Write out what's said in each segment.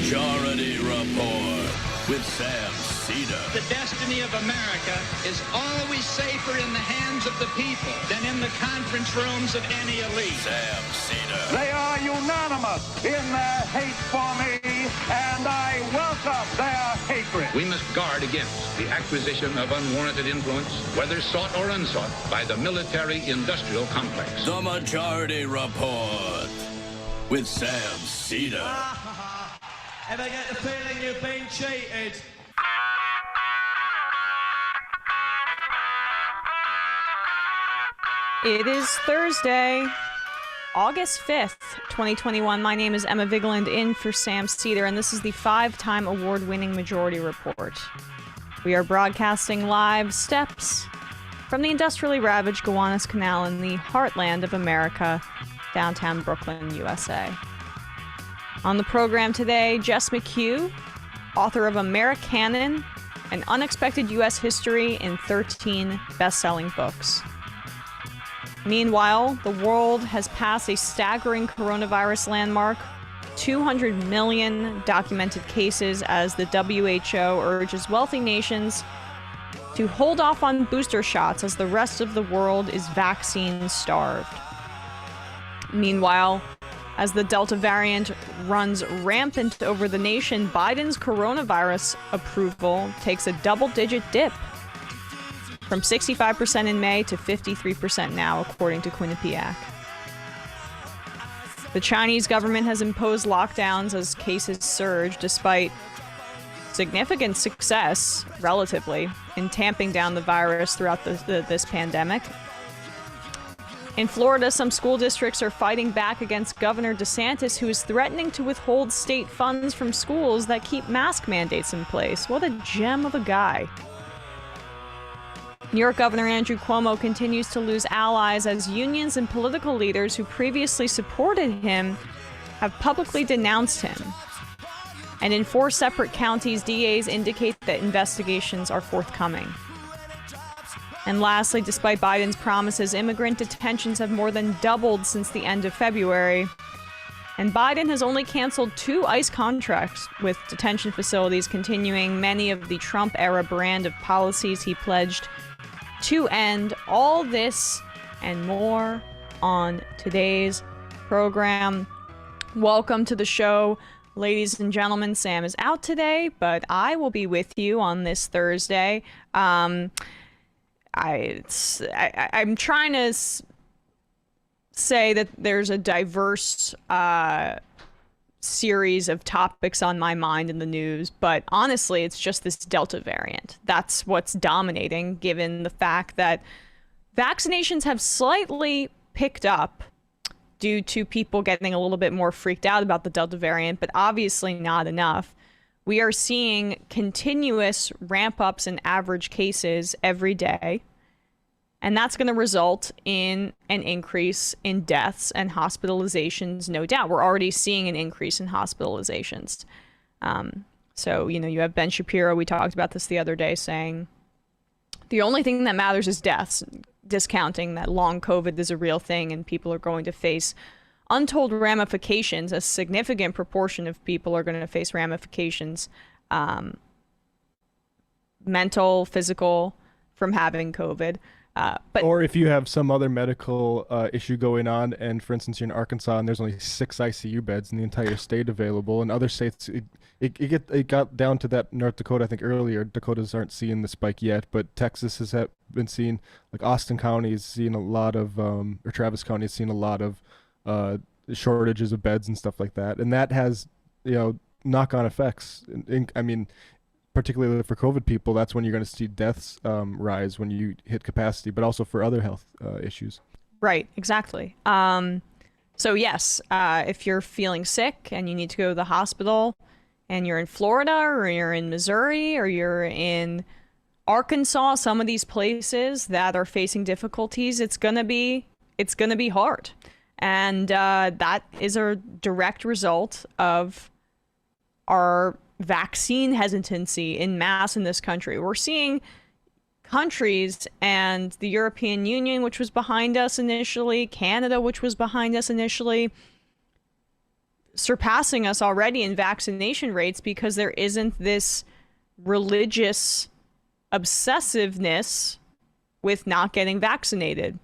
Majority Report with Sam Cedar. The destiny of America is always safer in the hands of the people than in the conference rooms of any elite. Sam Cedar. They are unanimous in their hate for me, and I welcome their hatred. We must guard against the acquisition of unwarranted influence, whether sought or unsought, by the military-industrial complex. The Majority Report with Sam Cedar. Ever get the feeling you've been cheated? It is Thursday, August 5th, 2021. My name is Emma Vigeland, in for Sam Cedar, and this is the 5-time award-winning Majority Report. We are broadcasting live steps from the industrially ravaged Gowanus Canal in the heartland of America, downtown Brooklyn, USA. On the program today, Jess McHugh, author of Americanon, an Unexpected U.S. history in 13 bestselling books. Meanwhile, the world has passed a staggering coronavirus landmark, 200 million documented cases, as the WHO urges wealthy nations to hold off on booster shots as the rest of the world is vaccine-starved. Meanwhile, as the Delta variant runs rampant over the nation, Biden's coronavirus approval takes a double-digit dip, from 65% in May to 53% now, according to Quinnipiac. The Chinese government has imposed lockdowns as cases surge, despite significant success, relatively, in tamping down the virus throughout this pandemic. In Florida, some school districts are fighting back against Governor DeSantis, who is threatening to withhold state funds from schools that keep mask mandates in place. What a gem of a guy. New York Governor Andrew Cuomo continues to lose allies as unions and political leaders who previously supported him have publicly denounced him. And in 4 separate counties, DAs indicate that investigations are forthcoming. And lastly, despite Biden's promises, immigrant detentions have more than doubled since the end of February. And Biden has only canceled 2 ICE contracts with detention facilities, continuing many of the Trump-era brand of policies he pledged to end. All this and more on today's program. Welcome to the show, ladies and gentlemen. Sam is out today, but I will be with you on this Thursday. I'm trying to say that there's a diverse series of topics on my mind in the news, but honestly, it's just this Delta variant. That's what's dominating, given the fact that vaccinations have slightly picked up due to people getting a little bit more freaked out about the Delta variant, but obviously not enough. We are seeing continuous ramp-ups in average cases every day. And that's going to result in an increase in deaths and hospitalizations, no doubt. We're already seeing an increase in hospitalizations. So, you have Ben Shapiro, we talked about this the other day, saying the only thing that matters is deaths, discounting that long COVID is a real thing and people are going to face untold ramifications. A significant proportion of people are going to face ramifications, mental, physical, from having COVID. Or if you have some other medical issue going on, and for instance, you're in Arkansas and there's only 6 ICU beds in the entire state available. In other states, it got down to that. North Dakota, I think earlier, Dakotas aren't seeing the spike yet, but Texas has been seeing, like Austin County is seeing a lot of, or Travis County is seeing a lot of shortages of beds and stuff like that. And that has, knock-on effects. Particularly for COVID people, that's when you're going to see deaths rise when you hit capacity, but also for other health issues. Right, exactly. So yes, if you're feeling sick and you need to go to the hospital and you're in Florida or you're in Missouri or you're in Arkansas, some of these places that are facing difficulties, it's going to be hard. And that is a direct result of our vaccine hesitancy in mass in this country. We're seeing countries and the European Union, which was behind us initially, Canada, which was behind us initially, surpassing us already in vaccination rates because there isn't this religious obsessiveness with not getting vaccinated.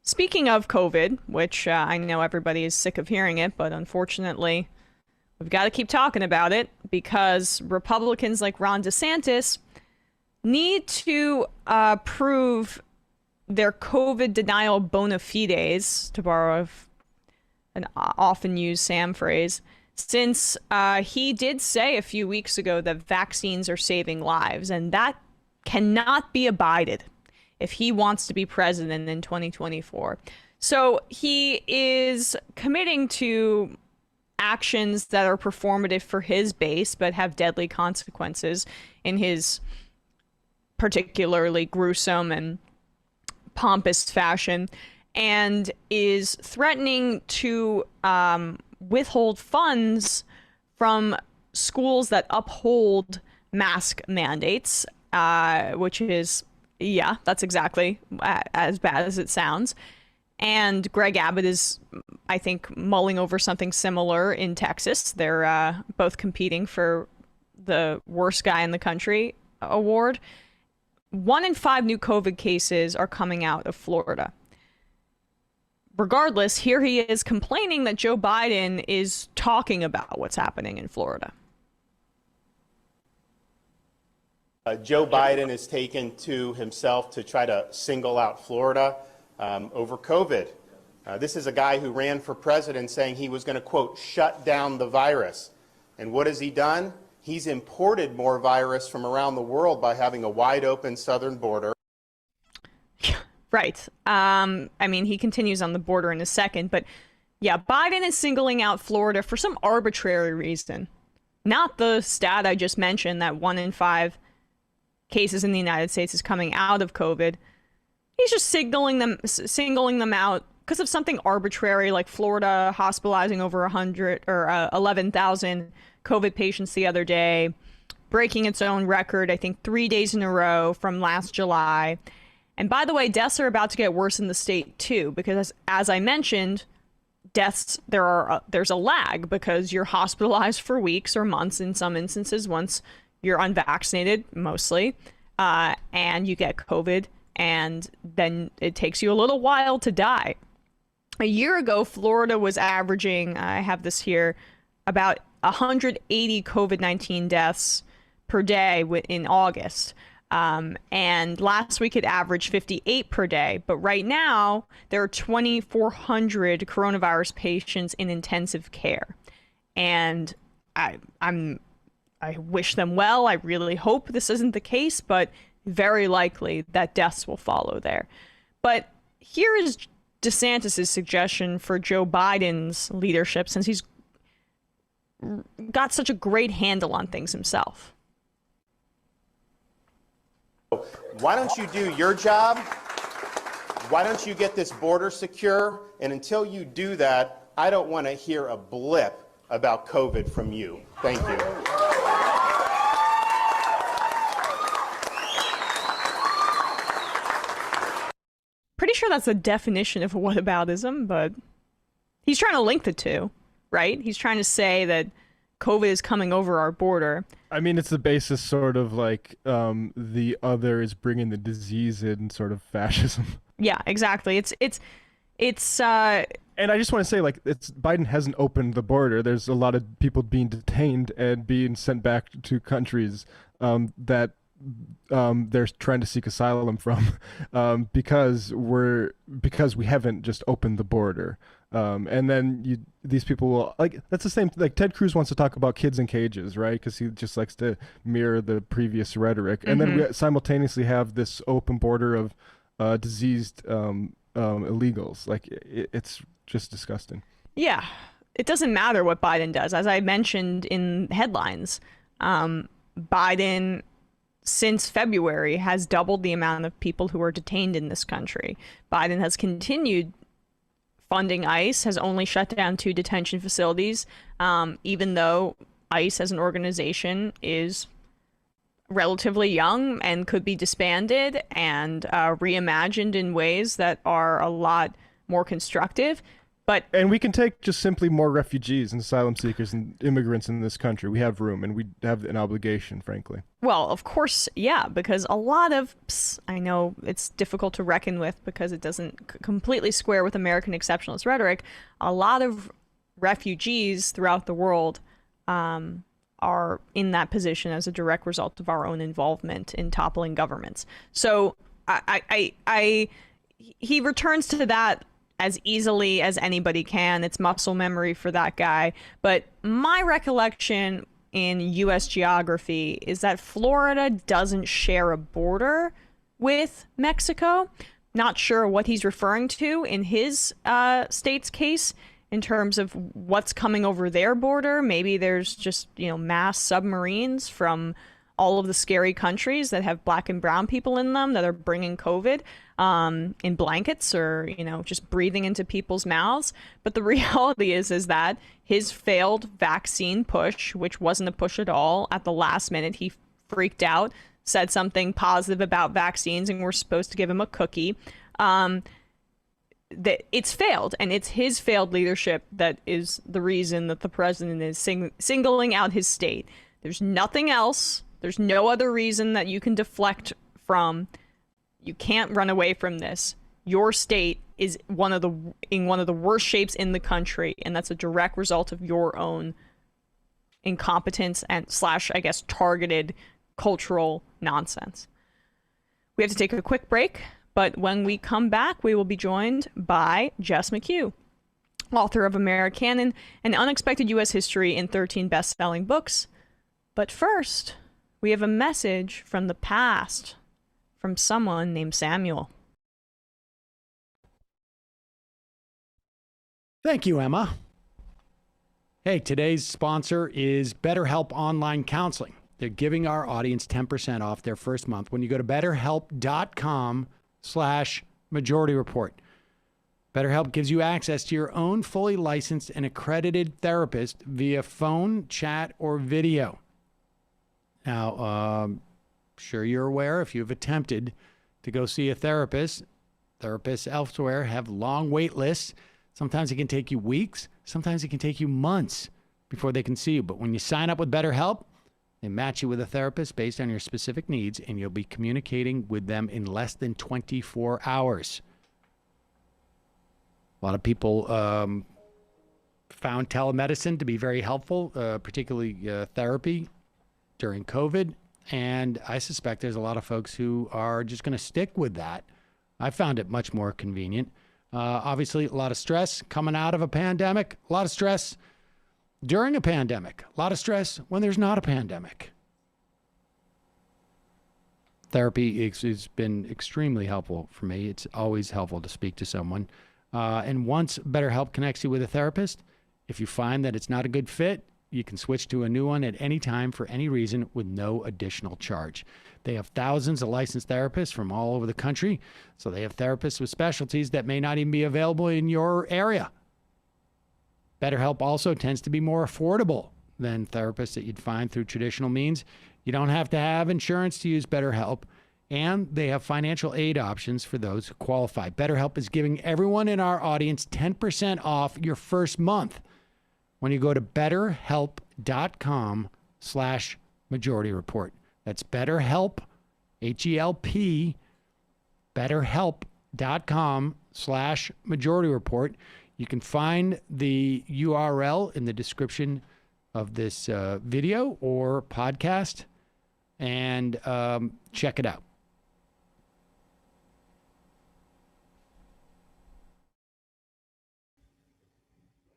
Speaking of COVID, which I know everybody is sick of hearing it, but unfortunately, we've got to keep talking about it because Republicans like Ron DeSantis need to prove their COVID denial bona fides, to borrow an often used Sam phrase, since he did say a few weeks ago that vaccines are saving lives, and that cannot be abided if he wants to be president in 2024. So he is committing to actions that are performative for his base but have deadly consequences in his particularly gruesome and pompous fashion, and is threatening to withhold funds from schools that uphold mask mandates, which is, yeah, that's exactly as bad as it sounds. And Greg Abbott is, I think, mulling over something similar in Texas. They're both competing for the worst guy in the country award. 1 in 5 new COVID cases are coming out of Florida. Regardless, here he is complaining that Joe Biden is talking about what's happening in Florida. Joe Biden has taken to himself to try to single out Florida over COVID. This is a guy who ran for president saying he was going to, quote, shut down the virus. And what has he done? He's imported more virus from around the world by having a wide open southern border. Right. I mean, he continues on the border in a second, but yeah, Biden is singling out Florida for some arbitrary reason. Not the stat I just mentioned, that 1 in 5 cases in the United States is coming out of COVID. He's just singling them out because of something arbitrary, like Florida hospitalizing over 100 or 11,000 COVID patients the other day, breaking its own record, I think 3 days in a row from last July. And by the way, deaths are about to get worse in the state too, because as I mentioned, deaths, there's a lag because you're hospitalized for weeks or months in some instances once you're unvaccinated, mostly, and you get COVID, and then it takes you a little while to die. A year ago, Florida was averaging, I have this here, about 180 COVID-19 deaths per day in August. And last week it averaged 58 per day. But right now, there are 2,400 coronavirus patients in intensive care. And I wish them well. I really hope this isn't the case, but very likely that deaths will follow there. But here is DeSantis' suggestion for Joe Biden's leadership, since he's got such a great handle on things himself. Why don't you do your job? Why don't you get this border secure? And until you do that, I don't want to hear a blip about COVID from you. Thank you. Pretty sure that's the definition of whataboutism, but he's trying to link the two, right? He's trying to say that COVID is coming over our border. I mean, it's the basis, sort of like the other is bringing the disease in, sort of fascism. Yeah, exactly. It's And I just want to say, like, Biden hasn't opened the border. There's a lot of people being detained and being sent back to countries that they're trying to seek asylum from because we haven't just opened the border. And then these people will, like, that's the same, like Ted Cruz wants to talk about kids in cages, right? Because he just likes to mirror the previous rhetoric. And then we simultaneously have this open border of diseased illegals. Like, it's just disgusting. Yeah, it doesn't matter what Biden does. As I mentioned in headlines, Biden, since February, has doubled the amount of people who are detained in this country. Biden has continued funding ICE, has only shut down 2 detention facilities, even though ICE as an organization is relatively young and could be disbanded and reimagined in ways that are a lot more constructive. And we can take just simply more refugees and asylum seekers and immigrants in this country. We have room, and we have an obligation, frankly. Well, of course, yeah, because a lot of, I know it's difficult to reckon with because it doesn't completely square with American exceptionalist rhetoric. A lot of refugees throughout the world are in that position as a direct result of our own involvement in toppling governments. So he returns to that as easily as anybody can. It's muscle memory for that guy. But my recollection in U.S. geography is that Florida doesn't share a border with Mexico. Not sure what he's referring to in his state's case in terms of what's coming over their border. Maybe there's just, mass submarines from all of the scary countries that have black and brown people in them that are bringing COVID in blankets or, just breathing into people's mouths. But the reality is that his failed vaccine push, which wasn't a push at all, at the last minute, he freaked out, said something positive about vaccines, and we're supposed to give him a cookie. That it's failed, and it's his failed leadership that is the reason that the president is singling out his state. There's nothing else. There's no other reason that you can deflect from. You can't run away from this. Your state is in one of the worst shapes in the country, and that's a direct result of your own incompetence and / I guess targeted cultural nonsense. We have to take a quick break, but when we come back, we will be joined by Jess McHugh, author of Americanon and Unexpected U.S. History in 13 Bestselling Books. But first, we have a message from the past from someone named Samuel. Thank you, Emma. Hey, today's sponsor is BetterHelp Online Counseling. They're giving our audience 10% off their first month when you go to betterhelp.com/Majority Report. BetterHelp gives you access to your own fully licensed and accredited therapist via phone, chat, or video. Now, sure you're aware if you've attempted to go see a therapist, therapists elsewhere have long wait lists. Sometimes it can take you weeks. Sometimes it can take you months before they can see you. But when you sign up with BetterHelp, they match you with a therapist based on your specific needs, and you'll be communicating with them in less than 24 hours. A lot of people found telemedicine to be very helpful, particularly therapy during COVID. And I suspect there's a lot of folks who are just going to stick with that. I found it much more convenient. Obviously, a lot of stress coming out of a pandemic, a lot of stress during a pandemic, a lot of stress when there's not a pandemic. Therapy has been extremely helpful for me. It's always helpful to speak to someone. And once BetterHelp connects you with a therapist, if you find that it's not a good fit, you can switch to a new one at any time for any reason with no additional charge. They have thousands of licensed therapists from all over the country, so they have therapists with specialties that may not even be available in your area. BetterHelp also tends to be more affordable than therapists that you'd find through traditional means. You don't have to have insurance to use BetterHelp, and they have financial aid options for those who qualify. BetterHelp is giving everyone in our audience 10% off your first month when you go to betterhelp.com/Majority Report. That's BetterHelp, H-E-L-P, betterhelp.com/Majority Report. You can find the URL in the description of this video or podcast and check it out.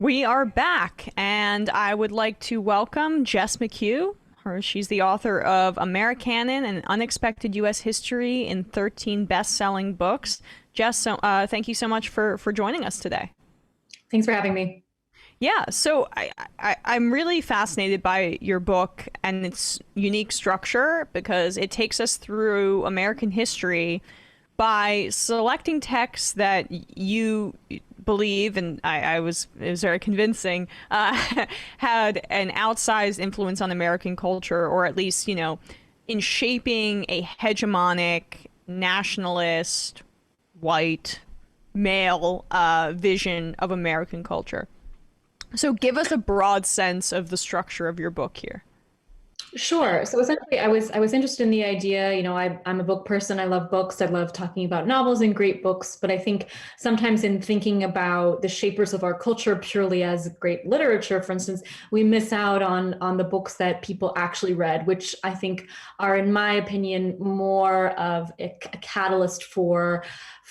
We are back, and I would like to welcome Jess McHugh. She's the author of Americanon and Unexpected U.S. History in 13 Bestselling Books. Jess, thank you so much for joining us today. Thanks for having me. Yeah, so I'm really fascinated by your book and its unique structure because it takes us through American history by selecting texts that you believe, and it was very convincing, had an outsized influence on American culture, or at least, in shaping a hegemonic, nationalist, white, male vision of American culture. So give us a broad sense of the structure of your book here. Sure. So essentially, I was interested in the idea. I'm a book person. I love books. I love talking about novels and great books. But I think sometimes in thinking about the shapers of our culture purely as great literature, for instance, we miss out on the books that people actually read, which I think are, in my opinion, more of a catalyst for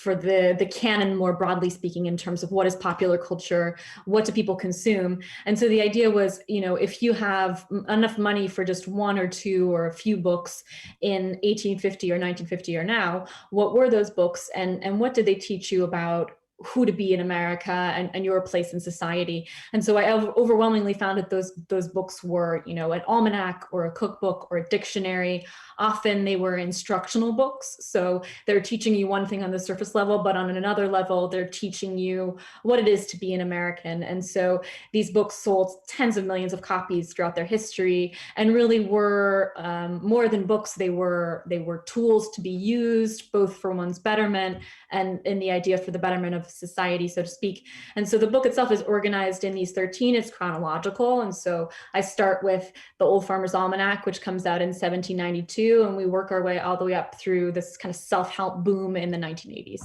the canon, more broadly speaking, in terms of what is popular culture, what do people consume. And so the idea was, if you have enough money for just one or two or a few books in 1850 or 1950 or now, what were those books, and what did they teach you about who to be in America and your place in society? And so I overwhelmingly found that those books were, an almanac or a cookbook or a dictionary. Often they were instructional books. So they're teaching you one thing on the surface level, but on another level, they're teaching you what it is to be an American. And so these books sold tens of millions of copies throughout their history, and really were more than books. They were tools to be used both for one's betterment and in the idea for the betterment of society, so to speak. And so the book itself is organized in these 13. It's chronological. And so I start with the Old Farmer's Almanac, which comes out in 1792, and we work our way all the way up through this kind of self-help boom in the 1980s.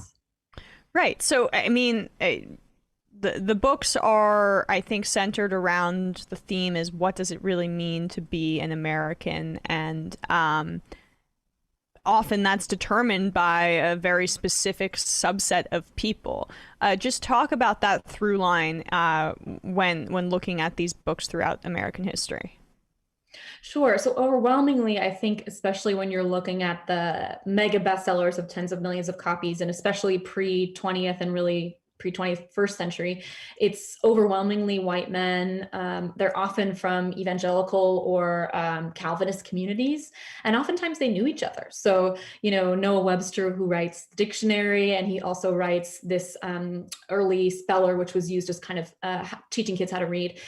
Right. So, I mean, the books are, I think, centered around the theme is what does it really mean to be an American? And often that's determined by a very specific subset of people. Just talk about that through line when looking at these books throughout American history. Sure. So overwhelmingly, I think, especially when you're looking at the mega bestsellers of tens of millions of copies, and especially pre-20th and really pre-21st century, it's overwhelmingly white men. They're often from evangelical or Calvinist communities, and oftentimes they knew each other. So, Noah Webster, who writes the dictionary, and he also writes this early speller, which was used as kind of teaching kids how to read,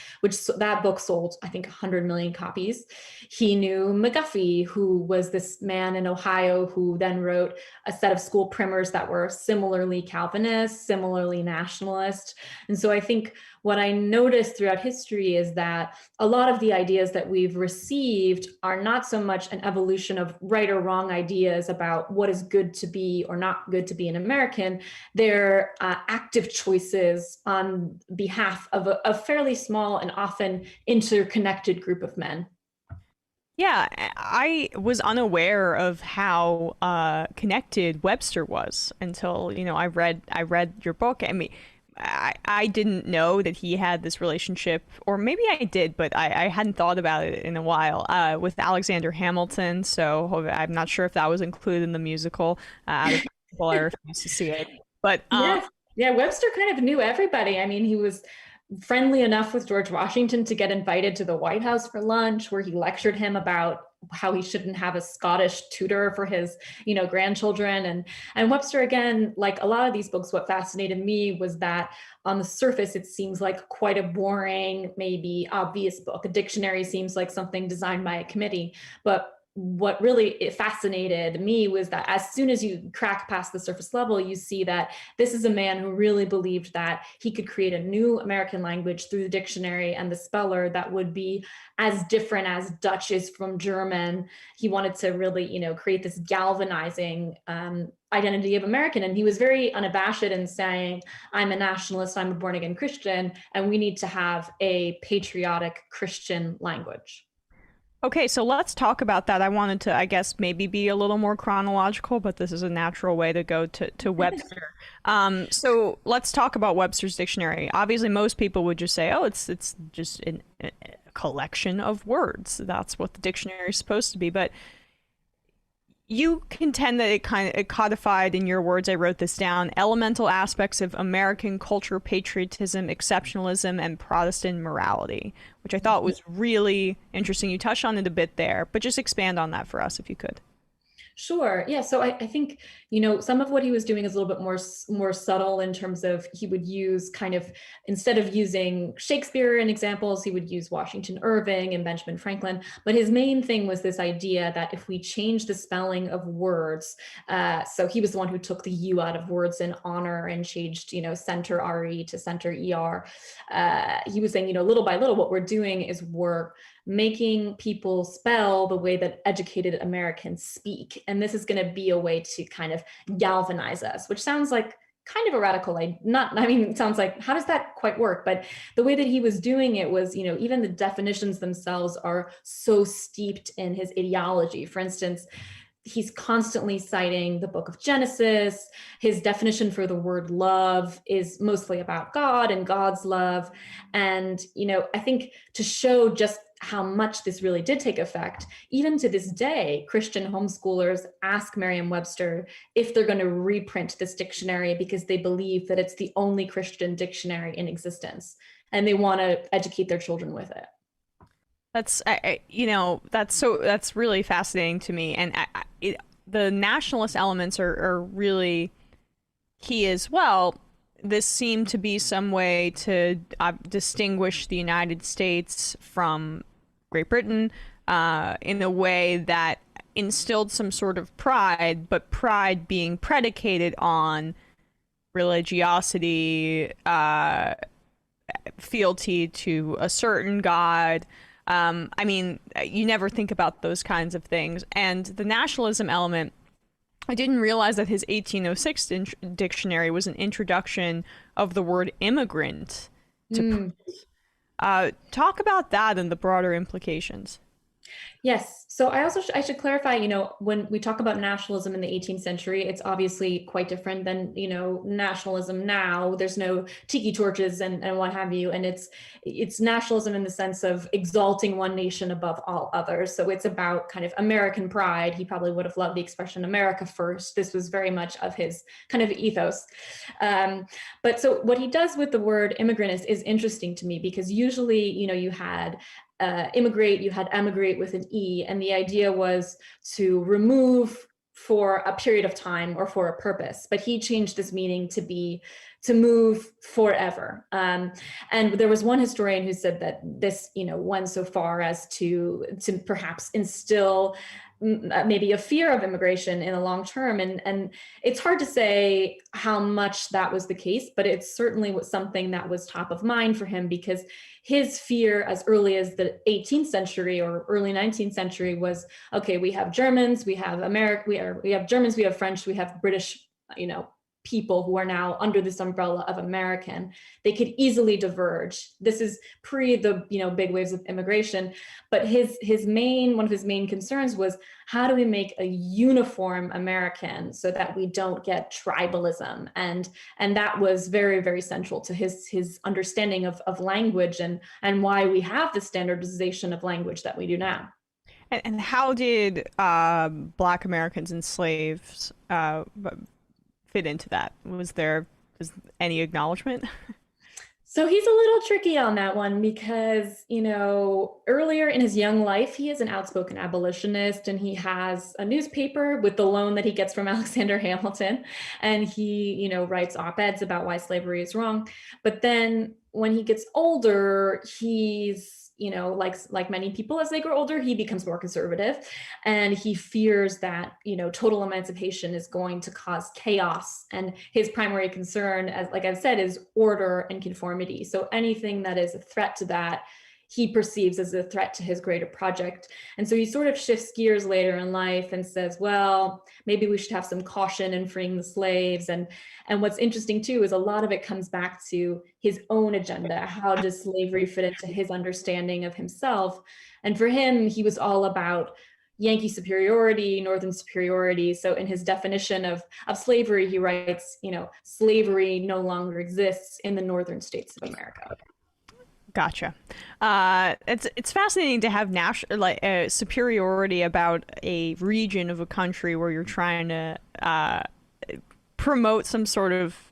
that book sold, I think, 100 million copies. He knew McGuffy, who was this man in Ohio who then wrote a set of school primers that were similarly Calvinist, similarly nationalist. And so I think what I noticed throughout history is that a lot of the ideas that we've received are not so much an evolution of right or wrong ideas about what is good to be or not good to be an American. They're active choices on behalf of a fairly small and often interconnected group of men. Yeah, I was unaware of how connected Webster was until, I read your book. I mean, I didn't know that he had this relationship, or maybe I did, but I hadn't thought about it in a while, with Alexander Hamilton. So I'm not sure if that was included in the musical. I refuse to see it. But yeah, Webster kind of knew everybody. I mean, he was friendly enough with George Washington to get invited to the White House for lunch, where he lectured him about how he shouldn't have a Scottish tutor for his, grandchildren. And Webster, again, like a lot of these books, what fascinated me was that on the surface, it seems like quite a boring, maybe obvious book. A dictionary seems like something designed by a committee, but what really fascinated me was that as soon as you crack past the surface level, you see that this is a man who really believed that he could create a new American language through the dictionary and the speller that would be as different as Dutch is from German. He wanted to really, create this galvanizing identity of American. And he was very unabashed in saying, I'm a nationalist, I'm a born again Christian, and we need to have a patriotic Christian language. Okay, so let's talk about that. I wanted to, I guess, maybe be a little more chronological, but this is a natural way to go to Webster. So let's talk about Webster's dictionary. Obviously, most people would just say, oh, it's just a collection of words. That's what the dictionary is supposed to be. But you contend that it codified, in your words, I wrote this down, elemental aspects of American culture, patriotism, exceptionalism, and Protestant morality, which I thought was really interesting. You touched on it a bit there, but just expand on that for us if you could. Sure. Yeah. So I think, some of what he was doing is a little bit more subtle in terms of he would use kind of, instead of using Shakespeare in examples, he would use Washington Irving and Benjamin Franklin. But his main thing was this idea that if we change the spelling of words, so he was the one who took the U out of words in honor and changed, center RE to center ER. He was saying, little by little, what we're doing is we're making people spell the way that educated Americans speak. And this is going to be a way to kind of galvanize us, which sounds like kind of a radical, it sounds like, how does that quite work? But the way that he was doing it was, even the definitions themselves are so steeped in his ideology. For instance, he's constantly citing the book of Genesis. His definition for the word love is mostly about God and God's love. And, I think to show just how much this really did take effect, even to this day, Christian homeschoolers ask Merriam-Webster if they're going to reprint this dictionary because they believe that it's the only Christian dictionary in existence, and they want to educate their children with it. That's that's really fascinating to me, and the nationalist elements are really key as well. This seemed to be some way to distinguish the United States from Great Britain in a way that instilled some sort of pride, but pride being predicated on religiosity, fealty to a certain God. You never think about those kinds of things. And the nationalism element, I didn't realize that his 1806 dictionary was an introduction of the word immigrant. Talk about that and the broader implications. Yes. So I should clarify, when we talk about nationalism in the 18th century, it's obviously quite different than, nationalism now. There's no tiki torches and what have you. And it's nationalism in the sense of exalting one nation above all others. So it's about kind of American pride. He probably would have loved the expression America first. This was very much of his kind of ethos. But so what he does with the word immigrant is interesting to me, because usually, you had immigrate, you had emigrate with an E, and the idea was to remove for a period of time or for a purpose. But he changed this meaning to be to move forever. And there was one historian who said that this, went so far as to perhaps instill maybe a fear of immigration in the long term. And it's hard to say how much that was the case, but it certainly was something that was top of mind for him, because his fear as early as the 18th century or early 19th century was, okay, we have Germans, we have we have Germans, we have French, we have British, people who are now under this umbrella of American. They could easily diverge. This is pre the big waves of immigration, but one of his main concerns was, how do we make a uniform American so that we don't get tribalism? And that was very, very central to his understanding of language and why we have the standardization of language that we do now. And how did Black Americans and slaves fit into that? Was any acknowledgement? So he's a little tricky on that one because, earlier in his young life, he is an outspoken abolitionist, and he has a newspaper with the loan that he gets from Alexander Hamilton. And he, writes op-eds about why slavery is wrong. But then when he gets older, he's, like many people as they grow older, he becomes more conservative, and he fears that, total emancipation is going to cause chaos. And his primary concern, as like I've said, is order and conformity. So anything that is a threat to that, he perceives as a threat to his greater project. And so he sort of shifts gears later in life and says, well, maybe we should have some caution in freeing the slaves. And what's interesting too is a lot of it comes back to his own agenda. How does slavery fit into his understanding of himself? And for him, he was all about Yankee superiority, Northern superiority. So in his definition of slavery, he writes, slavery no longer exists in the northern states of America. Gotcha. It's fascinating to have superiority about a region of a country where you're trying to promote some sort of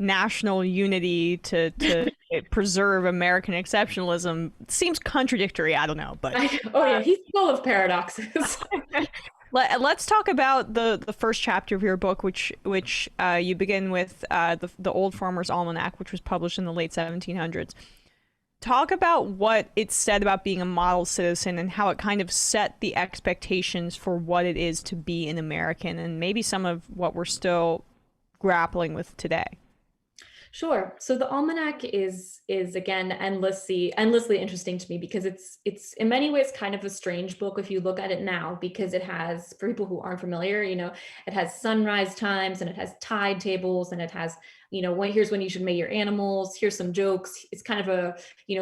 national unity to preserve American exceptionalism. Seems contradictory. I don't know, but oh yeah, he's full of paradoxes. Let's talk about the first chapter of your book, which you begin with the Old Farmer's Almanac, which was published in the late 1700s. Talk about what it said about being a model citizen and how it kind of set the expectations for what it is to be an American, and maybe some of what we're still grappling with today. Sure. So the Almanac is again endlessly interesting to me, because it's in many ways kind of a strange book if you look at it now, because it has, for people who aren't familiar, it has sunrise times, and it has tide tables, and it has, here's when you should mate your animals, here's some jokes. It's kind of a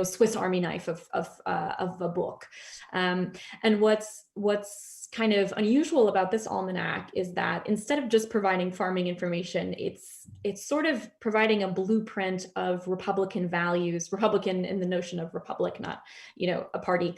Swiss Army knife of a book. And what's kind of unusual about this almanac is that instead of just providing farming information, it's sort of providing a blueprint of Republican values, Republican in the notion of republic, not a party.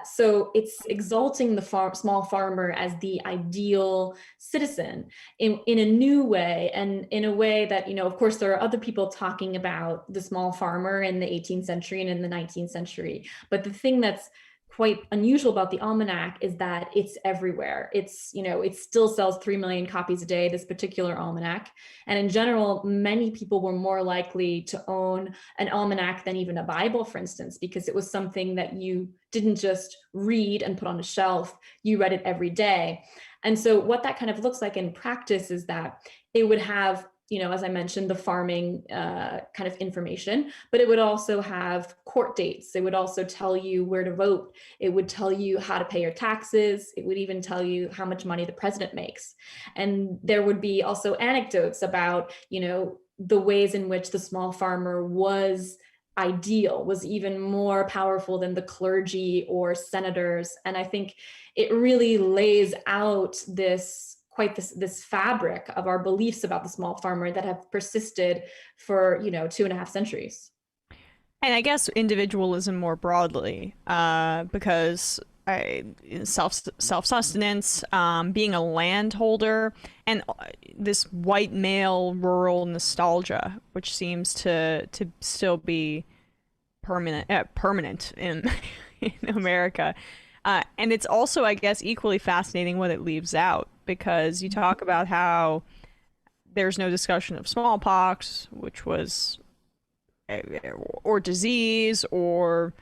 So it's exalting the small farmer as the ideal citizen in a new way, and in a way that of course there are other people talking about the small farmer in the 18th century and in the 19th century, but the thing that's quite unusual about the almanac is that it's everywhere. It's, it still sells 3 million copies a day, this particular almanac. And in general, many people were more likely to own an almanac than even a Bible, for instance, because it was something that you didn't just read and put on a shelf, you read it every day. And so what that kind of looks like in practice is that it would have, as I mentioned, the farming kind of information, but it would also have court dates. It would also tell you where to vote. It would tell you how to pay your taxes. It would even tell you how much money the president makes. And there would be also anecdotes about, the ways in which the small farmer was ideal, was even more powerful than the clergy or senators. And I think it really lays out this fabric of our beliefs about the small farmer that have persisted for 2.5 centuries. And I guess individualism more broadly, because self-sustenance, being a landholder, and this white male rural nostalgia, which seems to still be permanent in America. And it's also, I guess, equally fascinating what it leaves out, because you talk about how there's no discussion of smallpox, which was, or disease, or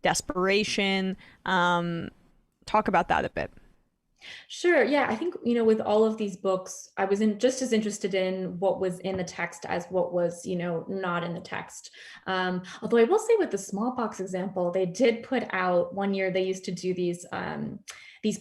desperation. Talk about that a bit. Sure. Yeah. I think, with all of these books, I was just as interested in what was in the text as what was, not in the text. Although I will say with the smallpox example, they did put out one year, they used to do these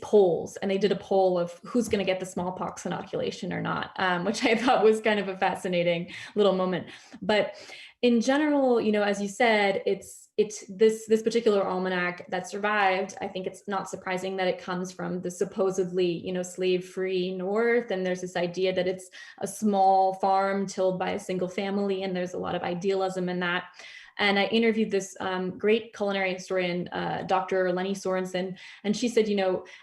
polls, and they did a poll of who's going to get the smallpox inoculation or not, which I thought was kind of a fascinating little moment. But in general, as you said, it's this particular almanac that survived. I think it's not surprising that it comes from the supposedly, slave-free North. And there's this idea that it's a small farm tilled by a single family. And there's a lot of idealism in that. And I interviewed this great culinary historian, Dr. Lenny Sorensen, and she said,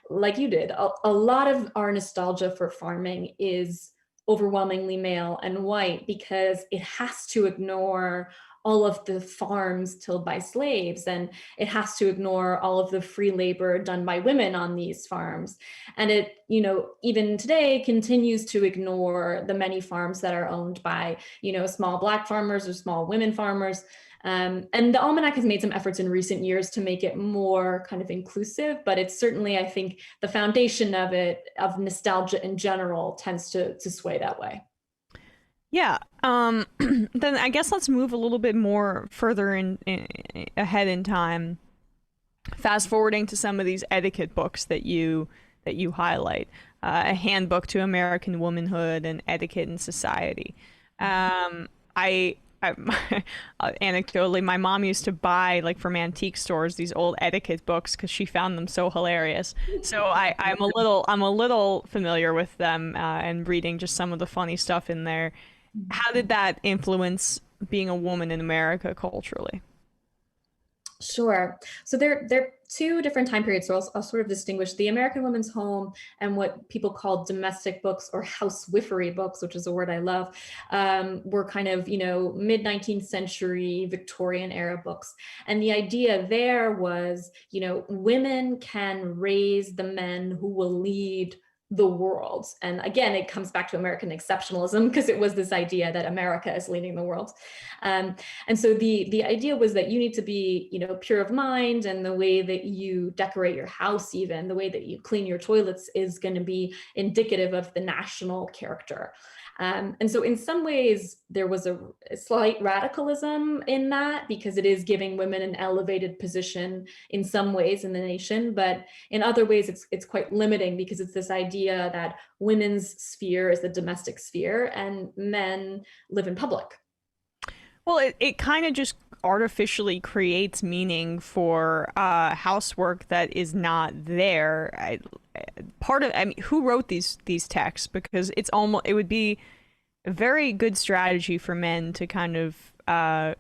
like you did, a lot of our nostalgia for farming is overwhelmingly male and white, because it has to ignore all of the farms tilled by slaves, and it has to ignore all of the free labor done by women on these farms. And it, even today continues to ignore the many farms that are owned by, small Black farmers or small women farmers. And the Almanac has made some efforts in recent years to make it more kind of inclusive, but it's certainly, I think, the foundation of it, of nostalgia in general, tends to sway that way. Yeah. Then I guess let's move a little bit more further ahead in time, fast forwarding to some of these etiquette books that you highlight, a handbook to American womanhood and etiquette in society. Anecdotally, my mom used to buy, like, from antique stores, these old etiquette books because she found them so hilarious. So I'm a little familiar with them, and reading just some of the funny stuff in there. How did that influence being a woman in America culturally? Sure. So there are two different time periods. So I'll sort of distinguish the American Women's Home and what people call domestic books or housewifery books, which is a word I love, were kind of, mid 19th century Victorian era books. And the idea there was, women can raise the men who will lead the world. And again, it comes back to American exceptionalism, because it was this idea that America is leading the world. And so the idea was that you need to be, pure of mind, and the way that you decorate your house, even the way that you clean your toilets, is going to be indicative of the national character. And so in some ways, there was a slight radicalism in that, because it is giving women an elevated position in some ways in the nation, but in other ways, it's quite limiting, because it's this idea that women's sphere is the domestic sphere and men live in public. Well, it kind of just artificially creates meaning for housework that is not there. Who wrote these texts? Because it would be a very good strategy for men to kind of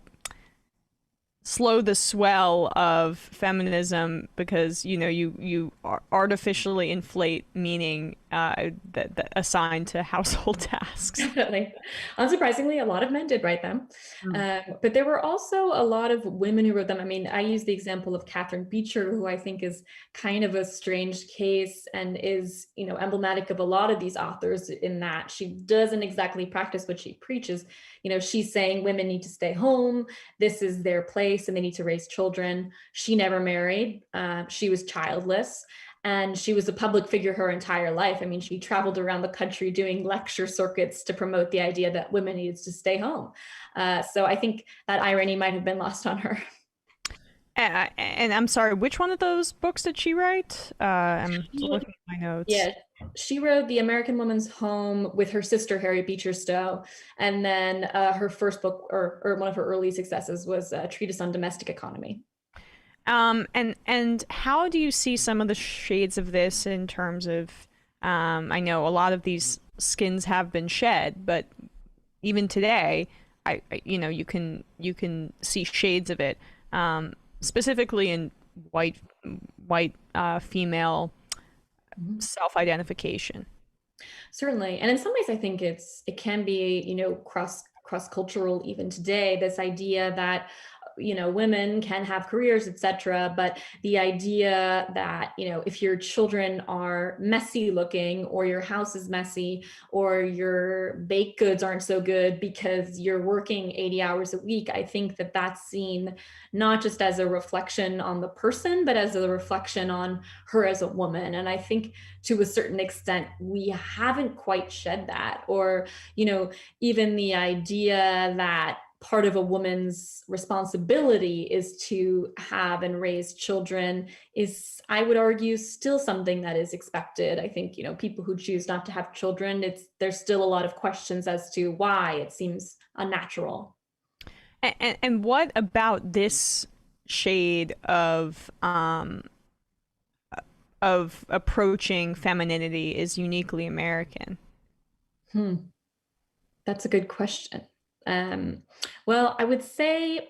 slow the swell of feminism, because you artificially inflate meaning that assigned to household tasks. Definitely. Unsurprisingly, a lot of men did write them, but there were also a lot of women who wrote them. I mean, I use the example of Catherine Beecher, who I think is kind of a strange case and is emblematic of a lot of these authors, in that she doesn't exactly practice what she preaches. She's saying women need to stay home. This is their place, and they need to raise children. She never married. She was childless. And she was a public figure her entire life. I mean, she traveled around the country doing lecture circuits to promote the idea that women needed to stay home. So I think that irony might have been lost on her. And I'm sorry, which one of those books did she write? I'm looking at my notes. Yeah, she wrote The American Woman's Home with her sister, Harriet Beecher Stowe. And then her first book, or one of her early successes, was a treatise on domestic economy. And how do you see some of the shades of this in terms of, I know a lot of these skins have been shed, but even today, you can see shades of it, specifically in white female self-identification. Certainly. And in some ways, I think it can be, cross-cultural even today, this idea that women can have careers, etc. But the idea that, if your children are messy looking, or your house is messy, or your baked goods aren't so good because you're working 80 hours a week, I think that that's seen not just as a reflection on the person, but as a reflection on her as a woman. And I think to a certain extent, we haven't quite shed that, or, even the idea that part of a woman's responsibility is to have and raise children is, I would argue, still something that is expected. I think, people who choose not to have children, there's still a lot of questions as to why it seems unnatural. And what about this shade of approaching femininity is uniquely American? That's a good question. Well, I would say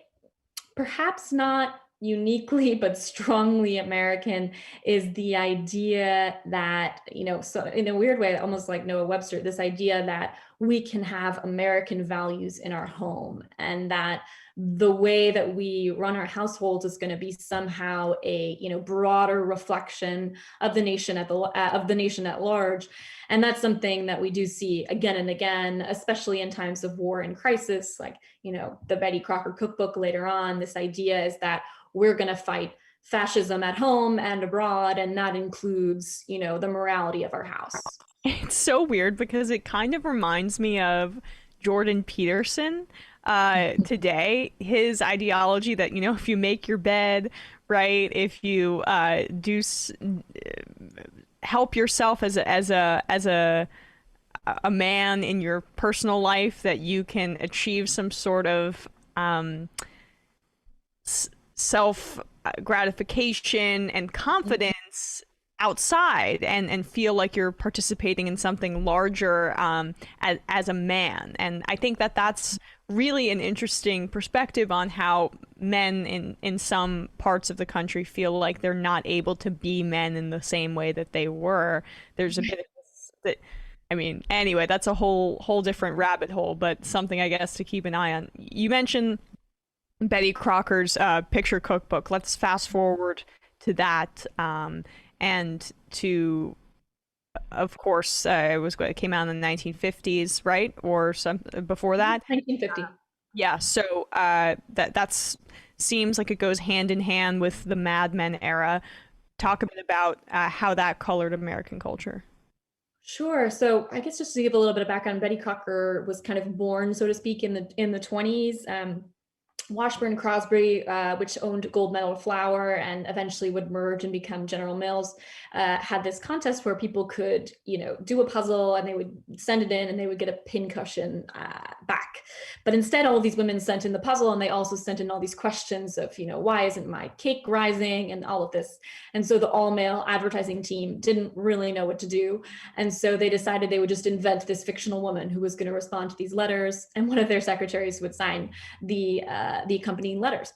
perhaps not uniquely, but strongly American is the idea that, so in a weird way, almost like Noah Webster, this idea that we can have American values in our home, and that the way that we run our households is going to be somehow a broader reflection of the nation at large. And that's something that we do see again and again, especially in times of war and crisis, like the Betty Crocker cookbook later on. This idea is that we're going to fight fascism at home and abroad, and that includes the morality of our house. It's so weird, because it kind of reminds me of Jordan Peterson today. His ideology that if you make your bed, right, if you help yourself as a man in your personal life, that you can achieve some sort of self gratification and confidence outside, and feel like you're participating in something larger as a man. And I think that that's really an interesting perspective on how men in some parts of the country feel like they're not able to be men in the same way that they were. There's a bit of this that, I mean, anyway, that's a whole different rabbit hole, but something I guess to keep an eye on. You mentioned Betty Crocker's picture cookbook. Let's fast forward to that, and to, of course, it came out in the 1950s, right, or some before that. 1950. Yeah. So that's seems like it goes hand in hand with the Mad Men era. Talk a bit about how that colored American culture. Sure. So I guess just to give a little bit of background, Betty Crocker was kind of born, so to speak, in the 20s. Washburn Crosby, which owned Gold Medal Flour and eventually would merge and become General Mills, had this contest where people could, do a puzzle and they would send it in and they would get a pincushion back. But instead, all of these women sent in the puzzle and they also sent in all these questions of, why isn't my cake rising and all of this. And so the all-male advertising team didn't really know what to do. And so they decided they would just invent this fictional woman who was going to respond to these letters, and one of their secretaries would sign the accompanying letters.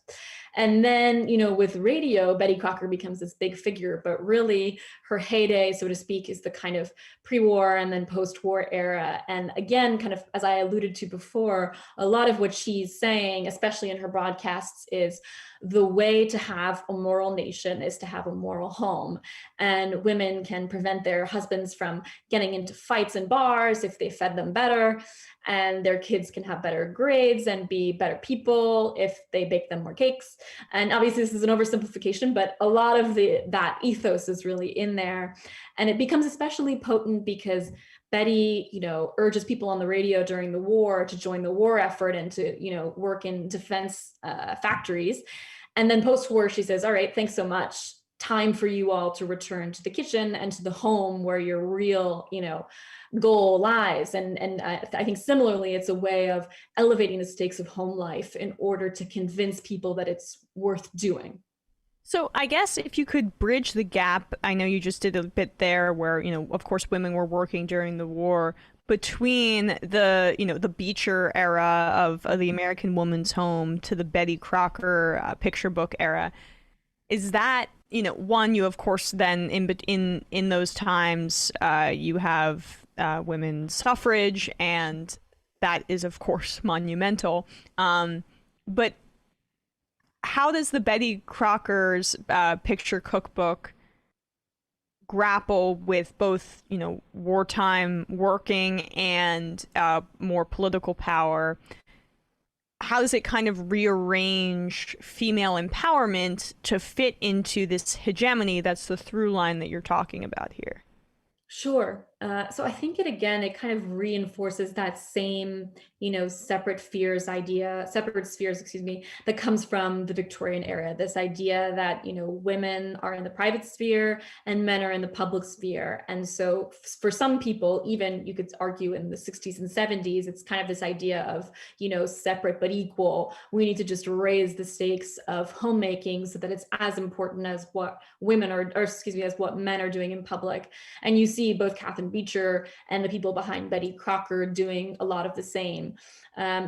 And then, with radio, Betty Crocker becomes this big figure, but really her heyday, so to speak, is the kind of pre-war and then post-war era. And again, kind of, as I alluded to before, a lot of what she's saying, especially in her broadcasts, is the way to have a moral nation is to have a moral home. And women can prevent their husbands from getting into fights in bars if they fed them better. And their kids can have better grades and be better people if they bake them more cakes. And obviously this is an oversimplification, but a lot of that ethos is really in there. And it becomes especially potent because Betty, urges people on the radio during the war to join the war effort and to, work in defense factories. And then post-war, she says, all right, thanks so much. Time for you all to return to the kitchen and to the home where your real, goal lies. And I think similarly, it's a way of elevating the stakes of home life in order to convince people that it's worth doing. So I guess if you could bridge the gap, I know you just did a bit there where, of course, women were working during the war, between the Beecher era of the American Woman's Home to the Betty Crocker picture book era. Is that, one, you, of course, then in those times, you have women's suffrage, and that is, of course, monumental. But how does the Betty Crocker's picture cookbook grapple with both, wartime working and more political power? How does it kind of rearrange female empowerment to fit into this hegemony that's the through line that you're talking about here? Sure. So I think it kind of reinforces that same, separate spheres, that comes from the Victorian era. This idea that, women are in the private sphere and men are in the public sphere. And so for some people, even you could argue in the 60s and 70s, it's kind of this idea of, separate but equal. We need to just raise the stakes of homemaking so that it's as important as what as what men are doing in public. And you see both Catherine Beecher and the people behind Betty Crocker doing a lot of the same.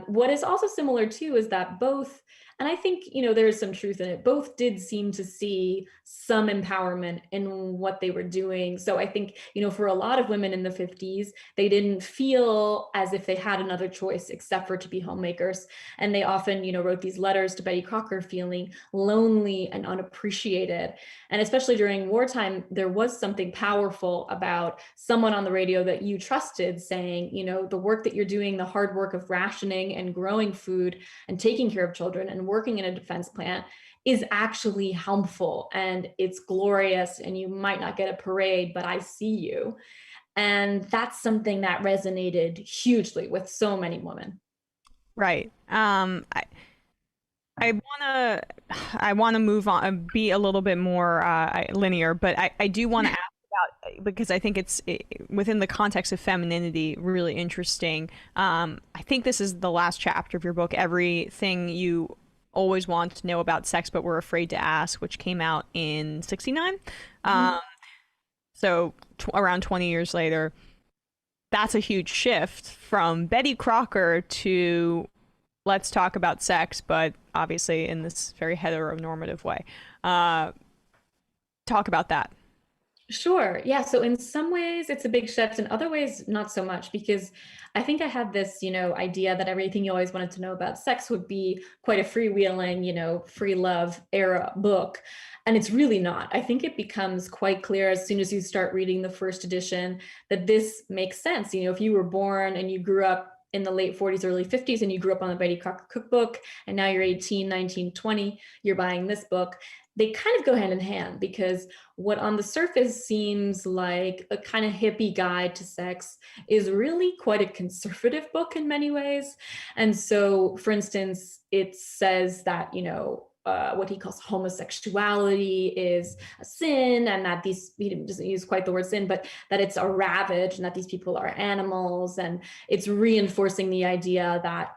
What is also similar too is that both, and I think, there is some truth in it, both did seem to see some empowerment in what they were doing. So I think, for a lot of women in the 50s, they didn't feel as if they had another choice except for to be homemakers. And they often, wrote these letters to Betty Crocker feeling lonely and unappreciated. And especially during wartime, there was something powerful about someone on the radio that you trusted saying, the work that you're doing, the hard work of rationing and growing food and taking care of children and working in a defense plant is actually helpful and it's glorious, and you might not get a parade, but I see you. And that's something that resonated hugely with so many women. Right. I want to move on, be a little bit more linear, but I do want to ask about, because I think it's within the context of femininity, really interesting. I think this is the last chapter of your book, Everything You Always Want to Know About Sex But Were Afraid to Ask, which came out in 1969. So around 20 years later. That's a huge shift from Betty Crocker to let's talk about sex, but obviously in this very heteronormative way. Talk about that. Sure. Yeah. So in some ways it's a big shift, in other ways not so much, because I think I had this, idea that everything you always wanted to know about sex would be quite a freewheeling, free love era book. And it's really not. I think it becomes quite clear as soon as you start reading the first edition that this makes sense. If you were born and you grew up in the late 40s, early 50s, and you grew up on the Betty Crocker cookbook, and now you're 18, 19, 20, you're buying this book, they kind of go hand in hand, because what on the surface seems like a kind of hippie guide to sex is really quite a conservative book in many ways. And so, for instance, it says that, what he calls homosexuality is a sin, and that he doesn't use quite the word sin, but that it's a ravage, and that these people are animals. And it's reinforcing the idea that,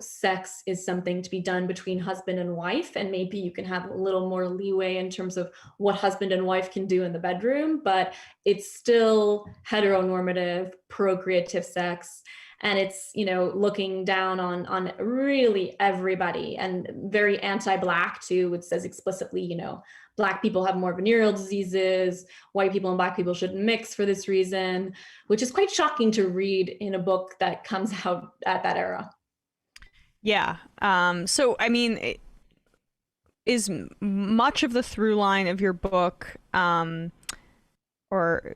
sex is something to be done between husband and wife, and maybe you can have a little more leeway in terms of what husband and wife can do in the bedroom, but it's still heteronormative, procreative sex. And it's, looking down on really everybody, and very anti-Black too. It says explicitly, Black people have more venereal diseases, white people and Black people shouldn't mix for this reason, which is quite shocking to read in a book that comes out at that era. Yeah. So, I mean, is much of the through line of your book, or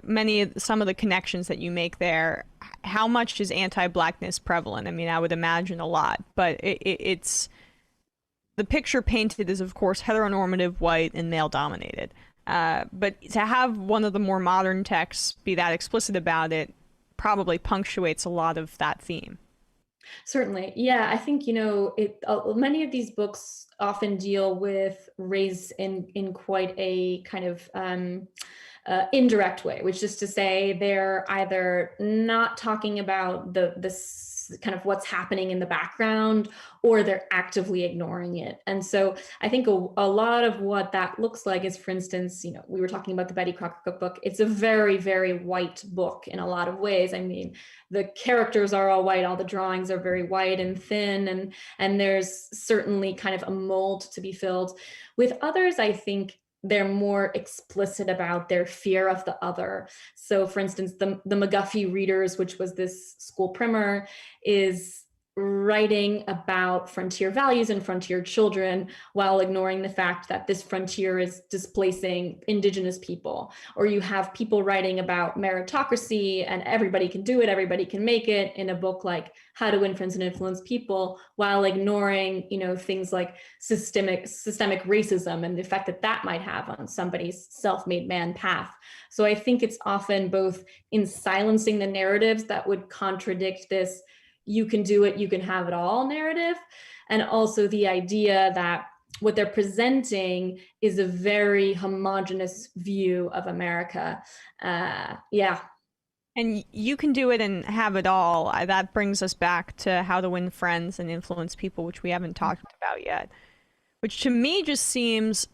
some of the connections that you make there, how much is anti-Blackness prevalent? I mean, I would imagine a lot, but it's the picture painted is, of course, heteronormative, white, and male-dominated. But to have one of the more modern texts be that explicit about it probably punctuates a lot of that theme. Certainly. Yeah, I think, many of these books often deal with race in quite a kind of indirect way, which is to say they're either not talking about this kind of what's happening in the background, or they're actively ignoring it. And so I think a lot of what that looks like is, for instance, we were talking about the Betty Crocker cookbook. It's a very, very white book in a lot of ways. I mean, the characters are all white, all the drawings are very white and thin, and there's certainly kind of a mold to be filled. With others, I think they're more explicit about their fear of the other. So for instance, the McGuffy Readers, which was this school primer, is writing about frontier values and frontier children while ignoring the fact that this frontier is displacing indigenous people. Or you have people writing about meritocracy and everybody can do it, everybody can make it, in a book like How to Influence and Influence People, while ignoring, things like systemic racism and the effect that that might have on somebody's self-made man path. So I think it's often both in silencing the narratives that would contradict this "you can do it, you can have it all" narrative, and also the idea that what they're presenting is a very homogenous view of America. Yeah. And you can do it and have it all. That brings us back to How to Win Friends and Influence People, which we haven't talked about yet, which to me just seems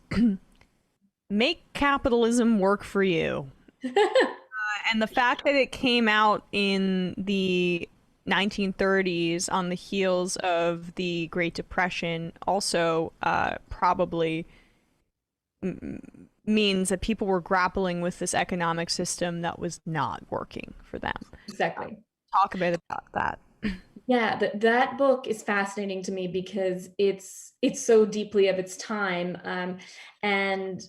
make capitalism work for you. And the fact that it came out in the 1930s on the heels of the Great Depression also probably means that people were grappling with this economic system that was not working for them. Exactly. Talk a bit about that. Yeah, that book is fascinating to me because it's so deeply of its time, and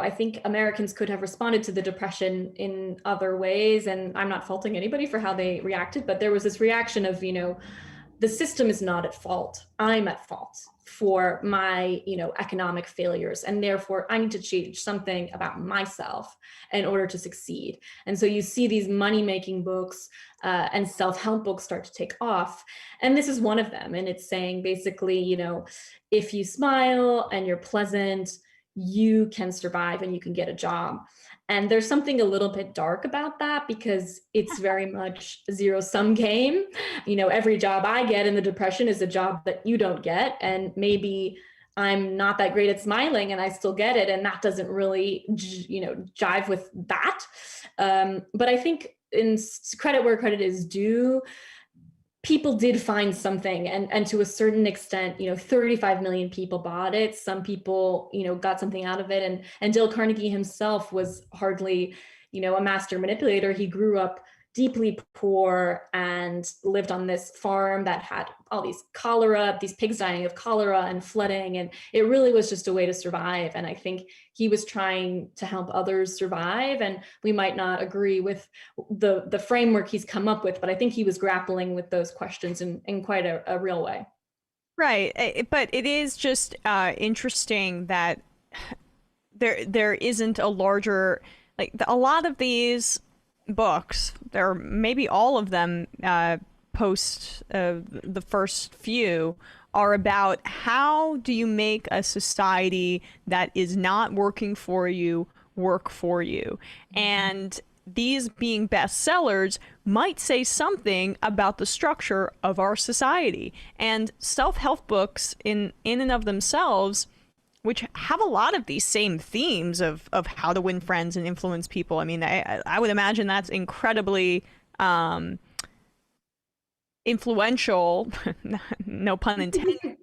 I think Americans could have responded to the Depression in other ways, and I'm not faulting anybody for how they reacted, but there was this reaction of, the system is not at fault. I'm at fault for my, economic failures, and therefore I need to change something about myself in order to succeed. And so you see these money-making books and self-help books start to take off, and this is one of them. And it's saying basically, if you smile and you're pleasant, you can survive and you can get a job. And there's something a little bit dark about that because it's very much a zero-sum game. Every job I get in the Depression is a job that you don't get. And maybe I'm not that great at smiling and I still get it. And that doesn't really, jive with that. But I think in credit where credit is due, people did find something, and to a certain extent, 35 million people bought it. Some people, got something out of it. And Dale Carnegie himself was hardly, a master manipulator. He grew up deeply poor and lived on this farm that had all these pigs dying of cholera and flooding. And it really was just a way to survive. And I think he was trying to help others survive. And we might not agree with the framework he's come up with, but I think he was grappling with those questions in quite a real way. Right. But it is just interesting that there isn't a larger, a lot of these books, or maybe all of them post the first few, are about how do you make a society that is not working for you work for you. And these being bestsellers might say something about the structure of our society. And self-help books in and of themselves, which have a lot of these same themes of how to win friends and influence people. I mean, I would imagine that's incredibly influential, no pun intended,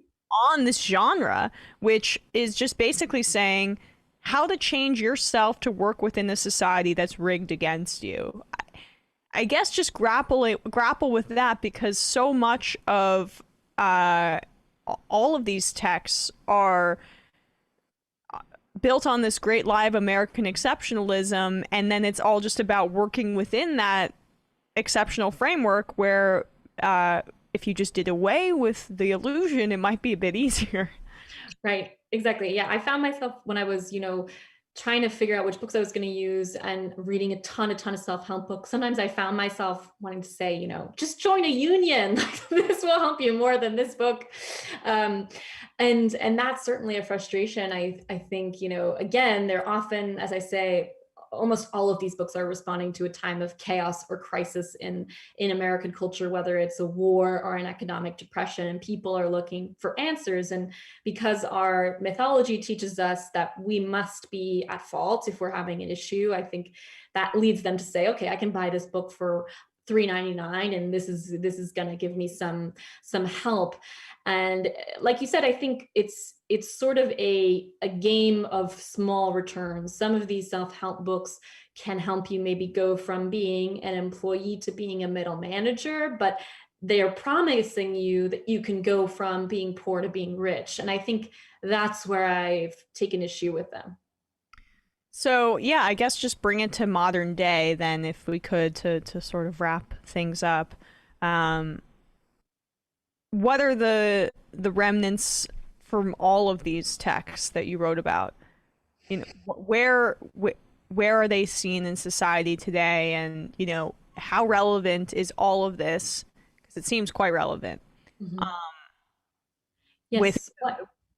on this genre, which is just basically saying how to change yourself to work within a society that's rigged against you. I guess just grapple with that, because so much of all of these texts are built on this great lie of American exceptionalism, and then it's all just about working within that exceptional framework where if you just did away with the illusion, it might be a bit easier. Right, exactly. Yeah, I found myself when I was, trying to figure out which books I was going to use and reading a ton of self-help books. Sometimes I found myself wanting to say, just join a union. This will help you more than this book. And that's certainly a frustration. I think, again, they're often, as I say, almost all of these books are responding to a time of chaos or crisis in American culture, whether it's a war or an economic depression, and people are looking for answers. And because our mythology teaches us that we must be at fault if we're having an issue, I think that leads them to say, okay, I can buy this book for $3.99 and this is going to give me some help. And like you said, I think it's sort of a game of small returns. Some of these self-help books can help you maybe go from being an employee to being a middle manager, but they are promising you that you can go from being poor to being rich. And I think that's where I've taken issue with them. So yeah, I guess just bring it to modern day then, if we could, to sort of wrap things up. What are the remnants from all of these texts that you wrote about? Where are they seen in society today? And, how relevant is all of this? Because it seems quite relevant. Mm-hmm. Yes. With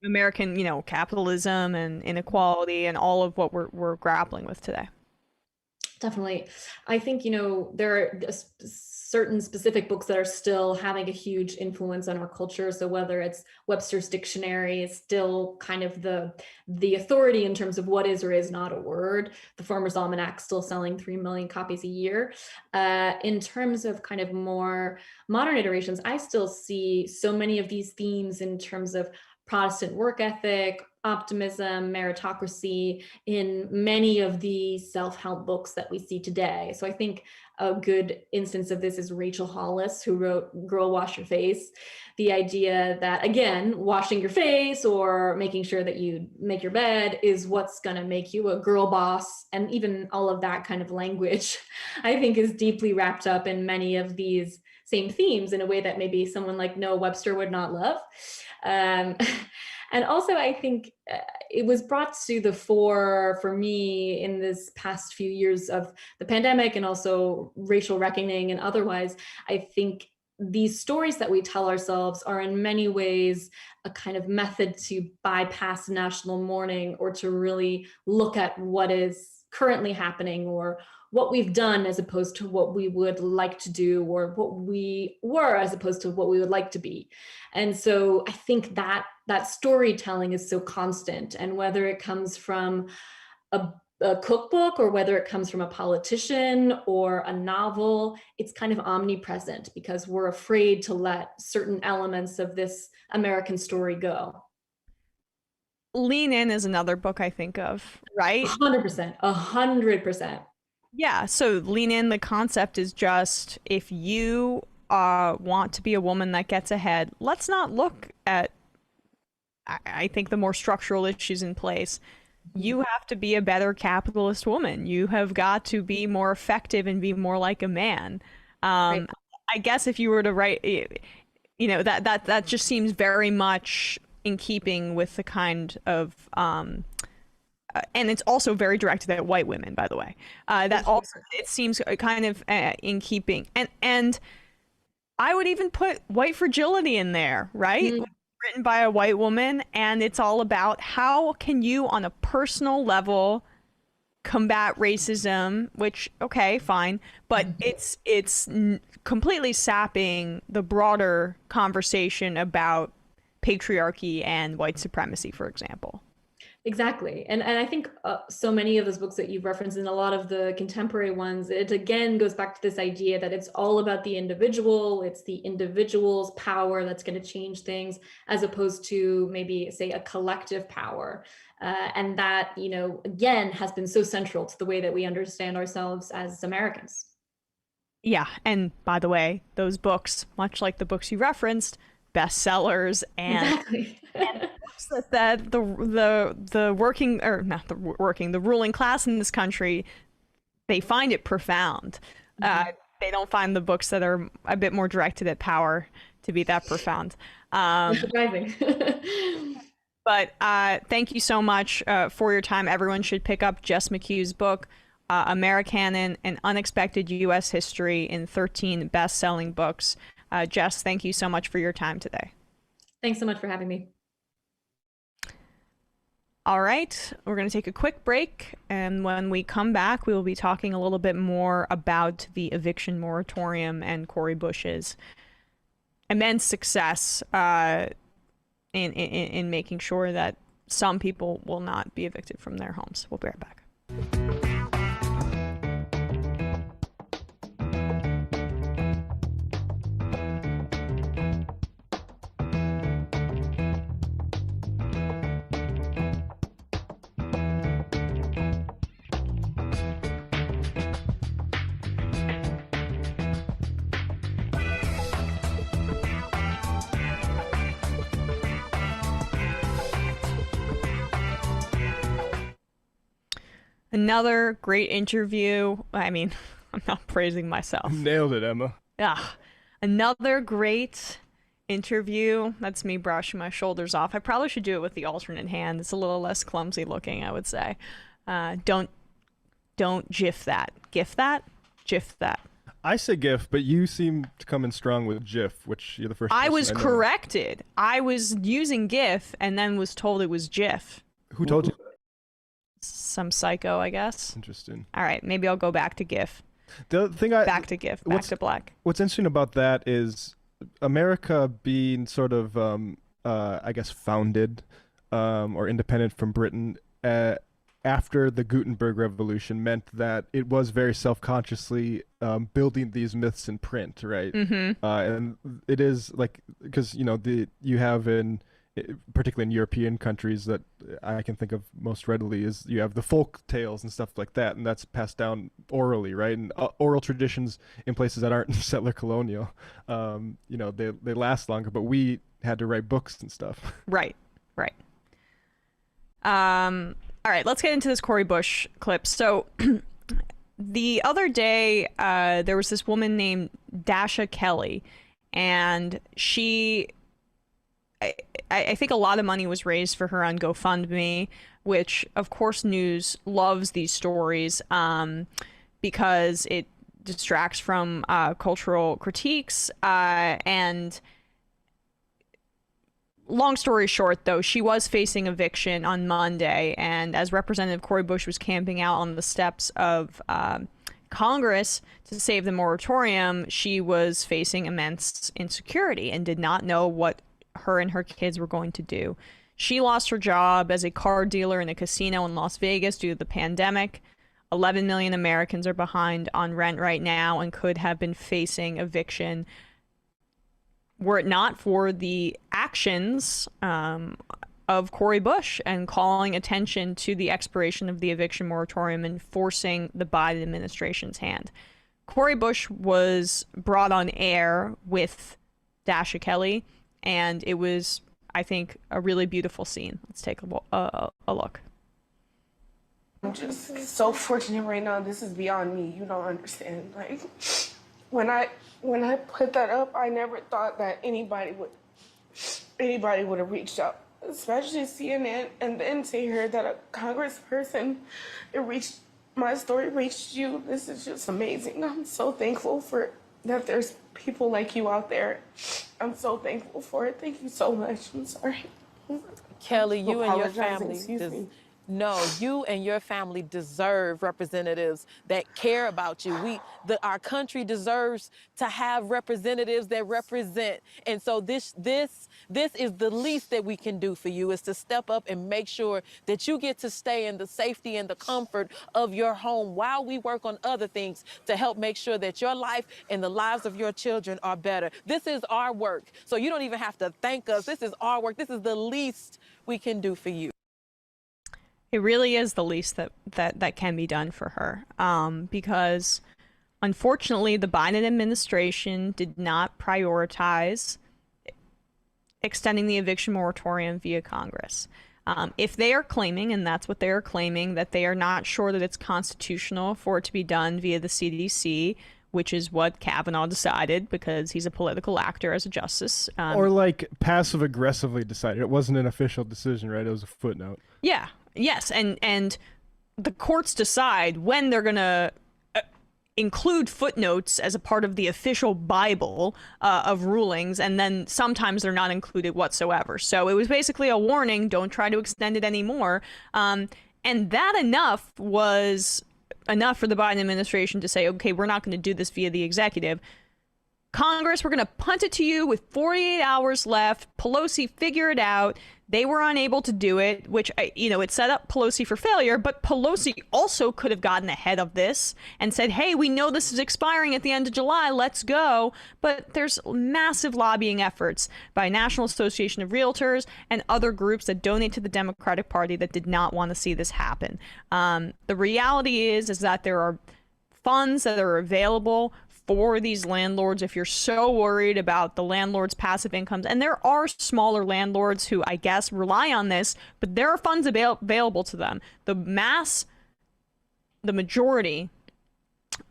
American, capitalism and inequality and all of what we're grappling with today. Definitely. I think, there are certain specific books that are still having a huge influence on our culture. So whether it's Webster's dictionary is still kind of the authority in terms of what is or is not a word. The Farmer's Almanac still selling 3 million copies a year. In terms of kind of more modern iterations, I still see so many of these themes in terms of Protestant work ethic, optimism, meritocracy in many of the self-help books that we see today. So I think a good instance of this is Rachel Hollis, who wrote Girl, Wash Your Face. The idea that, again, washing your face or making sure that you make your bed is what's going to make you a girl boss. And even all of that kind of language, I think, is deeply wrapped up in many of these same themes in a way that maybe someone like Noah Webster would not love. And also, I think it was brought to the fore for me in this past few years of the pandemic and also racial reckoning and otherwise. I think these stories that we tell ourselves are in many ways a kind of method to bypass national mourning or to really look at what is currently happening or what we've done as opposed to what we would like to do or what we were as opposed to what we would like to be. And so I think that storytelling is so constant, and whether it comes from a a cookbook or whether it comes from a politician or a novel, it's kind of omnipresent because we're afraid to let certain elements of this American story go. Lean In is another book I think of, right? 100%, 100%. Yeah, so Lean In, the concept is just, if you want to be a woman that gets ahead, let's not look at, I think, the more structural issues in place. You have to be a better capitalist woman. You have got to be more effective and be more like a man. Right. I guess if you were to write, you know, that just seems very much in keeping with the kind of, and it's also very directed at white women, by the way. That also, it seems kind of in keeping. And I would even put White Fragility in there, right? Mm-hmm. Written by a white woman, and it's all about how can you on a personal level combat racism, which, okay, fine, but it's completely sapping the broader conversation about patriarchy and white supremacy, for example. Exactly. And I think so many of those books that you've referenced and a lot of the contemporary ones, it again goes back to this idea that it's all about the individual. It's the individual's power that's going to change things, as opposed to maybe, say, a collective power. And that, you know, again, has been so central to the way that we understand ourselves as Americans. Yeah. And by the way, those books, much like the books you referenced, bestsellers, and, exactly. and that the working, or not the working, the ruling class in this country, they find it profound. Mm-hmm. They don't find the books that are a bit more directed at power to be that profound. Surprising. But thank you so much for your time. Everyone should pick up Jess McHugh's book, Americanon, An Unexpected U.S. History in 13 Bestselling Books. Jess, thank you so much for your time today. Thanks so much for having me. All right, we're going to take a quick break, and when we come back, we will be talking a little bit more about the eviction moratorium and Cori Bush's immense success in making sure that some people will not be evicted from their homes. We'll be right back. Another great interview. I mean, I'm not praising myself. Nailed it, Emma. Yeah. Another great interview. That's me brushing my shoulders off. I probably should do it with the alternate hand. It's a little less clumsy looking, I would say. Don't GIF that. GIF that? GIF that. I say GIF, but you seem to come in strong with GIF, which you're the first. I was corrected. I was using GIF and then was told it was GIF. Who told you? Some psycho, I guess. Interesting. All right, maybe I'll go back to GIF. The thing back to GIF, back to black. What's interesting about that is America being sort of, I guess, founded or independent from Britain after the Gutenberg Revolution meant that it was very self-consciously building these myths in print, right? Mm-hmm. And it is like, because, you know, you have particularly in European countries that I can think of most readily, is you have the folk tales and stuff like that, and that's passed down orally, right? And oral traditions in places that aren't settler colonial, you know, they last longer, but we had to write books and stuff. Right. All right, let's get into this Cori Bush clip. So the other day, there was this woman named Dasha Kelly, and I think a lot of money was raised for her on GoFundMe, which, of course, news loves these stories because it distracts from cultural critiques. And long story short, though, she was facing eviction on Monday. And as Representative Cori Bush was camping out on the steps of Congress to save the moratorium, she was facing immense insecurity and did not know what her and her kids were going to do. She lost her job as a card dealer in a casino in Las Vegas due to the pandemic. 11 million Americans are behind on rent right now and could have been facing eviction were it not for the actions of Cori Bush and calling attention to the expiration of the eviction moratorium and forcing the Biden administration's hand. Cori Bush was brought on air with Dasha Kelly, and it was, I think, a really beautiful scene. Let's take a look. I'm just so fortunate right now. This is beyond me. You don't understand. Like, when I put that up, I never thought that anybody would have reached out, especially CNN, and then to hear that a congressperson, my story reached you. This is just amazing. I'm so thankful for that there's people like you out there. I'm so thankful for it. Thank you so much. I'm sorry. Kelly, you and your family, Excuse me. no, you and your family deserve representatives that care about you. Our country deserves to have representatives that represent. And so this is the least that we can do for you, is to step up and make sure that you get to stay in the safety and the comfort of your home while we work on other things to help make sure that your life and the lives of your children are better. This is our work. So you don't even have to thank us. This is our work. This is the least we can do for you. It really is the least that can be done for her, because unfortunately the Biden administration did not prioritize extending the eviction moratorium via Congress. If they are claiming, and that's what they are claiming, that they are not sure that it's constitutional for it to be done via the CDC, which is what Kavanaugh decided because he's a political actor as a justice. Or like passive aggressively decided. It wasn't an official decision, right? It was a footnote. Yeah. Yes. And the courts decide when they're going to include footnotes as a part of the official Bible of rulings, and then sometimes they're not included whatsoever. So it was basically a warning, don't try to extend it anymore. And that was enough for the Biden administration to say, okay, we're not going to do this via the executive. Congress, we're going to punt it to you with 48 hours left. Pelosi, figure it out. They were unable to do it, which, it set up Pelosi for failure, but Pelosi also could have gotten ahead of this and said, hey, we know this is expiring at the end of July, let's go. But there's massive lobbying efforts by National Association of Realtors and other groups that donate to the Democratic Party that did not want to see this happen. The reality is that there are funds that are available for these landlords if you're so worried about the landlord's passive incomes. And there are smaller landlords who, I guess, rely on this, but there are funds available to them. The majority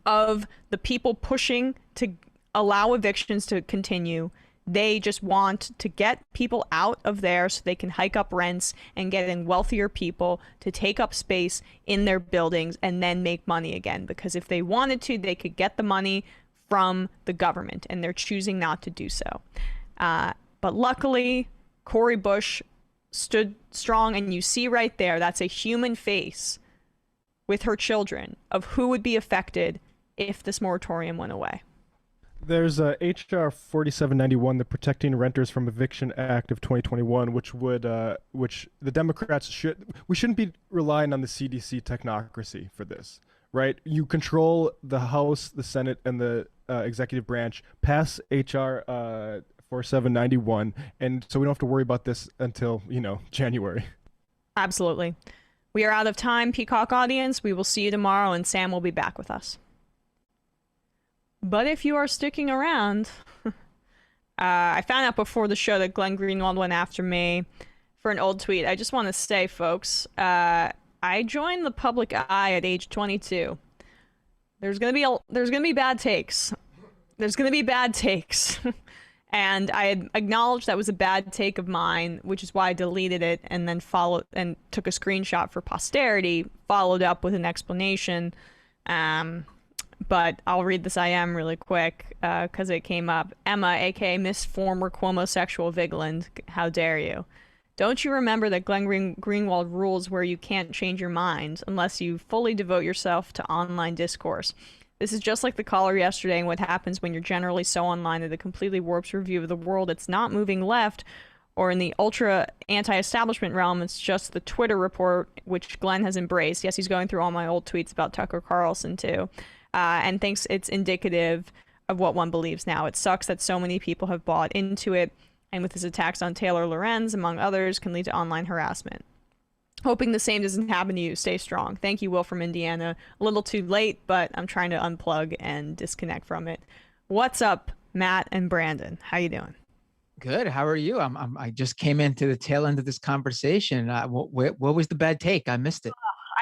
of the people pushing to allow evictions to continue, they just want to get people out of there so they can hike up rents and get in wealthier people to take up space in their buildings and then make money again. Because if they wanted to, they could get the money from the government, and they're choosing not to do so. But luckily, Cori Bush stood strong, and you see right there, that's a human face with her children of who would be affected if this moratorium went away. There's HR 4791, the Protecting Renters from Eviction Act of 2021, which the Democrats we shouldn't be relying on the CDC technocracy for this, right? You control the House, the Senate, and the executive branch, pass HR 4791, and so we don't have to worry about this until, January. Absolutely. We are out of time, Peacock audience. We will see you tomorrow, and Sam will be back with us. But if you are sticking around, I found out before the show that Glenn Greenwald went after me for an old tweet. I just want to say, folks, I joined the public eye at age 22. There's gonna be bad takes. There's gonna be bad takes, and I had acknowledged that was a bad take of mine, which is why I deleted it and then followed and took a screenshot for posterity. Followed up with an explanation. But I'll read this IM really quick because it came up. Emma, aka Miss Former Cuomo-sexual Vigeland, how dare you? Don't you remember that Glenn Greenwald rules where you can't change your mind unless you fully devote yourself to online discourse? This is just like the caller yesterday and what happens when you're generally so online that it completely warps your view of the world. It's not moving left or in the ultra anti-establishment realm, it's just the Twitter report, which Glenn has embraced. Yes, he's going through all my old tweets about Tucker Carlson too, and thinks it's indicative of what one believes now. It sucks that so many people have bought into it, and with his attacks on Taylor Lorenz, among others, can lead to online harassment. Hoping the same doesn't happen to you. Stay strong. Thank you, Will from Indiana. A little too late, but I'm trying to unplug and disconnect from it. What's up, Matt and Brandon? How you doing? Good. How are you? I just came into the tail end of this conversation. What was the bad take? I missed it.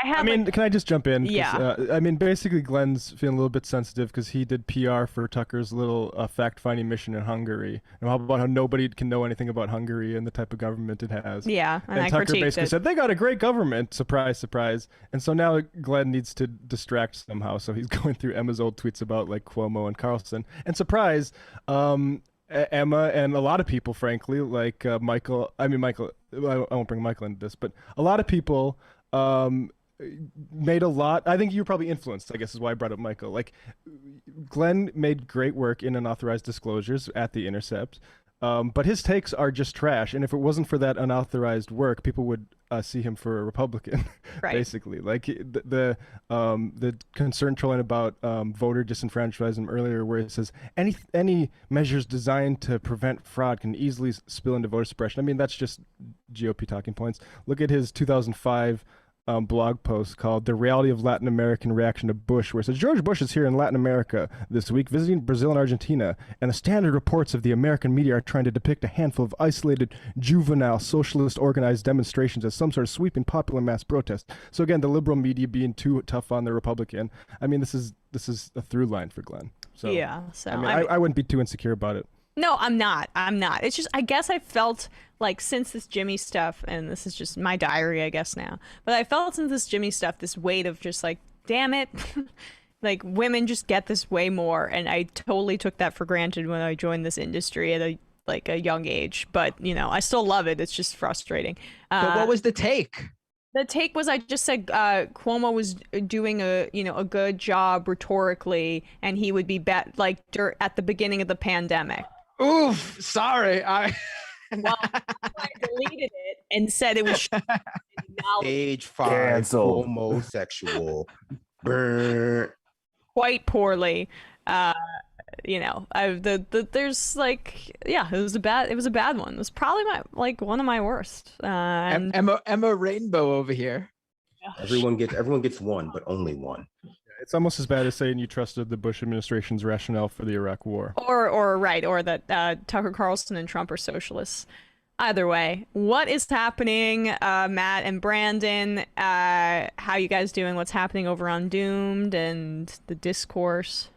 Can I just jump in? Yeah. Basically, Glenn's feeling a little bit sensitive because he did PR for Tucker's little fact-finding mission in Hungary. And how about how nobody can know anything about Hungary and the type of government it has? Yeah, and I Tucker basically it. said, they got a great government. Surprise, surprise. And so now Glenn needs to distract somehow. So he's going through Emma's old tweets about like Cuomo and Carlson. And surprise, Emma and a lot of people, frankly, like Michael, I won't bring Michael into this, but a lot of people made a lot. I think you were probably influenced, I guess is why I brought up Michael. Like, Glenn made great work in unauthorized disclosures at The Intercept, but his takes are just trash. And if it wasn't for that unauthorized work, people would see him for a Republican, right. Basically. Like the concern trolling about voter disenfranchisement earlier, where it says any measures designed to prevent fraud can easily spill into voter suppression. I mean, that's just GOP talking points. Look at his 2005 blog post called "The Reality of Latin American Reaction to Bush," where it says George Bush is here in Latin America this week visiting Brazil and Argentina, and the standard reports of the American media are trying to depict a handful of isolated juvenile socialist organized demonstrations as some sort of sweeping popular mass protest. So again, the liberal media being too tough on the Republican. I mean, this is a through line for Glenn. So yeah, so I wouldn't be too insecure about it. No, I'm not. It's just, I guess I felt like since this Jimmy stuff, and this is just my diary, I guess now, but I felt since this Jimmy stuff, this weight of just like, damn it, like women just get this way more. And I totally took that for granted when I joined this industry at a young age, but I still love it. It's just frustrating. But what was the take? The take was, I just said Cuomo was doing a good job rhetorically, and he would be at the beginning of the pandemic. Oof, sorry. I deleted it and said it was age 5 homosexual. Quite poorly. There's like, yeah, it was a bad one. It was probably one of my worst. Emma Rainbow over here. Everyone gets one, but only one. It's almost as bad as saying you trusted the Bush administration's rationale for the Iraq War. Or that Tucker Carlson and Trump are socialists. Either way, what is happening, Matt and Brandon? How you guys doing? What's happening over on Doomed and the discourse?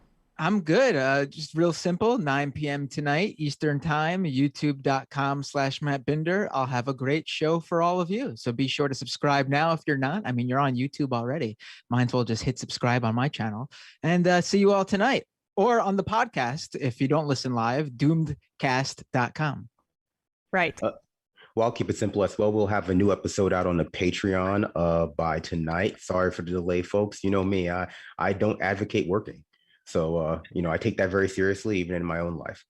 I'm good. Just real simple. 9 p.m. tonight, Eastern time, youtube.com/Matt Binder. I'll have a great show for all of you. So be sure to subscribe now if you're not. I mean, you're on YouTube already. Might as well just hit subscribe on my channel. And see you all tonight. Or on the podcast, if you don't listen live, doomedcast.com. Right. Well, I'll keep it simple as well. We'll have a new episode out on the Patreon by tonight. Sorry for the delay, folks. You know me. I don't advocate working. So, I take that very seriously, even in my own life.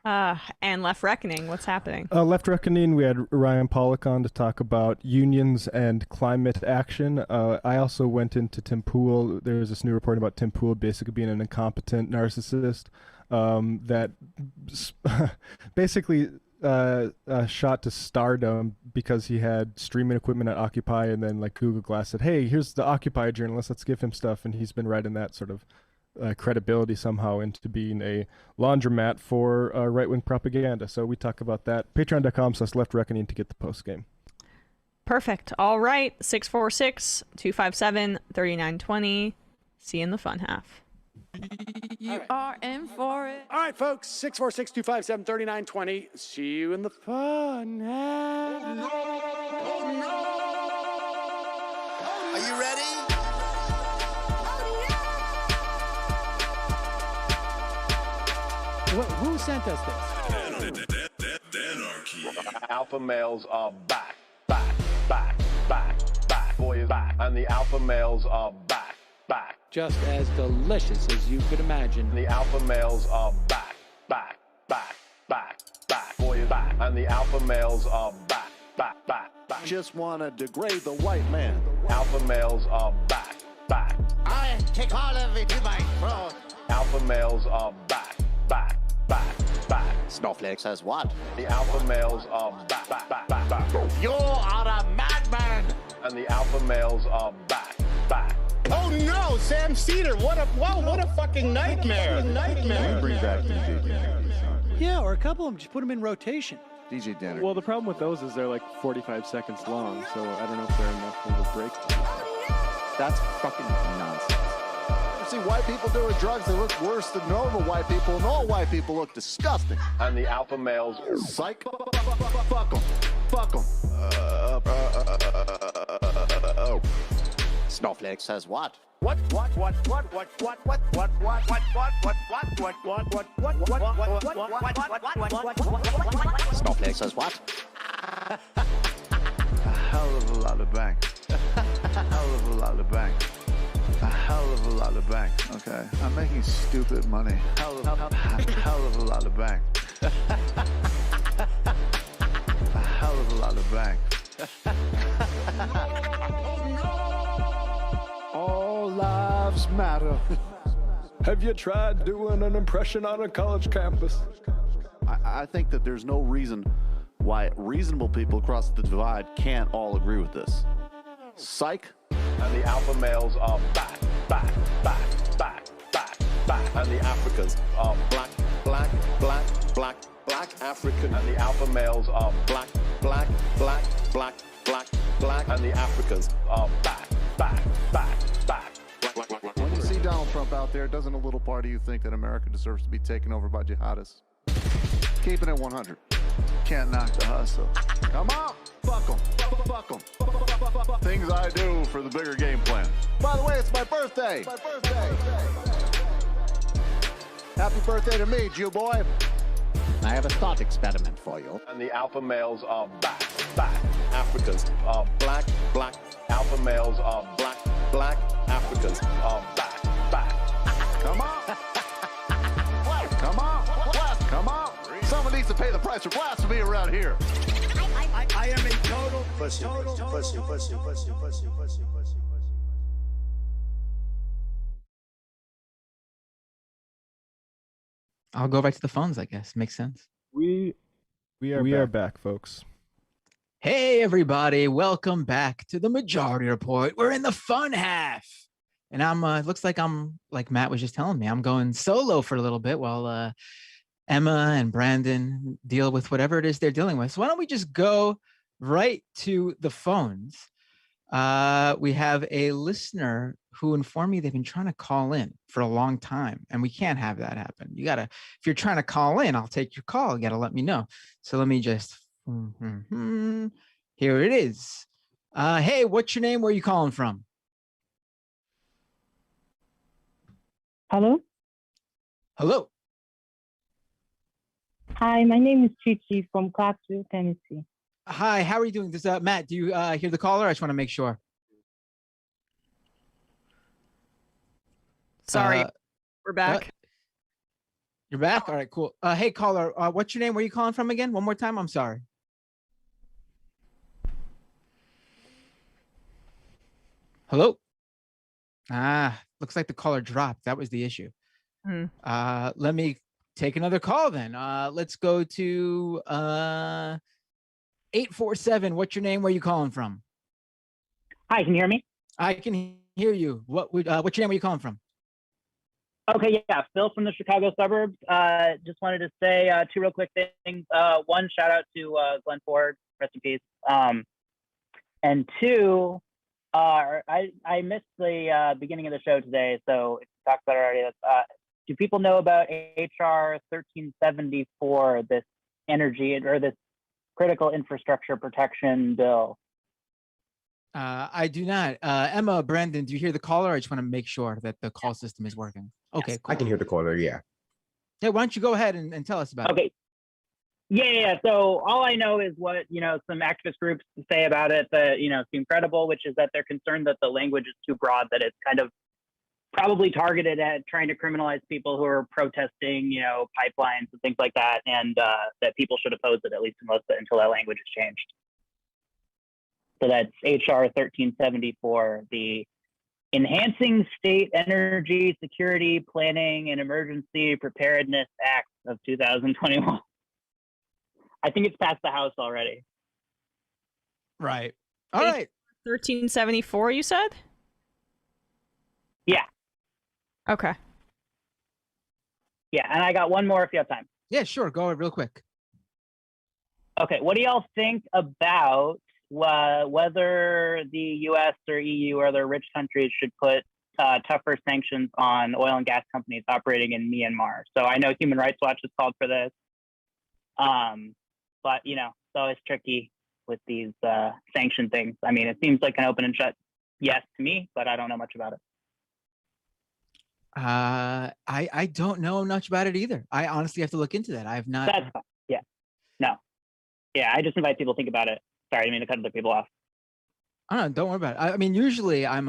And Left Reckoning, what's happening? Left Reckoning, we had Ryan Pollack on to talk about unions and climate action. I also went into Tim Pool. There's this new report about Tim Pool basically being an incompetent narcissist that basically shot to stardom because he had streaming equipment at Occupy, and then like Google Glass said, hey, here's the Occupy journalist, let's give him stuff. And he's been writing that sort of credibility somehow into being a laundromat for right-wing propaganda. So we talk about that. Patreon.com/Left Reckoning to get the post game. Perfect. All right. 646-257-3920. See you in the fun half. You are in for it. All right, folks. 646-257-3920. See you in the fun half. Are you ready? Who sent us this? Alpha males are back. Boy is back. And the alpha males are back. Just as delicious as you could imagine. The alpha males are back. Boy is back. And the alpha males are back, back, back, back. Just want to degrade the white man. Alpha males are back, back. I take all of it in my throat. Alpha males are back, back, back, back. Snowflake says what? The alpha males are back, back, back, back, back. You are a madman. And the alpha males are back, back. Oh no, Sam Cedar! What a fucking nightmare! Bring back DJ. Yeah, or a couple of them. Just put them in rotation. DJ Danner. Well, the problem with those is they're like 45 seconds long, so I don't know if they're enough of a break. That's fucking nonsense. You see white people doing drugs, they look worse than normal white people, and all white people look disgusting. And the alpha males, psych, fuck them, fuck them. Snowflake says what? Snowflake says what? A hell of a lot of bank. A hell of a lot of bank. A hell of a lot of bank. Okay, I'm making stupid money. Hell of a lot of bank. A hell of a lot of bank. All lives matter. Have you tried doing an impression on a college campus? I think that there's no reason why reasonable people across the divide can't all agree with this. Psych. and the alpha males are back, back, back, back, back, back, and the Africans are black, black, black, black, black African, and the alpha males are black, black, black, black, black, black, and the Africans are back, back, back, back. When you see Donald Trump out there, doesn't a little part of you think that America deserves to be taken over by jihadists? Keeping it 100. Can't knock the hustle. Come on, fuck them, fuck them. Things I do for the bigger game plan. By the way, it's my birthday. Happy birthday to me, Jew boy. I have a thought experiment for you. And the alpha males are back, back. Africans are black, black. Alpha males are black, black. Africans are back, back. Come on. Come on. Come on. Someone needs to pay the price for blasphemy around here. I am a total pussy. I'll go back to the phones, I guess. Makes sense. We are back, folks. Hey, everybody. Welcome back to the Majority Report. We're in the fun half. And I'm, it looks like like Matt was just telling me, I'm going solo for a little bit while Emma and Brandon deal with whatever it is they're dealing with. So why don't we just go right to the phones? We have a listener who informed me they've been trying to call in for a long time, and we can't have that happen. You gotta, if you're trying to call in, I'll take your call. You gotta let me know. So let me just, here it is. Hey, what's your name? Where are you calling from? Hello? Hello. Hi, my name is Chichi from Clarksville, Tennessee. Hi, how are you doing? This Matt, do you hear the caller? I just want to make sure. Sorry, we're back. You're back? All right, cool. Hey, caller, what's your name? Where are you calling from again? One more time? I'm sorry. Hello? Looks like the caller dropped. That was the issue. Let me take another call then. Let's go to 847. What's your name? Where are you calling from? Hi, can you hear me? I can hear you. What's your name? Where are you calling from? Okay, yeah, Phil from the Chicago suburbs. Just wanted to say two real quick things. One, shout out to Glenn Ford, rest in peace. And two, I missed the beginning of the show today, so if you talked about it already, do people know about HR 1374, this energy or this critical infrastructure protection bill? I do not. Emma, Brandon, do you hear the caller? I just want to make sure that the call system is working. Okay, cool. I can hear the caller, yeah. Yeah, why don't you go ahead and tell us about it? Okay. Yeah. So all I know is what, some activist groups say about it that, seem credible, which is that they're concerned that the language is too broad, that it's kind of probably targeted at trying to criminalize people who are protesting, pipelines and things like that, and that people should oppose it, at least until that language is changed. So that's HR 1374, the Enhancing State Energy Security Planning and Emergency Preparedness Act of 2021. I think it's passed the House already. Right. All right. 1374, you said? Yeah. Okay. Yeah, and I got one more if you have time. Yeah, sure. Go ahead real quick. Okay, what do y'all think about whether the U.S. or EU or other rich countries should put tougher sanctions on oil and gas companies operating in Myanmar? So I know Human Rights Watch has called for this, but it's always tricky with these sanction things. I mean, it seems like an open and shut yes to me, but I don't know much about it. I don't know much about it either. I honestly have to look into that. I have not. That's fine. Yeah. No. Yeah, I just invite people to think about it. Sorry, I didn't mean to cut other people off. Oh, don't worry about it. I mean, usually I'm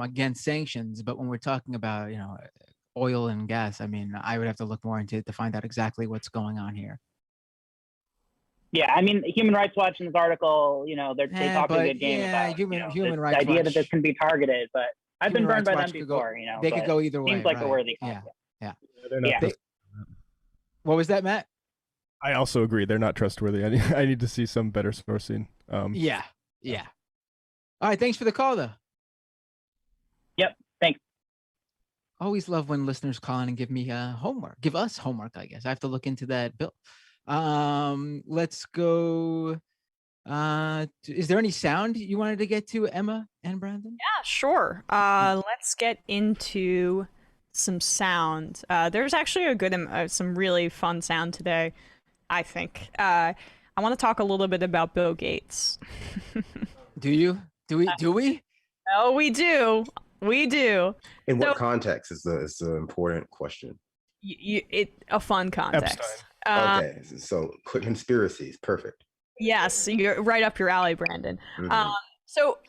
against sanctions, but when we're talking about, oil and gas, I mean, I would have to look more into it to find out exactly what's going on here. Yeah, I mean, Human Rights Watch in this article, they talk a good game about Human Rights idea Watch, that this can be targeted, but I've been burned by them before. They could go either way. Seems like right. a worthy Yeah. concept. Yeah. What was that, Matt? I also agree. They're not trustworthy. I need to see some better sourcing. Yeah. All right. Thanks for the call, though. Yep. Thanks. Always love when listeners call in and give me homework. Give us homework, I guess. I have to look into that bill. Let's go. Is there any sound you wanted to get to, Emma and Brandon? Yeah, sure. Let's get into some sound. There's actually a good, some really fun sound today, I think. I want to talk a little bit about Bill Gates. Do you? Do we? Oh, we do. We do. In what context is the important question? A fun context. Okay, so quick conspiracies, perfect. Yes, you're right up your alley, Brandon. Mm-hmm. So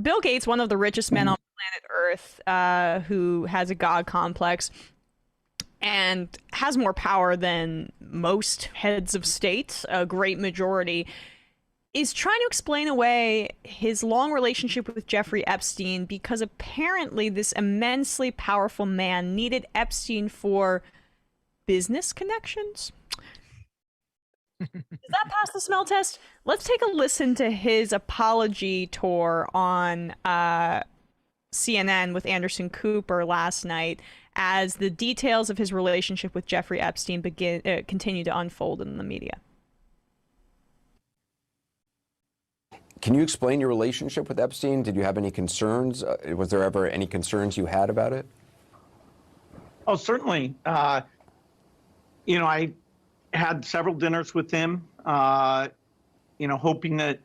Bill Gates, one of the richest men on planet Earth, who has a God complex and has more power than most heads of state, a great majority, is trying to explain away his long relationship with Jeffrey Epstein because apparently this immensely powerful man needed Epstein for business connections. Does that pass the smell test? Let's take a listen to his apology tour on CNN with Anderson Cooper last night as the details of his relationship with Jeffrey Epstein continue to unfold in the media. Can you explain your relationship with Epstein? Did you have any concerns? Was there ever any concerns you had about it? Oh, certainly. I had several dinners with him, hoping that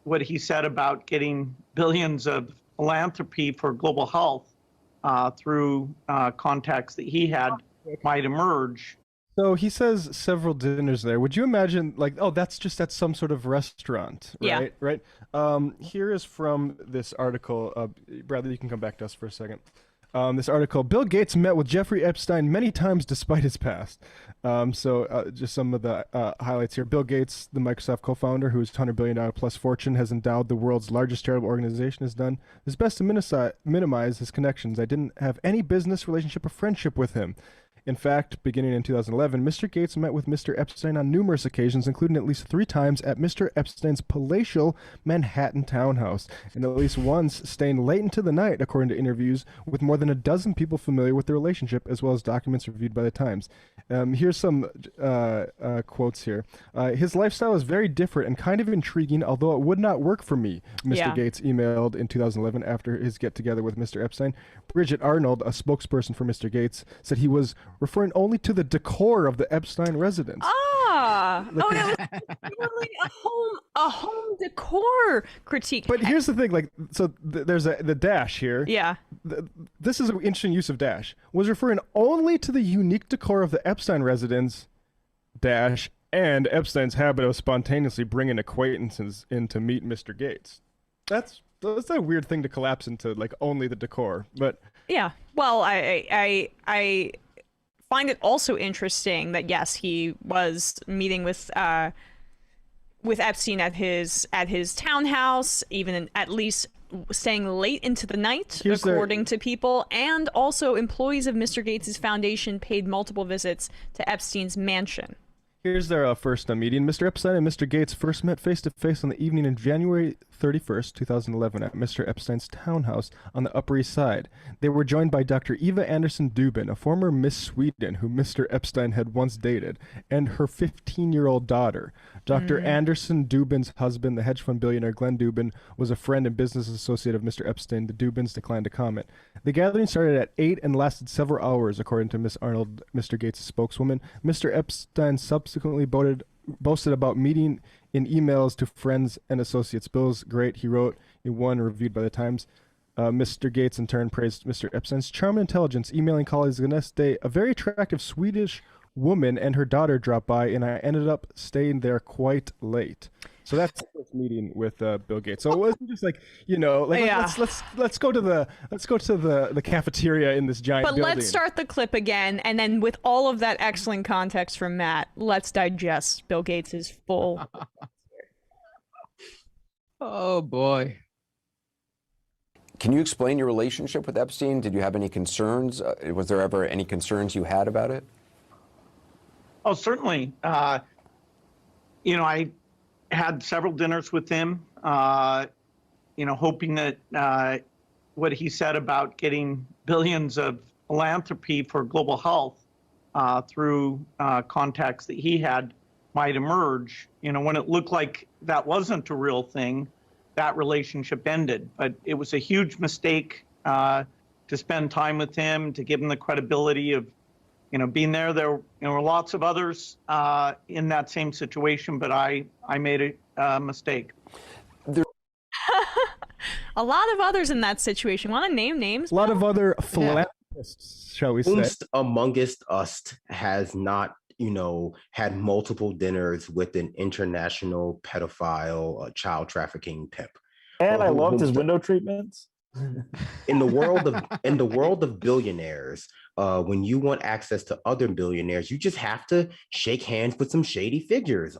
what he said about getting billions of philanthropy for global health through contacts that he had might emerge. So he says several dinners there. Would you imagine, that's at some sort of restaurant, right? Yeah. Right. Here is from this article. Bradley, you can come back to us for a second. This article, Bill Gates met with Jeffrey Epstein many times despite his past. Just some of the highlights here. Bill Gates, the Microsoft co-founder, whose $100 billion plus fortune has endowed the world's largest charitable organization, has done his best to minimize his connections. I didn't have any business relationship or friendship with him. In fact, beginning in 2011, Mr. Gates met with Mr. Epstein on numerous occasions, including at least 3 times at Mr. Epstein's palatial Manhattan townhouse, and at least once staying late into the night, according to interviews with more than a dozen people familiar with the relationship, as well as documents reviewed by the Times. Here's some quotes here. His lifestyle is very different and kind of intriguing, although it would not work for me, Mr. Gates emailed in 2011 after his get-together with Mr. Epstein. Bridget Arnold, a spokesperson for Mr. Gates, said he was referring only to the decor of the Epstein residence. It was really a home decor critique. But here's the thing, there's the dash here. Yeah. This is an interesting use of dash. Was referring only to the unique decor of the Epstein residence, dash, and Epstein's habit of spontaneously bringing acquaintances in to meet Mr. Gates. That's a weird thing to collapse into, only the decor. But Yeah. Well, I find it also interesting that yes, he was meeting with Epstein at his townhouse, even at least staying late into the night, according to people, and also employees of Mr. Gates' foundation paid multiple visits to Epstein's mansion. Here's their first meeting. Mr. Epstein and Mr. Gates first met face-to-face on the evening of January 31st, 2011 at Mr. Epstein's townhouse on the Upper East Side. They were joined by Dr. Eva Anderson Dubin, a former Miss Sweden who Mr. Epstein had once dated, and her 15-year-old daughter. Dr. Anderson Dubin's husband, the hedge fund billionaire Glenn Dubin, was a friend and business associate of Mr. Epstein. The Dubins declined to comment. The gathering started at 8 and lasted several hours, according to Miss Arnold, Mr. Gates' spokeswoman. Mr. Epstein subsequently boasted about meeting in emails to friends and associates. Bill's great, he wrote in one reviewed by the Times. Mr. Gates in turn praised Mr. Epstein's charm and intelligence, emailing colleagues the next day. A very attractive Swedish woman and her daughter dropped by, and I ended up staying there quite late. So that's the first meeting with Bill Gates. So it wasn't just like, let's go to the cafeteria in this giant building. But let's start the clip again, and then with all of that excellent context from Matt, let's digest Bill Gates' full. Oh boy. Can you explain your relationship with Epstein? Did you have any concerns? Was there ever any concerns you had about it? Oh, certainly. I had several dinners with him, hoping that what he said about getting billions of philanthropy for global health through contacts that he had might emerge. When it looked like that wasn't a real thing, that relationship ended. But it was a huge mistake to spend time with him, to give him the credibility of being there. There were lots of others in that same situation, but I made a mistake. A lot of others in that situation. Want to name names? A lot of other philanthropists, shall we say. Whomst amongst us has not, had multiple dinners with an international pedophile, child trafficking pimp. And I loved his window treatments. In the world of billionaires, when you want access to other billionaires, you just have to shake hands with some shady figures,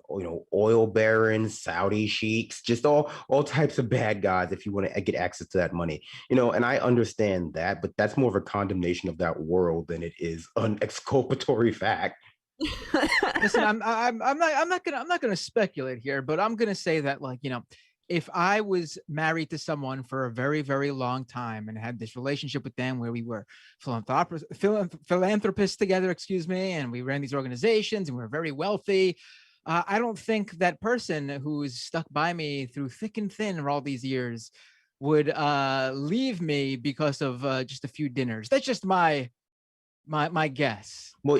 oil barons, Saudi sheiks, just all types of bad guys if you want to get access to that money. And I understand that, but that's more of a condemnation of that world than it is an exculpatory fact. Listen, I'm not gonna speculate here, but I'm gonna say that, if I was married to someone for a very, very long time and had this relationship with them where we were philanthropists together, and we ran these organizations and we were very wealthy, I don't think that person who's stuck by me through thick and thin for all these years would leave me because of just a few dinners. That's just my guess. Well,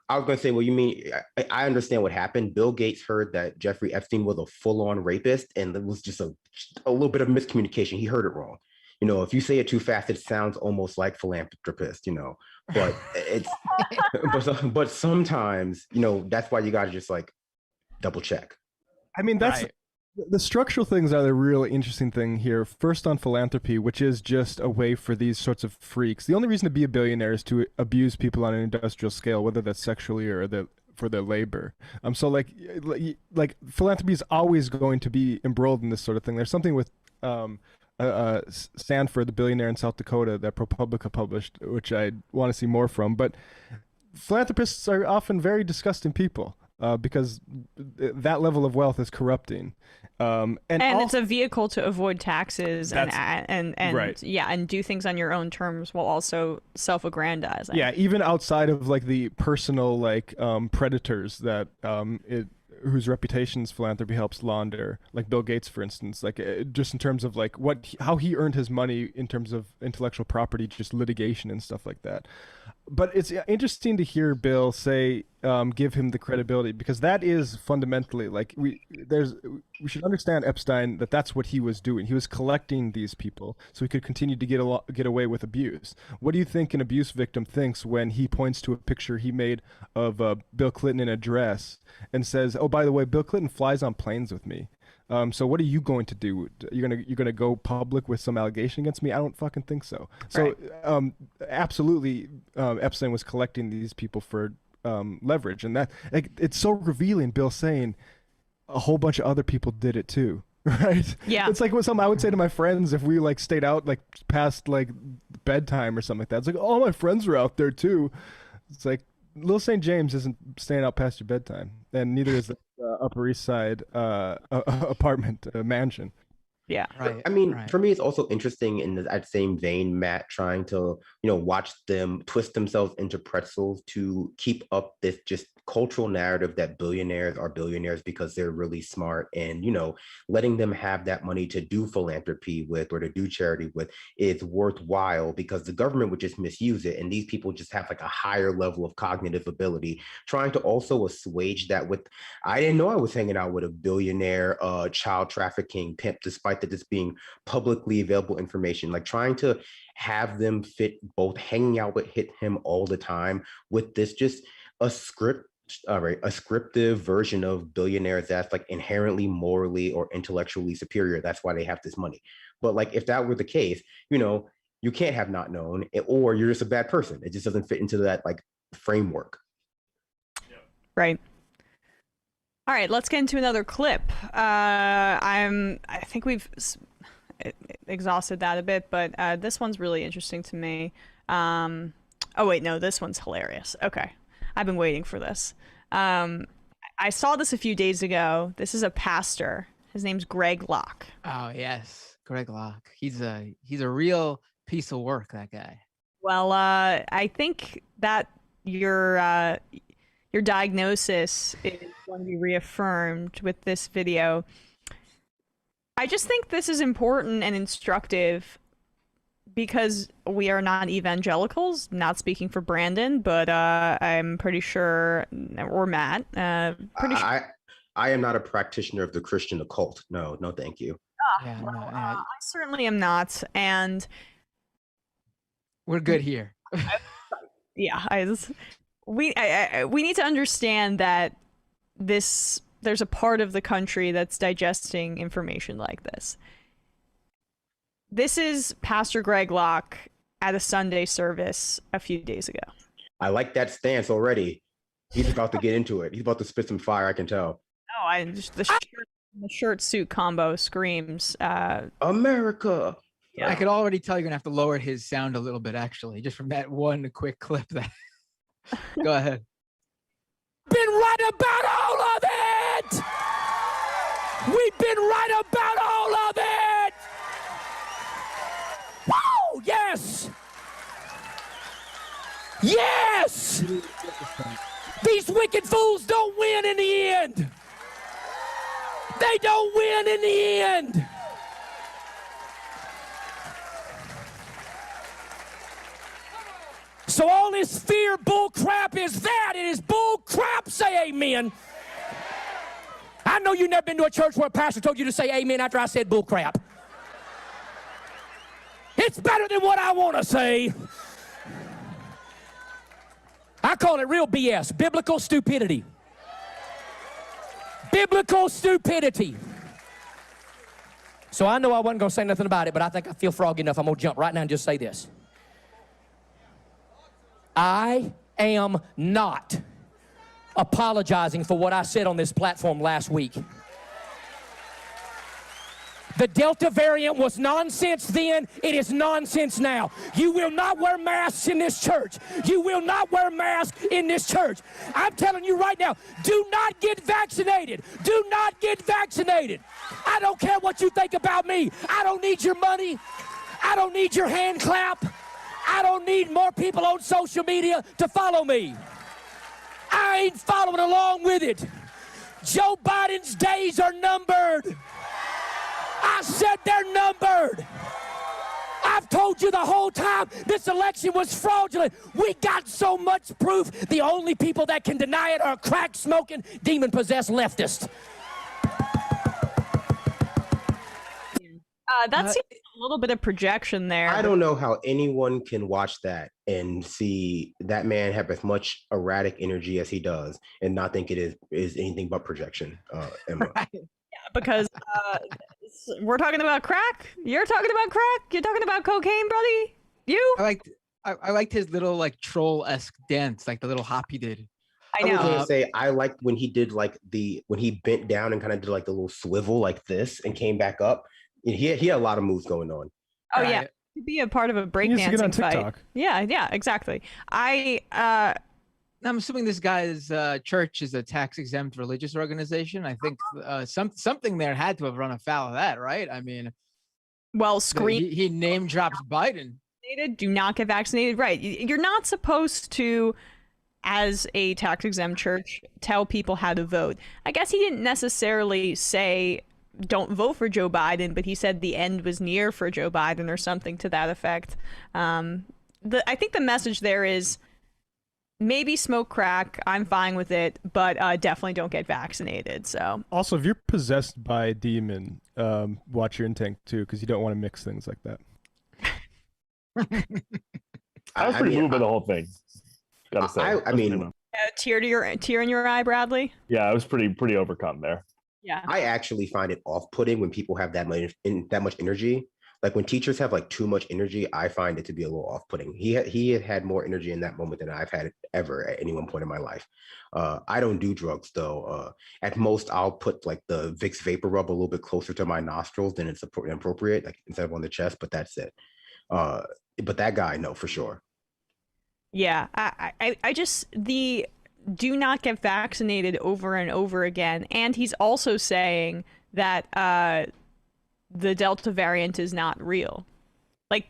I was going to say, well, you mean, I understand what happened. Bill Gates heard that Jeffrey Epstein was a full-on rapist, and it was just a little bit of miscommunication. He heard it wrong. If you say it too fast, it sounds almost like philanthropist, but it's, but sometimes, that's why you got to just double check. I mean, that's right. The structural things are the really interesting thing here. First on philanthropy, which is just a way for these sorts of freaks. The only reason to be a billionaire is to abuse people on an industrial scale, whether that's sexually or for their labor. So like philanthropy is always going to be embroiled in this sort of thing. There's something with Sanford, the billionaire in South Dakota, that ProPublica published, which I want to see more from. But philanthropists are often very disgusting people. Because that level of wealth is corrupting, and it's a vehicle to avoid taxes and right. and do things on your own terms while also self-aggrandizing. Yeah, even outside of the personal predators that whose reputations philanthropy helps launder, like Bill Gates, for instance, just in terms of how he earned his money in terms of intellectual property, just litigation and stuff like that. But it's interesting to hear Bill say, give him the credibility, because that is fundamentally we should understand Epstein, that's what he was doing. He was collecting these people so he could continue to get away with abuse. What do you think an abuse victim thinks when he points to a picture he made of Bill Clinton in a dress and says, "Oh, by the way, Bill Clinton flies on planes with me"? So what are you going to do? You're gonna go public with some allegation against me? I don't fucking think so. So absolutely, Epstein was collecting these people for leverage, and that it's so revealing. Bill saying a whole bunch of other people did it too. Right. Yeah. It's like what something I would say to my friends if we like stayed out like past like bedtime or something like that. It's like all my friends are out there too. It's like Little St. James isn't staying out past your bedtime, and neither is the Upper East Side apartment mansion. Yeah. Right. I mean, for me, it's also interesting in that same vein, Matt, trying to, watch them twist themselves into pretzels to keep up this just cultural narrative that billionaires are billionaires because they're really smart, and, letting them have that money to do philanthropy with or to do charity with is worthwhile because the government would just misuse it. And these people just have like a higher level of cognitive ability, trying to also assuage that with, I didn't know I was hanging out with a billionaire child trafficking pimp, despite that this being publicly available information, like trying to have them fit both hanging out with him all the time with this just a scriptive version of billionaires that's like inherently morally or intellectually superior. That's why they have this money. But like if that were the case, you can't have not known, or you're just a bad person. It just doesn't fit into that like framework. Right. All right, let's get into another clip. I think we've exhausted that a bit, but this one's really interesting to me. Oh wait, no, this one's hilarious. Okay, I've been waiting for this. I saw this a few days ago. This is a pastor. His name's Greg Locke. Oh yes, Greg Locke. He's a real piece of work, that guy. Well, I think that your diagnosis is going to be reaffirmed with this video. I just think this is important and instructive because we are not evangelicals, not speaking for Brandon, but I'm pretty sure, or Matt, pretty sure. I am not a practitioner of the Christian occult. No, thank you. I certainly am not, and we're good here. We need to understand that there's a part of the country that's digesting information like this. This is Pastor Greg Locke at a Sunday service a few days ago. I like that stance already. He's about to get into it. He's about to spit some fire, I can tell. No, the shirt suit combo screams America. Yeah. I could already tell you're gonna have to lower his sound a little bit, actually, just from that one quick clip. That go ahead. Been right about all of it. We've been right about all of it. Woo! Yes. Yes. These wicked fools don't win in the end. They don't win in the end. So all this fear bull crap is that. It is bull crap. Say amen. I know you've never been to a church where a pastor told you to say amen after I said bull crap. It's better than what I want to say. I call it real BS, biblical stupidity. Biblical stupidity. So I know I wasn't going to say nothing about it, but I think I feel froggy enough. I'm going to jump right now and just say this. I am not apologizing for what I said on this platform last week. The Delta variant was nonsense then. It is nonsense now. You will not wear masks in this church. You will not wear masks in this church. I'm telling you right now, do not get vaccinated. Do not get vaccinated. I don't care what you think about me. I don't need your money. I don't need your hand clap. I don't need more people on social media to follow me. I ain't following along with it. Joe Biden's days are numbered. I said they're numbered. I've told you the whole time this election was fraudulent. We got so much proof. The only people that can deny it are crack-smoking, demon-possessed leftists. That seems a little bit of projection there. I don't know how anyone can watch that and see that man have as much erratic energy as he does and not think it is anything but projection, Emma. Right. because we're talking about crack. You're talking about crack. You're talking about cocaine, buddy. You? I liked his little like troll-esque dance, like the little hop he did. I know. was gonna say I liked when he did like when he bent down and kind of did like the little swivel like this and came back up. He had a lot of moves going on. Oh yeah, to be a part of a breakdancing fight. Yeah, exactly. I'm assuming this guy's church is a tax-exempt religious organization. I think something there had to have run afoul of that, right? I mean, well, he name drops Biden. Do not get vaccinated. Right. You're not supposed to, as a tax-exempt church, tell people how to vote. I guess he didn't necessarily say don't vote for Joe Biden, but he said the end was near for Joe Biden or something to that effect. I think the message there is maybe smoke crack. I'm fine with it, but definitely don't get vaccinated. So also, if you're possessed by a demon, watch your intent too, because you don't want to mix things like that. I was pretty moved by the whole thing. Gotta say. Tear in your eye, Bradley. Yeah, I was pretty overcome there. Yeah, I actually find it off-putting when people have that much energy. Like when teachers have like too much energy, I find it to be a little off-putting. He had more energy in that moment than I've had ever at any one point in my life. I don't do drugs though. At most, I'll put like the Vicks Vapor Rub a little bit closer to my nostrils than it's appropriate, like instead of on the chest. But that's it. But that guy, no, for sure. Yeah, I just do not get vaccinated over and over again. And he's also saying that the Delta variant is not real. Like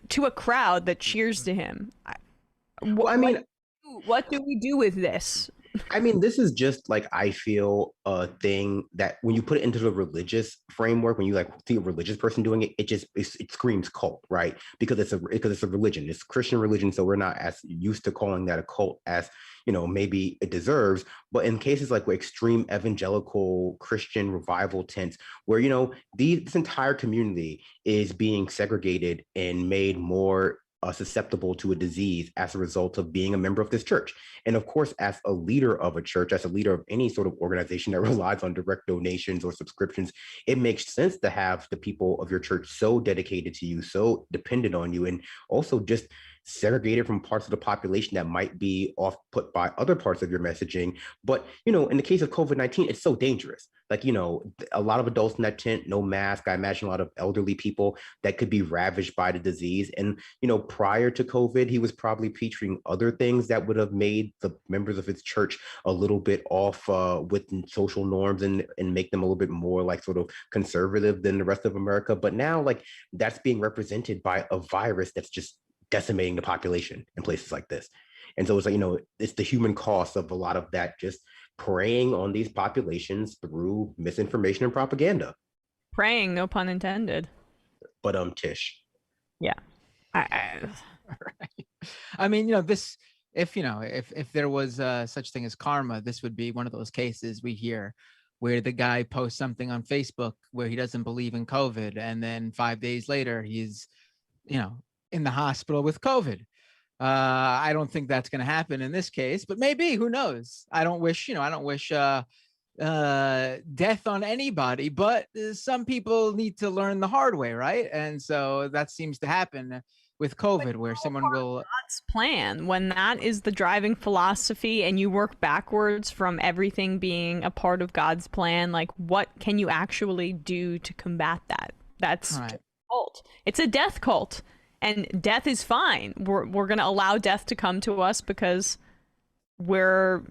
to a crowd that cheers to him. What do we do with this? I mean, this is just like, I feel a thing that when you put it into the religious framework, when you like see a religious person doing it, it screams cult, right? Because it's a religion, it's Christian religion. So we're not as used to calling that a cult as, maybe it deserves. But in cases like with extreme evangelical Christian revival tents where, this entire community is being segregated and made more susceptible to a disease as a result of being a member of this church. And of course, as a leader of a church, as a leader of any sort of organization that relies on direct donations or subscriptions, it makes sense to have the people of your church so dedicated to you, so dependent on you, and also just segregated from parts of the population that might be off-put by other parts of your messaging. But, in the case of COVID-19, it's so dangerous. Like, a lot of adults in that tent, no mask. I imagine a lot of elderly people that could be ravaged by the disease. And, prior to COVID, he was probably featuring other things that would have made the members of his church a little bit off with social norms and make them a little bit more like sort of conservative than the rest of America. But now, like, that's being represented by a virus that's just decimating the population in places like this. And so it's like, it's the human cost of a lot of that just preying on these populations through misinformation and propaganda. Praying, no pun intended. But Tish. Yeah. I mean, this, if there was such thing as karma, this would be one of those cases we hear where the guy posts something on Facebook where he doesn't believe in COVID, and then 5 days later he's, in the hospital with COVID. I don't think that's going to happen in this case, but maybe, who knows? I don't wish death on anybody, but some people need to learn the hard way, right? And so that seems to happen with COVID, where someone will God's plan, when that is the driving philosophy and you work backwards from everything being a part of God's plan, like what can you actually do to combat that? That's right. A cult. It's a death cult. And death is fine. We're going to allow death to come to us because we're,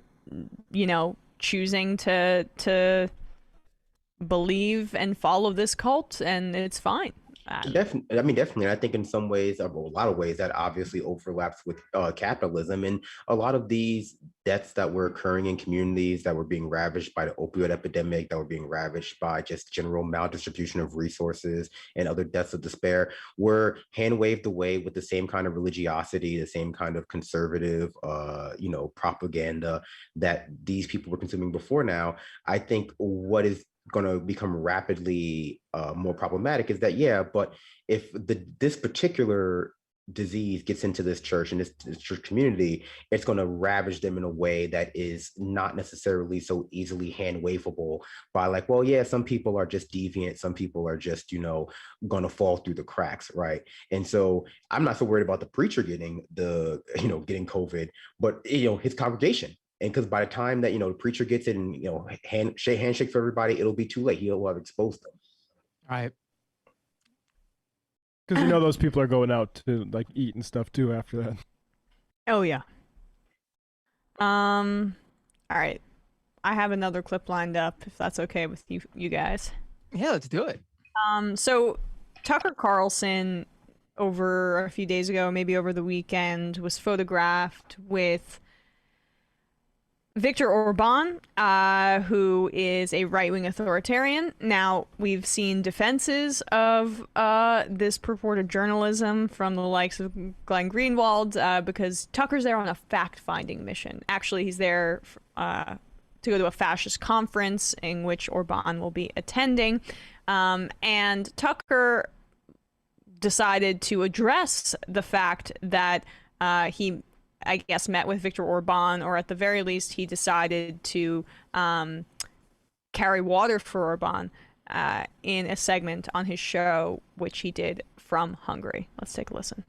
choosing to believe and follow this cult, and it's fine. Definitely. I think in some ways, or a lot of ways, that obviously overlaps with capitalism, and a lot of these deaths that were occurring in communities that were being ravaged by the opioid epidemic, that were being ravaged by just general maldistribution of resources and other deaths of despair, were hand waved away with the same kind of religiosity, the same kind of conservative, propaganda that these people were consuming before now. I think what is going to become rapidly more problematic is that, but if this particular disease gets into this church and this church community, it's going to ravage them in a way that is not necessarily so easily hand waveable by like, well, yeah, some people are just deviant, some people are just, going to fall through the cracks, right? And so I'm not so worried about the preacher getting getting COVID, but his congregation. And because by the time that the preacher gets it and handshake for everybody, it'll be too late. He'll have exposed them. All right. Because those people are going out to like eat and stuff too after that. Oh yeah. All right. I have another clip lined up if that's okay with you guys. Yeah, let's do it. So Tucker Carlson over a few days ago, maybe over the weekend, was photographed with Viktor Orban, who is a right-wing authoritarian. Now, we've seen defenses of this purported journalism from the likes of Glenn Greenwald, because Tucker's there on a fact-finding mission. Actually, he's there to go to a fascist conference in which Orban will be attending. And Tucker decided to address the fact that he, I guess, met with Viktor Orban, or at the very least, he decided to carry water for Orban in a segment on his show, which he did from Hungary. Let's take a listen.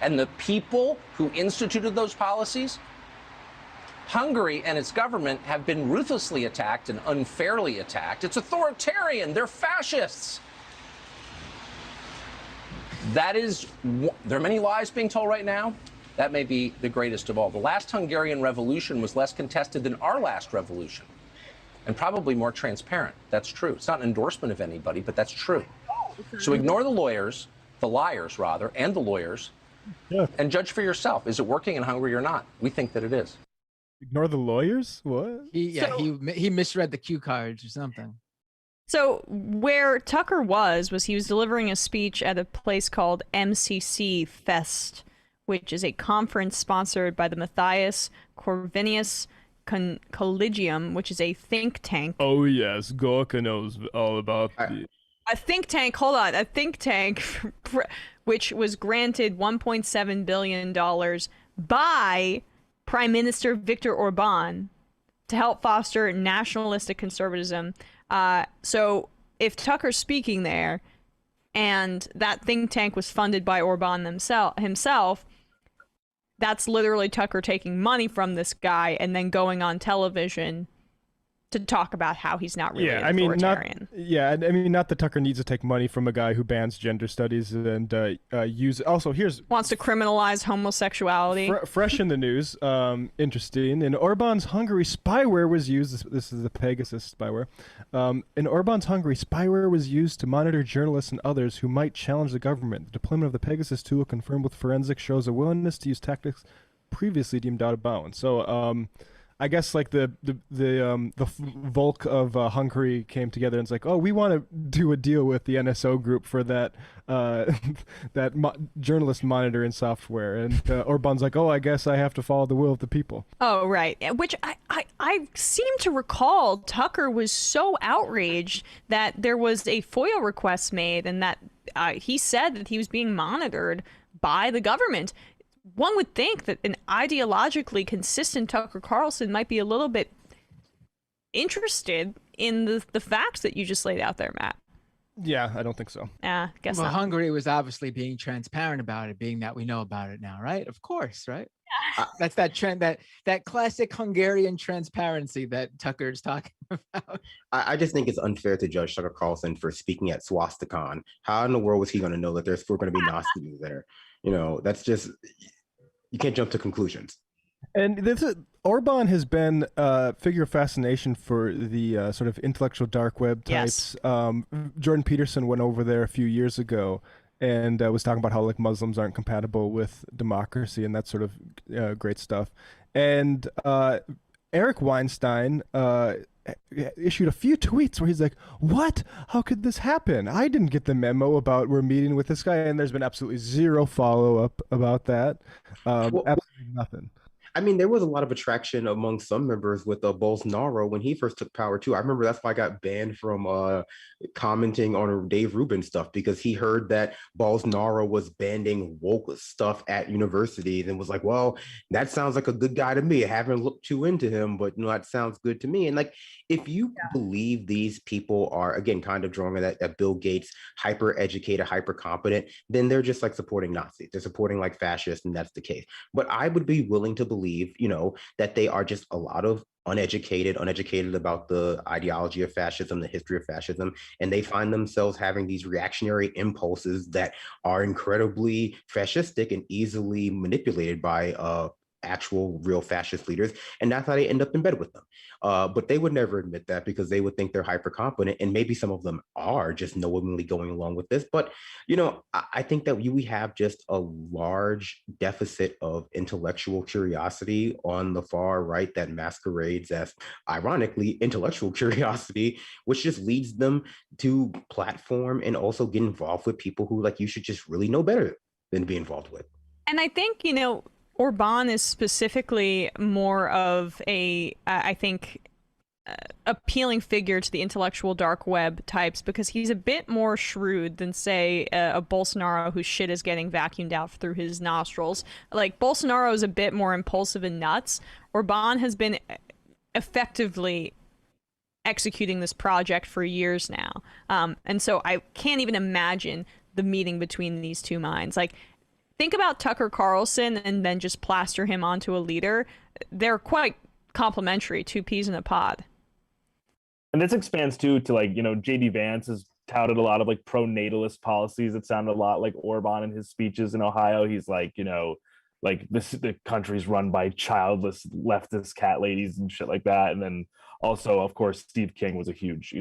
And the people who instituted those policies, Hungary and its government, have been ruthlessly attacked and unfairly attacked. It's authoritarian. They're fascists. There are many lies being told right now. That may be the greatest of all. The last Hungarian revolution was less contested than our last revolution, and probably more transparent. That's true. It's not an endorsement of anybody, but that's true. So ignore the liars, rather, and the lawyers, and judge for yourself. Is it working in Hungary or not? We think that it is. Ignore the lawyers? What? He misread the cue cards or something. So where Tucker was he was delivering a speech at a place called MCC Fest, which is a conference sponsored by the Matthias Corvinus Collegium, which is a think tank. Oh yes, Gorka knows all about the... A think tank, hold on, a think tank which was granted $1.7 billion by Prime Minister Viktor Orban to help foster nationalistic conservatism. So if Tucker's speaking there and that think tank was funded by Orban himself, that's literally Tucker taking money from this guy and then going on television to talk about how he's not really an authoritarian. Not that Tucker needs to take money from a guy who bans gender studies and wants to criminalize homosexuality. Fresh in the news, interesting. In Orban's Hungary, spyware was used. This is the Pegasus spyware. In Orban's Hungary, spyware was used to monitor journalists and others who might challenge the government. The deployment of the Pegasus tool, confirmed with forensics, shows a willingness to use tactics previously deemed out of bounds. So, I guess like the Volk of Hungary came together and it's like, oh, we want to do a deal with the NSO group for that journalist monitoring software, and Orban's like, oh, I guess I have to follow the will of the people. Oh, right. Which I seem to recall Tucker was so outraged that there was a FOIA request made, and that he said that he was being monitored by the government. One would think that an ideologically consistent Tucker Carlson might be a little bit interested in the facts that you just laid out there, Matt. Yeah, I don't think so. Guess well, not. Hungary was obviously being transparent about it, being that we know about it now, right? Of course, right? That's that trend, that classic Hungarian transparency that Tucker's talking about. I just think it's unfair to judge Tucker Carlson for speaking at Swastikon. How in the world was he going to know that there's going to be Nazis there? That's just, you can't jump to conclusions. And Orban has been a figure of fascination for the sort of intellectual dark web types. Yes. Jordan Peterson went over there a few years ago and was talking about how like Muslims aren't compatible with democracy and that sort of great stuff. And Eric Weinstein issued a few tweets where he's like, what? How could this happen? I didn't get the memo about we're meeting with this guy. And there's been absolutely zero follow-up about that. Absolutely nothing. I mean, there was a lot of attraction among some members with Bolsonaro when he first took power too. I remember that's why I got banned from commenting on Dave Rubin stuff, because he heard that Bolsonaro was banning woke stuff at universities and was like, well, that sounds like a good guy to me. I haven't looked too into him, but that sounds good to me. And like, if you believe these people are, again, kind of drawing that Bill Gates, hyper educated, hyper competent, then they're just like supporting Nazis. They're supporting like fascists, and that's the case. But I would be willing to believe, that they are just a lot of uneducated about the ideology of fascism, the history of fascism, and they find themselves having these reactionary impulses that are incredibly fascistic and easily manipulated by actual real fascist leaders, and that's how they end up in bed with them. But they would never admit that, because they would think they're hyper competent, and maybe some of them are just knowingly going along with this. But I think that we have just a large deficit of intellectual curiosity on the far right that masquerades as, ironically, intellectual curiosity, which just leads them to platform and also get involved with people who, like, you should just really know better than be involved with. And I think, Orban is specifically more of I think, appealing figure to the intellectual dark web types, because he's a bit more shrewd than, say, a Bolsonaro whose shit is getting vacuumed out through his nostrils. Like, Bolsonaro is a bit more impulsive and nuts. Orban has been effectively executing this project for years now. And so I can't even imagine the meeting between these two minds. Like, think about Tucker Carlson and then just plaster him onto a leader. They're quite complementary, two peas in a pod. And this expands too to, like, J.D. Vance has touted a lot of like pro-natalist policies. It sounded a lot like Orban in his speeches in Ohio. He's like, like the country's run by childless leftist cat ladies and shit like that. And then also, of course, Steve King was a huge,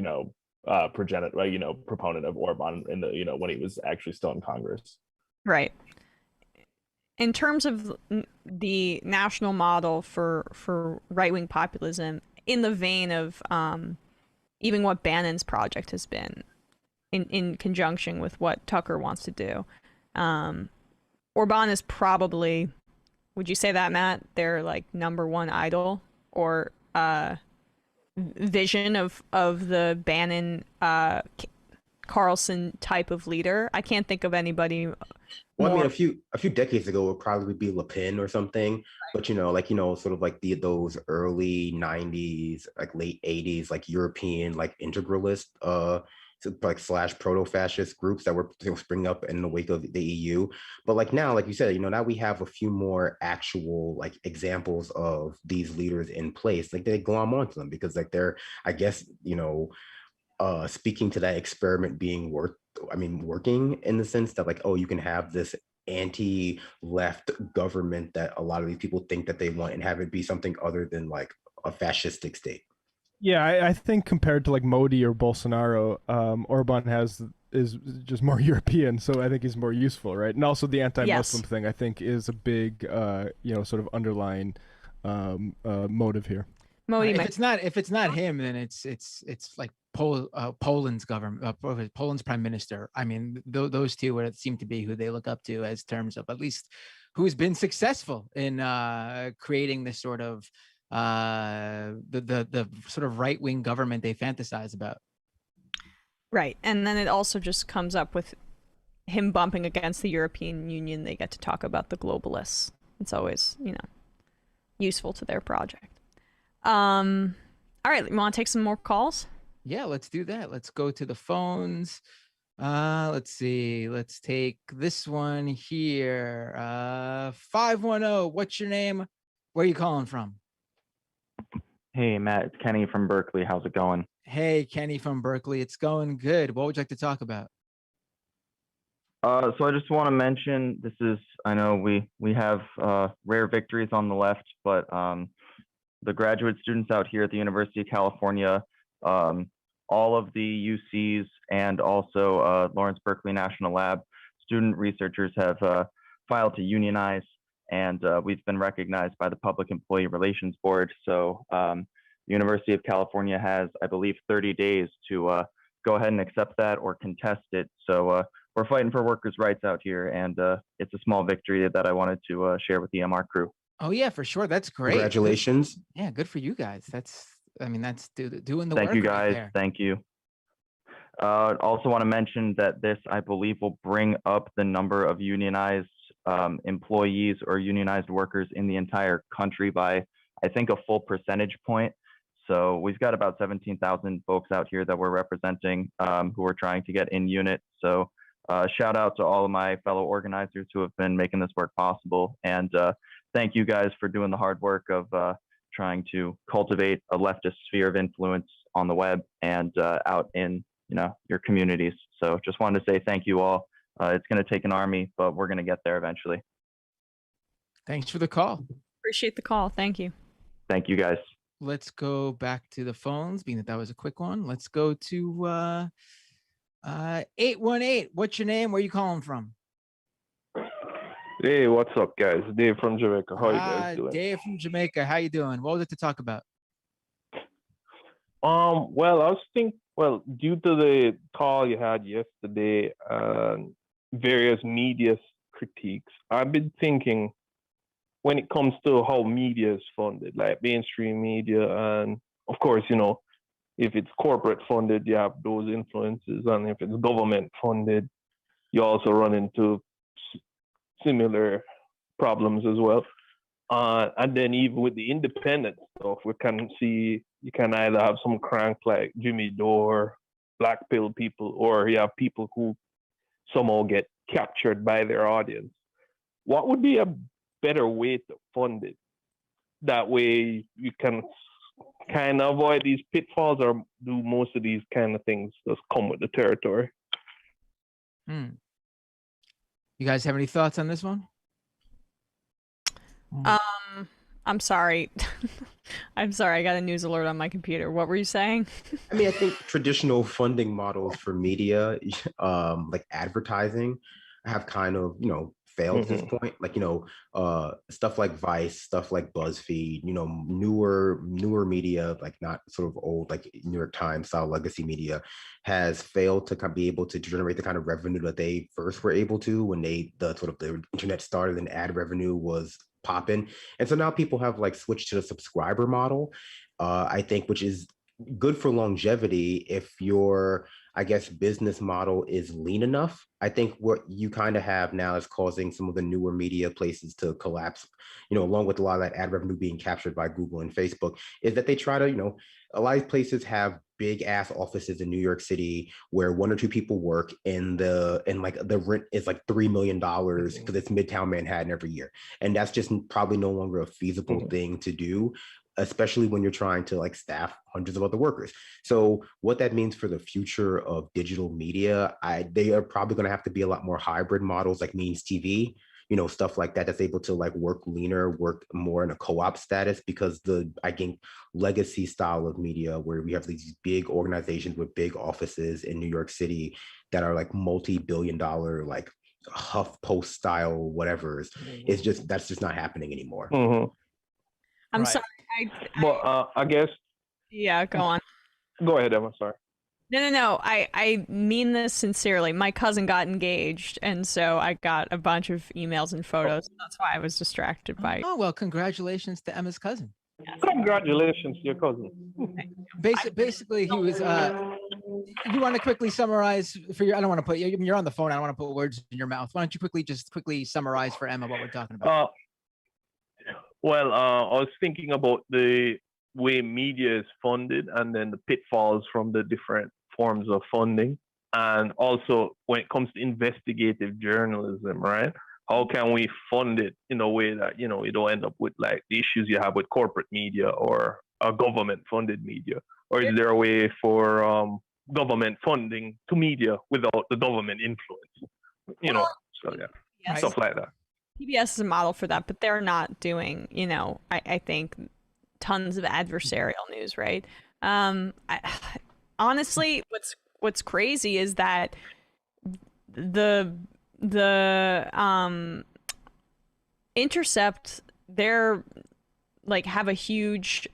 proponent of Orban in the, when he was actually still in Congress. Right. In terms of the national model for right-wing populism, in the vein of even what Bannon's project has been, in conjunction with what Tucker wants to do, Orban is probably, would you say that, Matt, their like number one idol or vision of the Bannon Carlson type of leader? I can't think of anybody. Well, I mean, a few decades ago, it would probably be Le Pen or something. But sort of like those early '90s, like late '80s, like European, like integralist, like / proto-fascist groups that were springing up in the wake of the EU. But like now, like you said, now we have a few more actual like examples of these leaders in place. Like they glom onto them because like they're, I guess, speaking to that experiment being working in the sense that like, oh, you can have this anti-left government that a lot of these people think that they want and have it be something other than like a fascistic state. Yeah, I think compared to like Modi or Bolsonaro, Orban is just more European, so I think he's more useful, right? And also the anti-Muslim thing, I think, is a big, sort of underlying motive here. Modi, if it's not him, then it's like Poland's government, Poland's prime minister. I mean, those two would seem to be who they look up to as terms of at least who's been successful in creating this sort of the sort of right-wing government they fantasize about. Right, and then it also just comes up with him bumping against the European Union. They get to talk about the globalists. It's always, useful to their project. All right, you want to take some more calls? Yeah, let's do that. Let's go to the phones. Let's see. Let's take this one here. 510. What's your name? Where are you calling from? Hey, Matt, it's Kenny from Berkeley. How's it going? Hey, Kenny from Berkeley. It's going good. What would you like to talk about? So I just want to mention, I know we have rare victories on the left, but the graduate students out here at the University of California, all of the UCs and also Lawrence Berkeley National Lab student researchers have filed to unionize, and we've been recognized by the Public Employee Relations Board. So the University of California has, I believe, 30 days to go ahead and accept that or contest it. So we're fighting for workers' rights out here, and it's a small victory that I wanted to share with the MR crew. Oh yeah, for sure. That's great. Congratulations. Yeah, good for you guys. That's doing the Thank work you right guys. there. Thank you. Also want to mention that this, I believe, will bring up the number of unionized employees or unionized workers in the entire country by, I think, a full percentage point. So we've got about 17,000 folks out here that we're representing who are trying to get in unit. So shout out to all of my fellow organizers who have been making this work possible. And thank you guys for doing the hard work of trying to cultivate a leftist sphere of influence on the web and out in your communities. So just wanted to say thank you all. It's going to take an army, but we're going to get there eventually. Thanks for the call. Appreciate the call. Thank you. Thank you guys. Let's go back to the phones, being that was a quick one. Let's go to 818. What's your name? Where are you calling from? Hey, what's up, guys? Dave from Jamaica. How you guys doing? Dave from Jamaica. How you doing? What was it to talk about? Well, I was thinking, due to the call you had yesterday and various media critiques, I've been thinking when it comes to how media is funded, like mainstream media, and of course, if it's corporate funded, you have those influences, and if it's government funded, you also run into similar problems as well. And then even with the independent stuff, we can see you can either have some crank like Jimmy Dore, black pill people, or you have people who somehow get captured by their audience. What would be a better way to fund it? That way you can kind of avoid these pitfalls, or do most of these kind of things just come with the territory? You guys have any thoughts on this one? I'm sorry. I'm sorry. I got a news alert on my computer. What were you saying? I mean, I think traditional funding models for media, like advertising, have kind of, failed at this point. Like, stuff like Vice, stuff like BuzzFeed, newer media, like not sort of old, like New York Times style legacy media, has failed to be able to generate the kind of revenue that they first were able to when the internet started and ad revenue was popping. And so now people have like switched to the subscriber model, I think, which is good for longevity if your, I guess, business model is lean enough. I think what you kind of have now is causing some of the newer media places to collapse, along with a lot of that ad revenue being captured by Google and Facebook, is that they try to, a lot of places have big ass offices in New York City where one or two people work, and the rent is like $3 million because it's Midtown Manhattan every year. And that's just probably no longer a feasible thing to do, especially when you're trying to like staff hundreds of other workers. So what that means for the future of digital media, they are probably going to have to be a lot more hybrid models, like Means TV, stuff like that, that's able to like work leaner, work more in a co-op status, because I think legacy style of media where we have these big organizations with big offices in New York City that are like multi-billion dollar, like HuffPost style, whatever, that's just not happening anymore. I'm sorry. I guess. Yeah, go on. Go ahead, Emma. Sorry. No. I mean this sincerely. My cousin got engaged, and so I got a bunch of emails and photos. That's why I was distracted by. Oh well, congratulations to Emma's cousin. Yes. Congratulations to your cousin. Basically, he was. You want to quickly summarize for your? I don't want to put you. You're on the phone. I don't want to put words in your mouth. Why don't you quickly summarize for Emma what we're talking about? I was thinking about the way media is funded and then the pitfalls from the different forms of funding. And also when it comes to investigative journalism, right? How can we fund it in a way that, you don't end up with like the issues you have with corporate media or a government funded media? Or is there a way for government funding to media without the government influence? Stuff like that. PBS is a model for that, but they're not doing, I think tons of adversarial news, right? Honestly, what's crazy is that the Intercept, they're like have a huge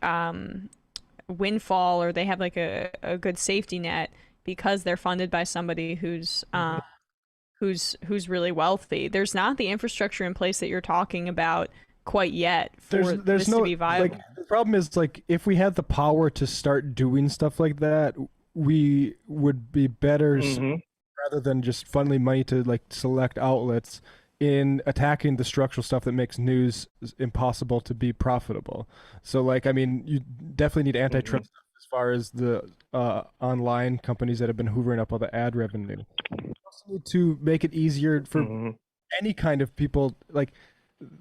windfall, or they have like a good safety net because they're funded by somebody who's really wealthy. There's not the infrastructure in place that you're talking about quite yet for there's this no to be viable. like the problem is like if we had the power to start doing stuff like that, we would be better rather than just funneling money to like select outlets in attacking the structural stuff that makes news impossible to be profitable. So like I mean you definitely need antitrust stuff as far as the online companies that have been hoovering up all the ad revenue. You also need to make it easier for any kind of people, like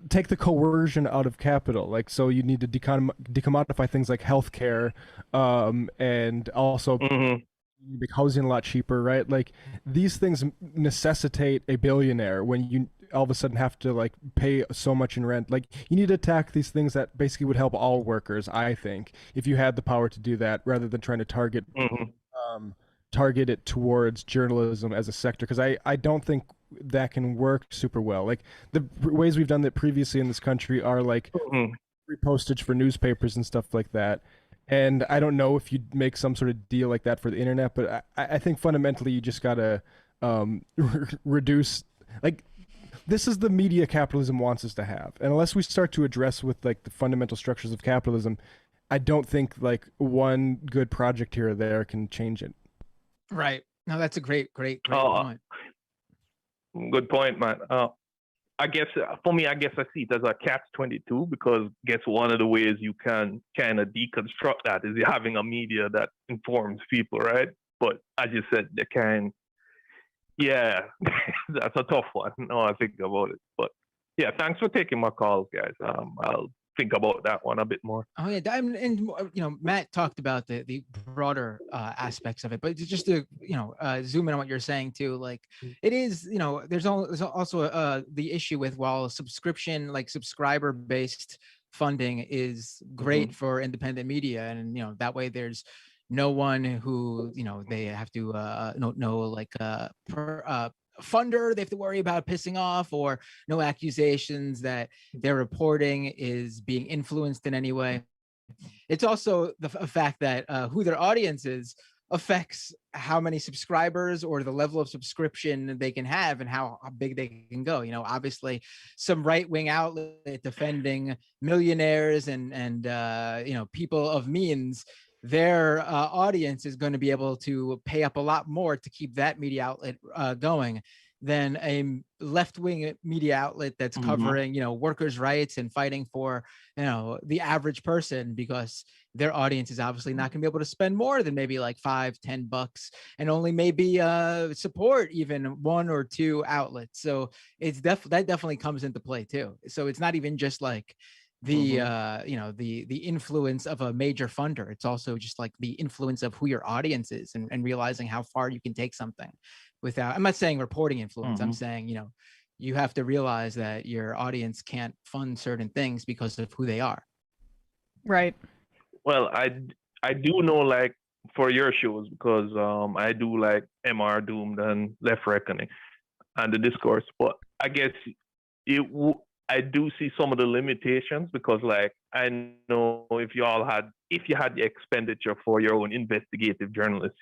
take the coercion out of capital. Like, so you need to decommodify things like healthcare, and also make housing a lot cheaper, right? Like these things necessitate a billionaire when you all of a sudden have to like pay so much in rent. Like you need to attack these things that basically would help all workers, I think, if you had the power to do that, rather than trying to target it towards journalism as a sector, because I don't think that can work super well. Like the ways we've done that previously in this country are like free postage for newspapers and stuff like that. And I don't know if you'd make some sort of deal like that for the internet, but I think fundamentally you just gotta reduce, like this is the media capitalism wants us to have. And unless we start to address with like the fundamental structures of capitalism, I don't think like one good project here or there can change it. Right. No, that's a great point. Good point, man. I guess for me, I see it as a catch-22 because guess one of the ways you can kind of deconstruct that is having a media that informs people, right? But as you said, that's a tough one. No, I think about it. But yeah, thanks for taking my calls, guys. I'll think about that one a bit more. Oh yeah, and you know, Matt talked about the broader aspects of it, but just to zoom in on what you're saying too, like it is, you know, there's also the issue with while subscriber based funding is great for independent media, and you know that way there's no one who they have to funder they have to worry about pissing off, or no accusations that their reporting is being influenced in any way. It's also the fact that who their audience is affects how many subscribers or the level of subscription they can have and how big they can go. You know, obviously some right-wing outlet defending millionaires and people of means, their audience is going to be able to pay up a lot more to keep that media outlet going than a left-wing media outlet that's covering, workers' rights and fighting for, the average person, because their audience is obviously not going to be able to spend more than maybe like $5-10 and only maybe support even one or two outlets. So it's that definitely comes into play too. So it's not even just like the the influence of a major funder. It's also just like the influence of who your audience is, and realizing how far you can take something without, I'm not saying reporting influence. I'm saying, you have to realize that your audience can't fund certain things because of who they are. Right. Well, I do know, like, for your shows, because I do like MR Doomed and Left Reckoning and the Discourse, but I guess I do see some of the limitations, because like I know if you had the expenditure for your own investigative journalists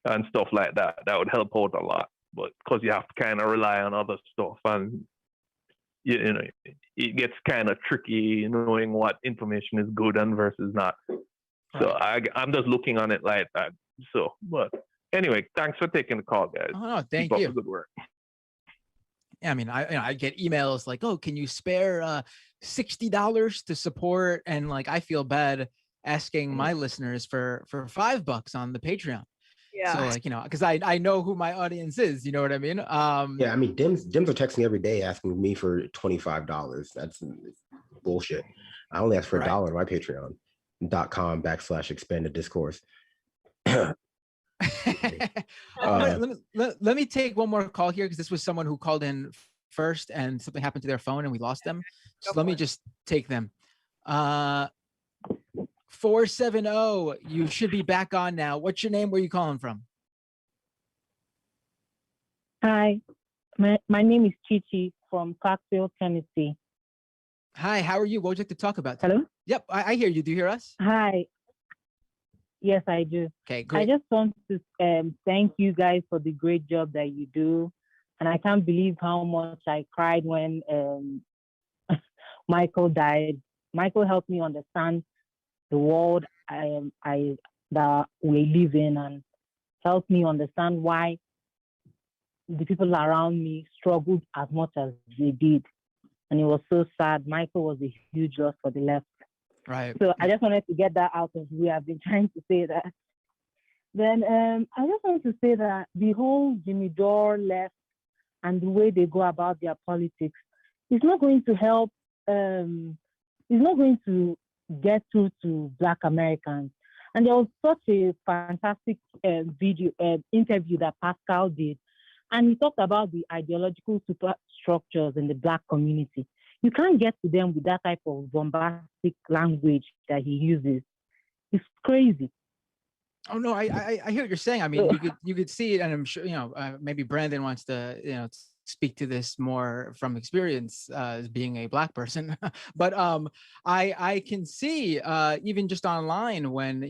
and stuff like that, that would help out a lot. But because you have to kind of rely on other stuff, and it gets kind of tricky knowing what information is good and versus not. So I'm just looking on it like that. So, but anyway, thanks for taking the call, guys. Oh, no, thank Keep you. up the good work. I mean, I get emails like, "Oh, can you spare $60 to support?" And like, I feel bad asking my listeners for $5 on the Patreon. Yeah. So like, because I know who my audience is. You know what I mean? Yeah, I mean, Dims are texting me every day asking me for $25. That's bullshit. I only ask for $1 on my Patreon.com/expanded discourse. Let me take one more call here, because this was someone who called in first and something happened to their phone and we lost them. So let me just take them. 470, you should be back on now. What's your name? Where are you calling from? Hi, my name is Chichi from Clarksville, Tennessee. Hi, how are you? What would you like to talk about? Hello? Yep, I hear you. Do you hear us? Hi. Yes, I do. Okay, great. I just want to thank you guys for the great job that you do. And I can't believe how much I cried when Michael died. Michael helped me understand the world that we live in, and helped me understand why the people around me struggled as much as they did. And it was so sad. Michael was a huge loss for the left. Right. So I just wanted to get that out of the way. I've been trying to say that. Then I just want to say that the whole Jimmy Dore left and the way they go about their politics is not going to help. It's not going to get through to Black Americans. And there was such a fantastic interview that Pascal did, and he talked about the ideological superstructures in the Black community. You can't get to them with that type of bombastic language that he uses. It's crazy. Oh no, I hear what you're saying. I mean, you could see it, and I'm sure maybe Brandon wants to speak to this more from experience as being a Black person. But I can see even just online when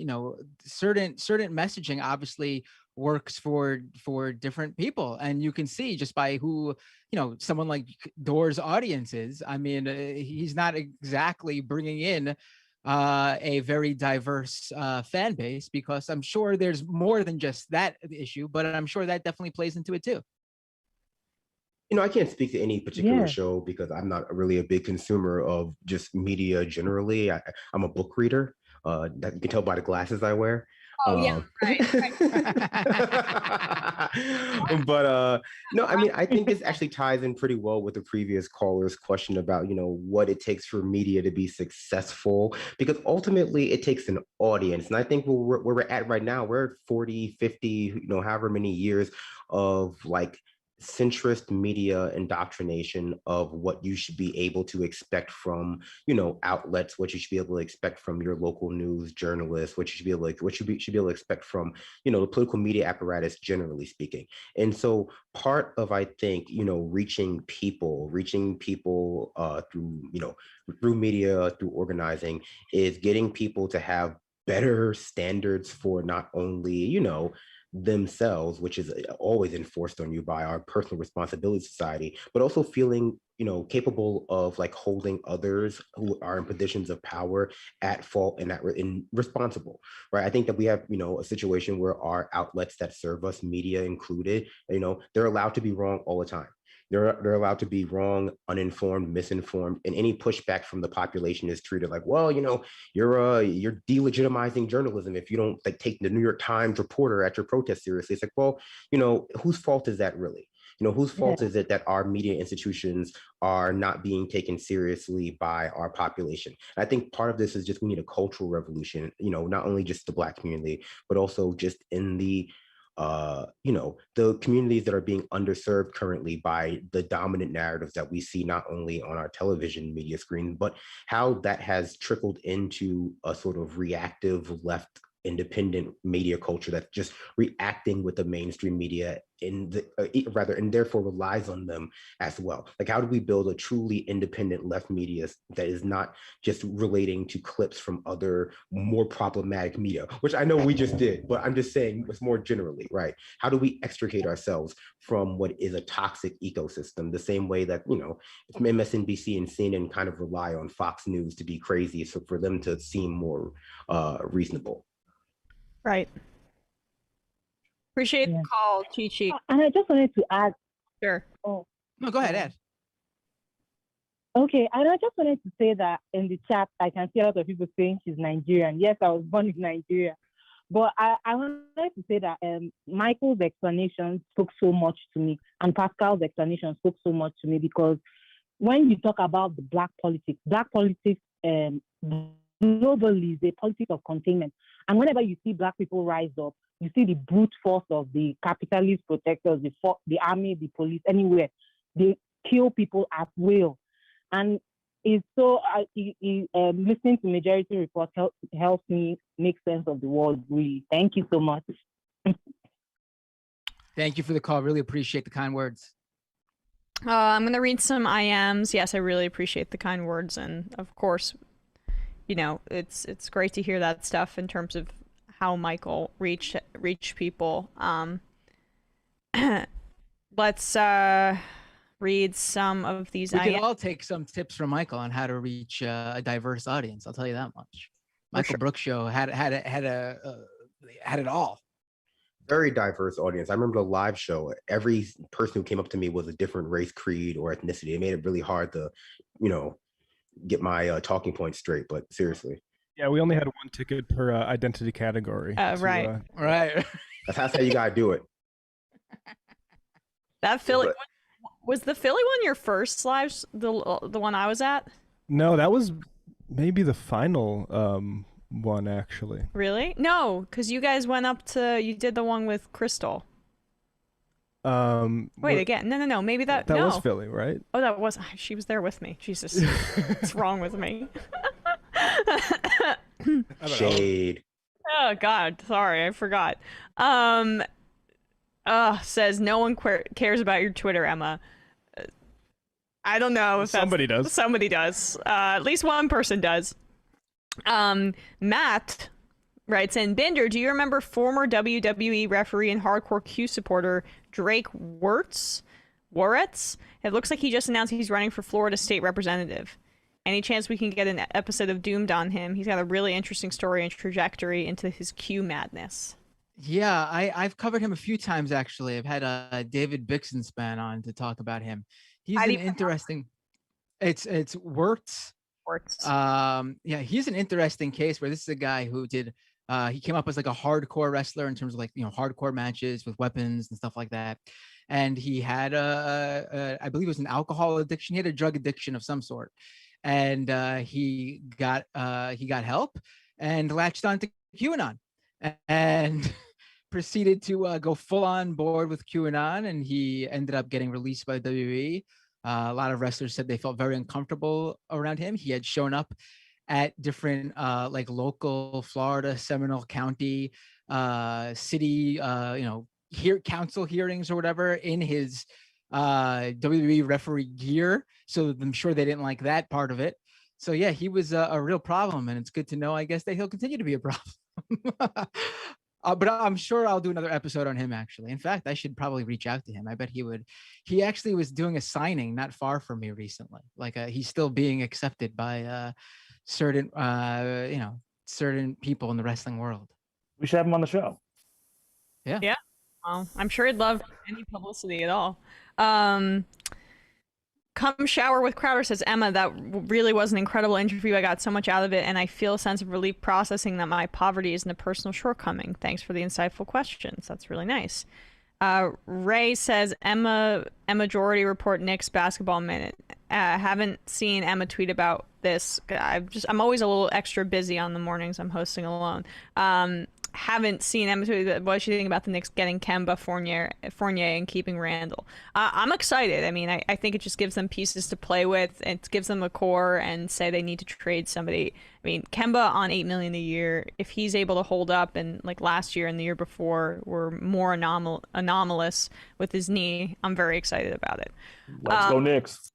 certain messaging obviously works for different people, and you can see just by who someone like Dore's audience is. I mean, he's not exactly bringing in a very diverse fan base, because I'm sure there's more than just that issue, but I'm sure that definitely plays into it too. I can't speak to any particular show because I'm not really a big consumer of just media generally. I'm a book reader. That you can tell by the glasses I wear. Oh, yeah, right. But no, I mean, I think this actually ties in pretty well with the previous caller's question about, what it takes for media to be successful, because ultimately it takes an audience. And I think where we're at right now, we're at 40, 50, however many years of like centrist media indoctrination of what you should be able to expect from outlets, what you should be able to expect from your local news journalists, what you should be able to expect from the political media apparatus, generally speaking. And so part of, I think, reaching people through media, through organizing, is getting people to have better standards for not only themselves, which is always enforced on you by our personal responsibility society, but also feeling capable of like holding others who are in positions of power at fault and responsible, right? I think that we have a situation where our outlets that serve us, media included, they're allowed to be wrong all the time. They're allowed to be wrong, uninformed, misinformed, and any pushback from the population is treated like, well, you're delegitimizing journalism if you don't take the New York Times reporter at your protest seriously. It's like, well, whose fault is that really? Whose fault is it that our media institutions are not being taken seriously by our population? And I think part of this is just we need a cultural revolution, not only just the Black community, but also just in the the communities that are being underserved currently by the dominant narratives that we see not only on our television media screen, but how that has trickled into a sort of reactive left independent media culture that's just reacting with the mainstream media and therefore relies on them as well. Like, how do we build a truly independent left media that is not just relating to clips from other more problematic media, which I know we just did, but I'm just saying it's more generally, right? How do we extricate ourselves from what is a toxic ecosystem, the same way that, MSNBC and CNN kind of rely on Fox News to be crazy, so for them to seem more reasonable. Right. Appreciate the call, Chi-Chi. And I just wanted to add. Sure. Oh. No, go ahead, Ed. Okay, and I just wanted to say that in the chat, I can see a lot of people saying she's Nigerian. Yes, I was born in Nigeria. But I wanted to say that Michael's explanation spoke so much to me, and Pascal's explanation spoke so much to me, because when you talk about the Black politics globally is a politics of containment. And whenever you see Black people rise up, you see the brute force of the capitalist protectors, the army, the police, anywhere. They kill people at will. And it's so, listening to Majority Report helps me make sense of the world, really. Thank you so much. Thank you for the call. Really appreciate the kind words. I'm going to read some IMs. Yes, I really appreciate the kind words. And of course, it's great to hear that stuff in terms of how Michael reached people. Let's read some of these. We could all take some tips from Michael on how to reach a diverse audience. I'll tell you that much. Michael Brooks show had it all. Very diverse audience. I remember the live show. Every person who came up to me was a different race, creed, or ethnicity. It made it really hard to, get my talking points straight. But seriously. Yeah, we only had one ticket per identity category. Right. Right. That's how you gotta do it. That Philly was the Philly one your first live, the one I was at? No, that was maybe the final one actually. Really? No, because you guys went up to, you did the one with Crystal. Wait, again? No. Maybe that no. was Philly, right? Oh, that was. She was there with me. Jesus, what's wrong with me? Shade. Oh God, sorry, I forgot. Says no one cares about your Twitter, Emma. I don't know if somebody does. Somebody does. At least one person does. Matt writes in, Binder, do you remember former WWE referee and hardcore Q supporter Drake Wirtz? It looks like he just announced he's running for Florida State Representative. Any chance we can get an episode of Doomed on him? He's got a really interesting story and trajectory into his Q madness. Yeah, I've covered him a few times actually. I've had David Bixenspan on to talk about him. He's an interesting. It's Wirtz. Yeah, he's an interesting case where this is a guy who did. He came up as like a hardcore wrestler in terms of hardcore matches with weapons and stuff like that. And he had I believe it was an alcohol addiction. He had a drug addiction of some sort. And he got help and latched on to QAnon and proceeded to go full on board with QAnon. And he ended up getting released by WWE. A lot of wrestlers said they felt very uncomfortable around him. He had shown up at different like local Florida, Seminole County, city, council hearings or whatever in his WWE referee gear. So I'm sure they didn't like that part of it. So yeah, he was a real problem, and it's good to know, I guess, that he'll continue to be a problem. But I'm sure I'll do another episode on him, actually. In fact, I should probably reach out to him. I bet he would. He actually was doing a signing not far from me recently. Like he's still being accepted by certain people in the wrestling world. We should have him on the show. Yeah. Yeah. Well, I'm sure he'd love any publicity at all. Come Shower with Crowder says, Emma, that really was an incredible interview. I got so much out of it, and I feel a sense of relief processing that my poverty isn't a personal shortcoming. Thanks for the insightful questions. That's really nice. Ray says, Emma Majority Report Knicks basketball minute. Haven't seen Emma tweet about this. I'm always a little extra busy on the mornings I'm hosting alone. Haven't seen Emma tweet. What does she think about the Knicks getting Kemba, Fournier and keeping Randall? I'm excited. I mean, I think it just gives them pieces to play with. It gives them a core, and say they need to trade somebody. I mean, Kemba on $8 million a year, if he's able to hold up, and like last year and the year before were more anomalous with his knee, I'm very excited about it. Let's go Knicks.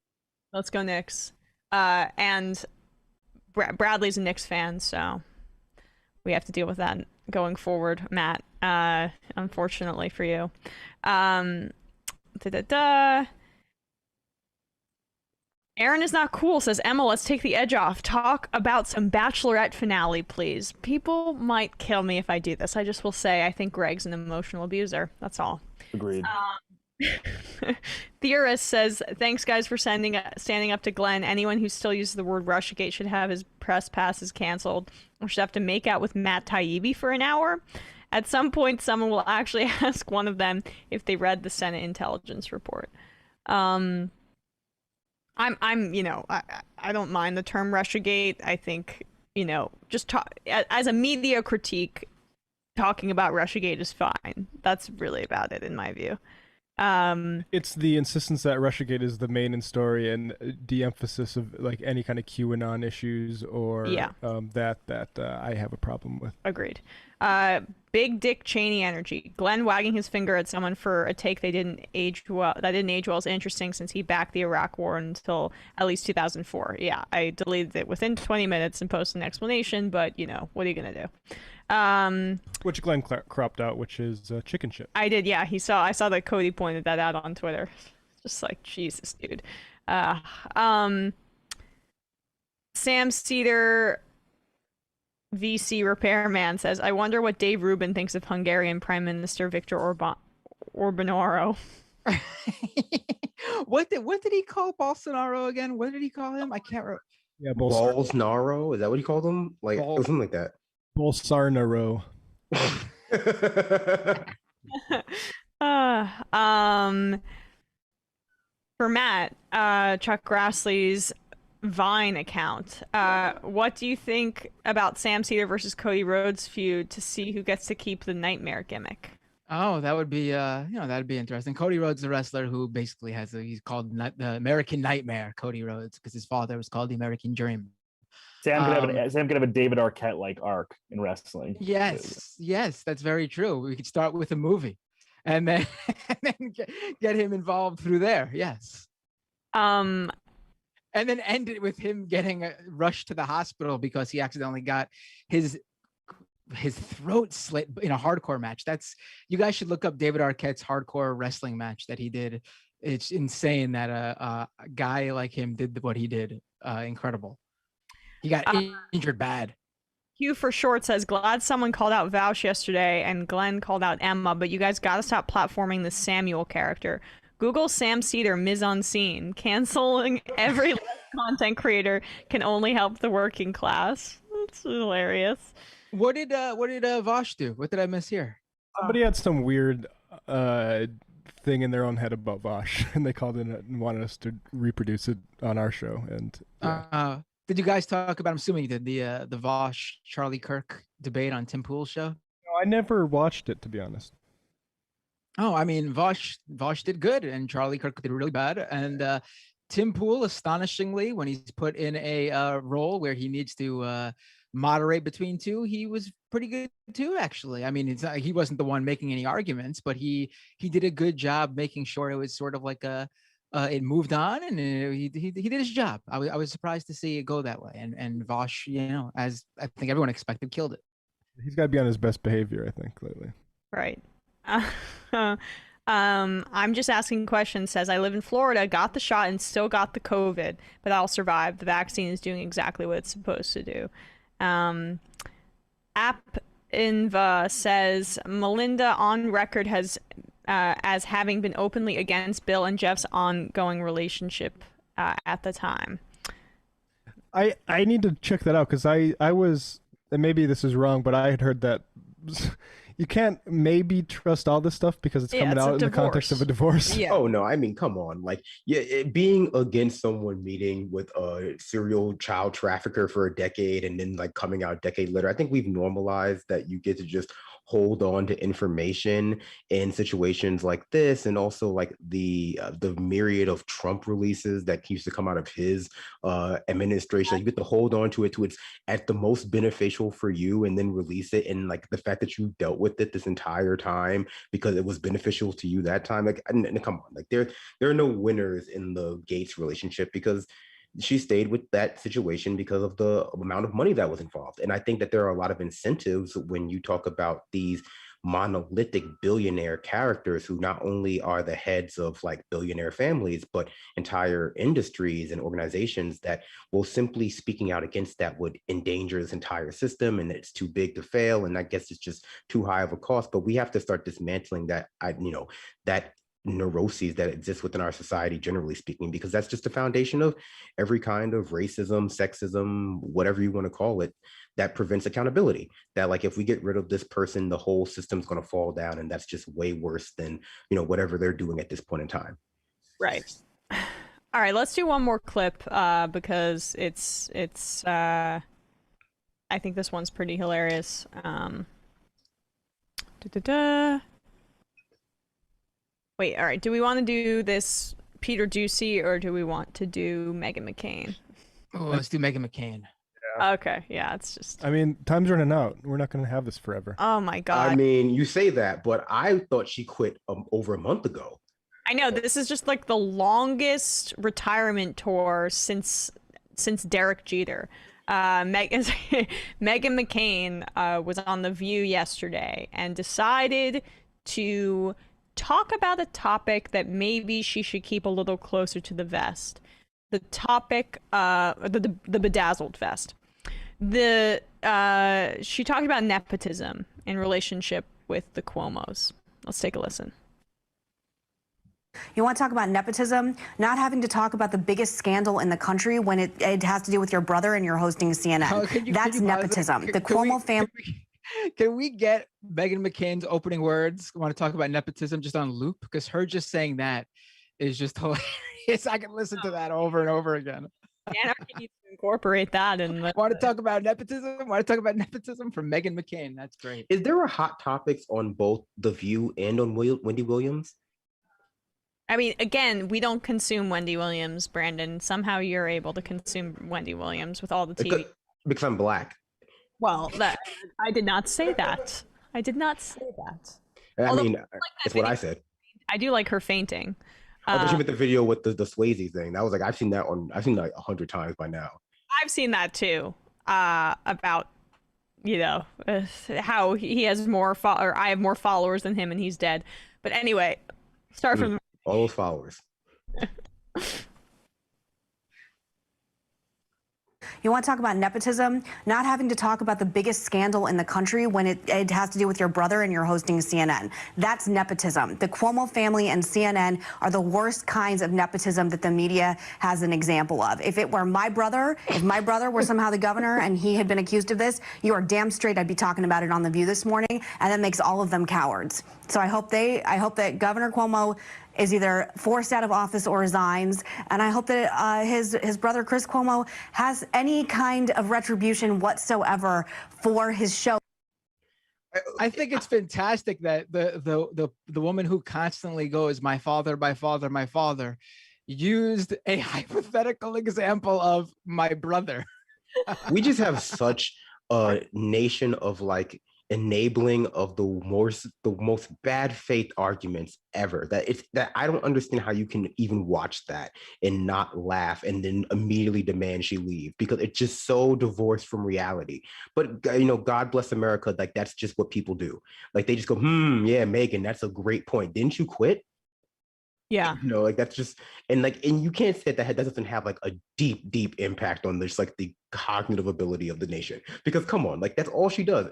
Let's go Knicks. And Bradley's a Knicks fan, so we have to deal with that going forward, Matt, unfortunately for you. Aaron is not cool says, Emma, let's take the edge off. Talk about some Bachelorette finale, please. People might kill me if I do this. I just will say I think Greg's an emotional abuser. That's all. Agreed. Theorist says, thanks guys for standing up to Glenn. Anyone who still uses the word Russiagate should have his press passes canceled, or should have to make out with Matt Taibbi for an hour. At some point, someone will actually ask one of them if they read the Senate intelligence report. I don't mind the term Russiagate. I think, just as a media critique, talking about Russiagate is fine. That's really about it in my view. It's the insistence that Russiagate is the main story, and de-emphasis of like any kind of QAnon issues or that I have a problem with. Agreed. Big Dick Cheney energy. Glenn wagging his finger at someone for a take that didn't age well is interesting, since he backed the Iraq War until at least 2004. Yeah, I deleted it within 20 minutes and posted an explanation, but what are you gonna do? Which Glenn cropped out, which is chicken shit. I did, yeah. I saw that Cody pointed that out on Twitter. Just like, Jesus, dude. Sam Cedar, VC repairman, says, I wonder what Dave Rubin thinks of Hungarian Prime Minister Viktor Orbanaro. What did he call Bolsonaro again? What did he call him? I can't remember. Yeah, Bolsonaro, is that what he called him? Like or something like that. Bolsonaro. For Matt, Chuck Grassley's Vine account, what do you think about Sam Cedar versus Cody Rhodes feud to see who gets to keep the nightmare gimmick? Oh, that would be that'd be interesting. Cody Rhodes, the wrestler who basically he's called the American Nightmare, Cody Rhodes, because his father was called the American Dream. Sam could have a David Arquette like arc in wrestling. Yes, that's very true. We could start with a movie, and then get him involved through there. Yes. And then end it with him getting rushed to the hospital because he accidentally got his throat slit in a hardcore match. You guys should look up David Arquette's hardcore wrestling match that he did. It's insane that a guy like him did what he did. Incredible. He got injured bad. Hugh for short says, glad someone called out Vaush yesterday and Glenn called out Emma, but you guys gotta stop platforming the Samuel character. Google Sam Cedar mise en scene. Canceling every content creator can only help the working class. That's hilarious. What did Vaush do? What did I miss here? Somebody had some weird thing in their own head about Vaush, and they called in and wanted us to reproduce it on our show. And yeah. Did you guys talk about? I'm assuming you did the Vaush Charlie Kirk debate on Tim Pool's show. No, I never watched it, to be honest. Oh, I mean, Vaush did good, and Charlie Kirk did really bad. And Tim Pool, astonishingly, when he's put in a role where he needs to moderate between two, he was pretty good too, actually. I mean, it's not, he wasn't the one making any arguments, but he did a good job making sure it was sort of like it moved on, and he did his job. I was surprised to see it go that way. And Vaush, as I think everyone expected, killed it. He's got to be on his best behavior, I think, lately. Right. I'm just asking questions. Says, I live in Florida, got the shot and still got the COVID, but I'll survive. The vaccine is doing exactly what it's supposed to do. App Inva says, Melinda on record has as having been openly against Bill and Jeff's ongoing relationship at the time. I need to check that out, because I was, and maybe this is wrong, but I had heard that you can't maybe trust all this stuff because it's coming out in the context of a divorce. Yeah. Oh no, I mean, come on. Like, being against someone meeting with a serial child trafficker for a decade and then like coming out a decade later, I think we've normalized that you get to just hold on to information in situations like this, and also like the myriad of Trump releases that keeps to come out of his administration. You get to hold on to it's at the most beneficial for you, and then release it. And like the fact that you dealt with it this entire time because it was beneficial to you that time. Like, and come on, like there are no winners in the Gates relationship, because she stayed with that situation because of the amount of money that was involved. And I think that there are a lot of incentives when you talk about these monolithic billionaire characters who not only are the heads of like billionaire families, but entire industries and organizations that will simply speaking out against that would endanger this entire system, and it's too big to fail. And I guess it's just too high of a cost. But we have to start dismantling that, that neuroses that exist within our society, generally speaking, because that's just the foundation of every kind of racism, sexism, whatever you want to call it, that prevents accountability. That like, if we get rid of this person, the whole system's going to fall down, and that's just way worse than whatever they're doing at this point in time. Right. All right, let's do one more clip because it's I think this one's pretty hilarious. Wait, all right. Do we want to do this Peter Ducey, or do we want to do Meghan McCain? Oh, let's do Meghan McCain. Yeah. Okay, yeah, it's just... I mean, time's running out. We're not going to have this forever. Oh my God. I mean, you say that, but I thought she quit over a month ago. I know, this is just like the longest retirement tour since Derek Jeter. Meghan McCain was on The View yesterday and decided to talk about a topic that maybe she should keep a little closer to the vest. The topic, the bedazzled vest. She talked about nepotism in relationship with the Cuomos. Let's take a listen. You want to talk about nepotism? Not having to talk about the biggest scandal in the country when it has to do with your brother and you're hosting CNN. That's nepotism. The Cuomo family. Can we get Meghan McCain's opening words? I want to talk about nepotism just on loop? Because her just saying that is just hilarious. I can listen to that over and over again. Anarchy needs to incorporate that. And want to talk about nepotism? Want to talk about nepotism from Meghan McCain? That's great. Is there a hot topics on both The View and on Wendy Williams? I mean, again, we don't consume Wendy Williams, Brandon. Somehow you're able to consume Wendy Williams with all the TV. Because I'm black. Well, I did not say that. I did not say that. I mean, that's what I said. I do like her fainting. But you meant the video with the Swayze thing. That was like, I've seen that like 100 times by now. I've seen that too. About, how he has more, or I have more followers than him and he's dead. But anyway, start from all those followers. You want to talk about nepotism? Not having to talk about the biggest scandal in the country when it has to do with your brother and you're hosting CNN. That's nepotism. The Cuomo family and CNN are the worst kinds of nepotism that the media has an example of. If it were my brother, if my brother were somehow the governor and he had been accused of this, you are damn straight I'd be talking about it on The View this morning, and that makes all of them cowards. So I hope that Governor Cuomo is either forced out of office or resigns, and I hope that his brother Chris Cuomo has any kind of retribution whatsoever for his show. I think it's fantastic that the woman who constantly goes, my father, my father, my father, used a hypothetical example of my brother. We just have such a nation of like enabling of the most bad faith arguments ever, that I don't understand how you can even watch that and not laugh and then immediately demand she leave, because it's just so divorced from reality. But God bless America, like that's just what people do. Like they just go, yeah, Megan, that's a great point, didn't you quit? Yeah. Like that's just, and you can't say that doesn't have like a deep impact on this, like the cognitive ability of the nation. Because come on, like that's all she does.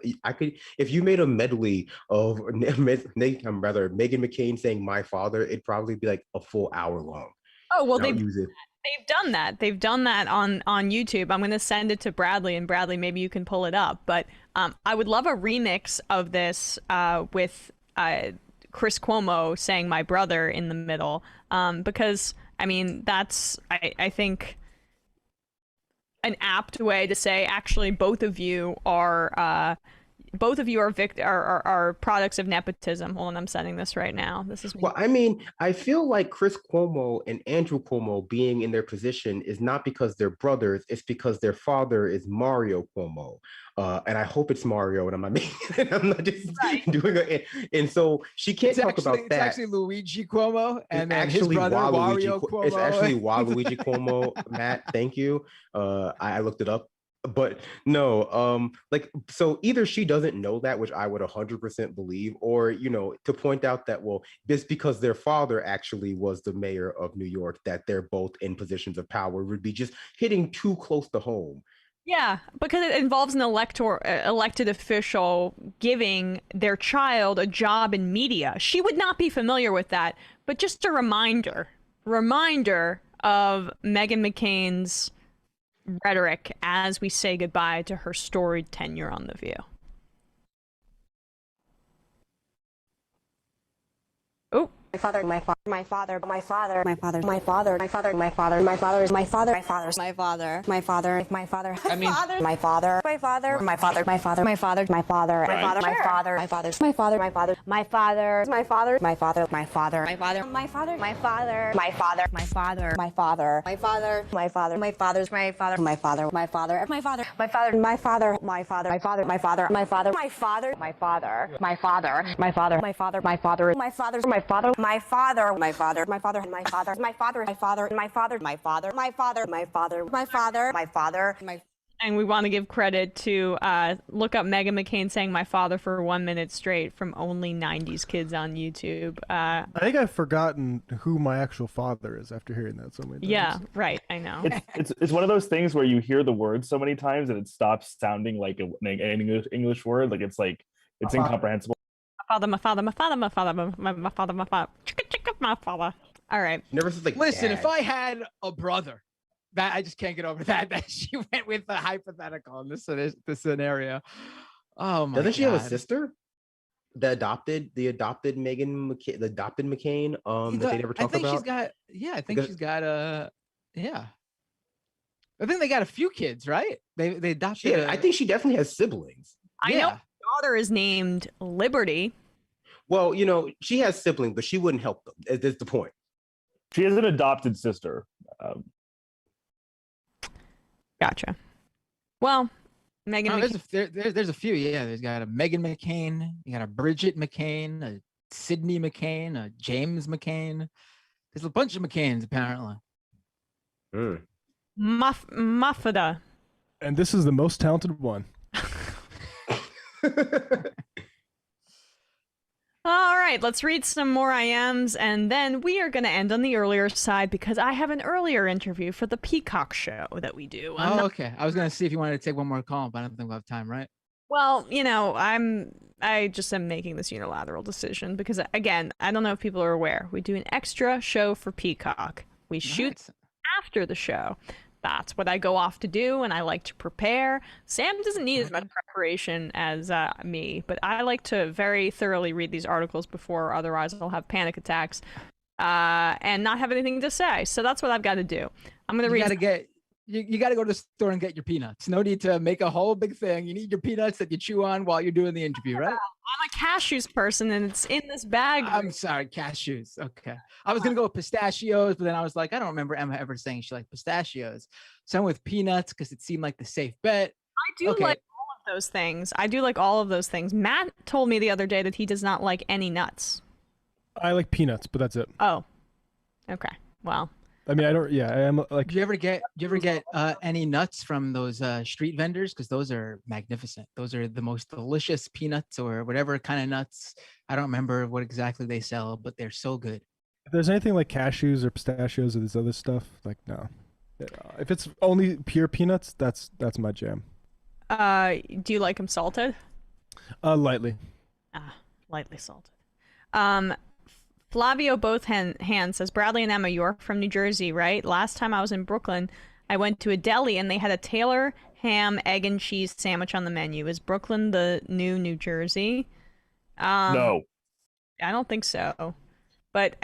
If you made a medley of Meghan McCain saying my father, it'd probably be like a full hour long. Oh, well, they've done that. They've done that on YouTube. I'm going to send it to Bradley, and Bradley, maybe you can pull it up. But I would love a remix of this with Chris Cuomo saying my brother in the middle, because I mean that's I think an apt way to say actually both of you are products of nepotism. Hold on, I'm sending this right now. This is well, I mean, I feel like Chris Cuomo and Andrew Cuomo being in their position is not because they're brothers, it's because their father is Mario Cuomo. And I hope it's Mario, and I'm not just doing it. And so she can't talk about that. It's actually Luigi Cuomo, and then his brother Mario Cuomo. It's actually Waluigi Cuomo. Matt, thank you. I looked it up. But no, so either she doesn't know that, which I would 100% believe, or, to point out that, well, just because their father actually was the mayor of New York, that they're both in positions of power would be just hitting too close to home. Yeah, because it involves an elected official giving their child a job in media. She would not be familiar with that, but just a reminder of Meghan McCain's rhetoric as we say goodbye to her storied tenure on The View. Oh. My father, my father, my father, my father, my father, my father, my father, my father, my father is my father, my father's my father, my father, my father, I mean, my father, my father, my father, my father, my father, my father, my father, my father, my father's my father, my father, my father, my father, my father, my father, my father, my father, my father, my father, my father, my father, my father, my father, my father's my father, my father, my father, my father, my father, my father, my father, my father, my father, my father, my father, my father, my father, my father, my father, my father, my father's my father. My father, my father, my father, my father, my father, my father, my father, my father, my father, my father, my father, my father, my And we want to give credit to look up Meghan McCain saying "my father" for 1 minute straight from only 90s kids on YouTube. I think I've forgotten who my actual father is after hearing that so many times. Yeah, right. I know. It's one of those things where you hear the word so many times and it stops sounding like an English word. Like it's incomprehensible. My father, my father, my father, my father, my father, my father, my father. All right. Never says like. Listen, dad. if I had a brother, that I just can't get over that. That she went with the hypothetical in this scenario. Oh my! Doesn't she God. have a sister? The adopted Meghan McCain, the adopted McCain. That they never talk I think about. she's got. Yeah, I think she's got a. Yeah. I think they got a few kids, right? They adopted. Yeah, I think she definitely has siblings. I know her daughter is named Liberty. Well, you know, she has siblings, but she wouldn't help them. That's the point. She has an adopted sister. Gotcha. Well, Meghan. There's a few. Yeah, there's got a Meghan McCain. You got a Bridget McCain, a Sydney McCain, a James McCain. There's a bunch of McCains apparently. Muffada. And this is the most talented one. All right, let's read some more IMs, and then we are going to end on the earlier side because I have an earlier interview for the Peacock show that we do. Okay. I was going to see if you wanted to take one more call, but I don't think we'll have time, right? Well, you know, I just am making this unilateral decision because, again, I don't know if people are aware. We do an extra show for Peacock. We shoot after the show. That's what I go off to do, and I like to prepare. Sam doesn't need as much preparation as me, but I like to very thoroughly read these articles before, otherwise I'll have panic attacks and not have anything to say. So that's what I've got to do. I'm going to read. You got to go to the store and get your peanuts. No need to make a whole big thing. You need your peanuts that you chew on while you're doing the interview, right? I'm a cashews person, and it's in this bag. I'm sorry, cashews. Okay. I was going to go with pistachios, but then I was like, I don't remember Emma ever saying she liked pistachios. So I'm with peanuts because it seemed like the safe bet. I do like all of those things. I do like all of those things. Matt told me the other day that he does not like any nuts. I like peanuts, but that's it. Oh, okay. Well, I mean, I don't. Yeah, I am like. Do you ever get any nuts from those street vendors? Because those are magnificent. Those are the most delicious peanuts or whatever kind of nuts. I don't remember what exactly they sell, but they're so good. If there's anything like cashews or pistachios or this other stuff, like no. If it's only pure peanuts, that's my jam. Do you like them salted? Lightly. Lightly salted. Flavio Both Hands says, Bradley and Emma, you're from New Jersey, right? Last time I was in Brooklyn, I went to a deli and they had a Taylor ham, egg, and cheese sandwich on the menu. Is Brooklyn the new New Jersey? No. I don't think so. But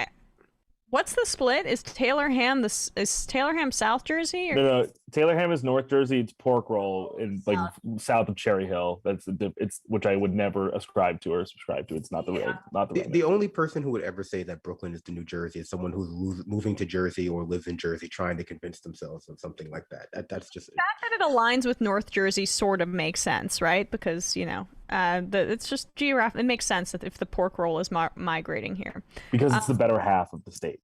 what's the split? Is Taylor ham South Jersey? Or? No. Taylor ham is North Jersey. It's pork roll in like south of Cherry Hill. It's which I would never ascribe to or subscribe to. It's not the real. The only person who would ever say that Brooklyn is the New Jersey is someone who's moving to Jersey or lives in Jersey, trying to convince themselves of something like that. That's just the fact that it aligns with North Jersey sort of makes sense, right? Because it's just geographic. It makes sense that if the pork roll is migrating here, because it's the better half of the state.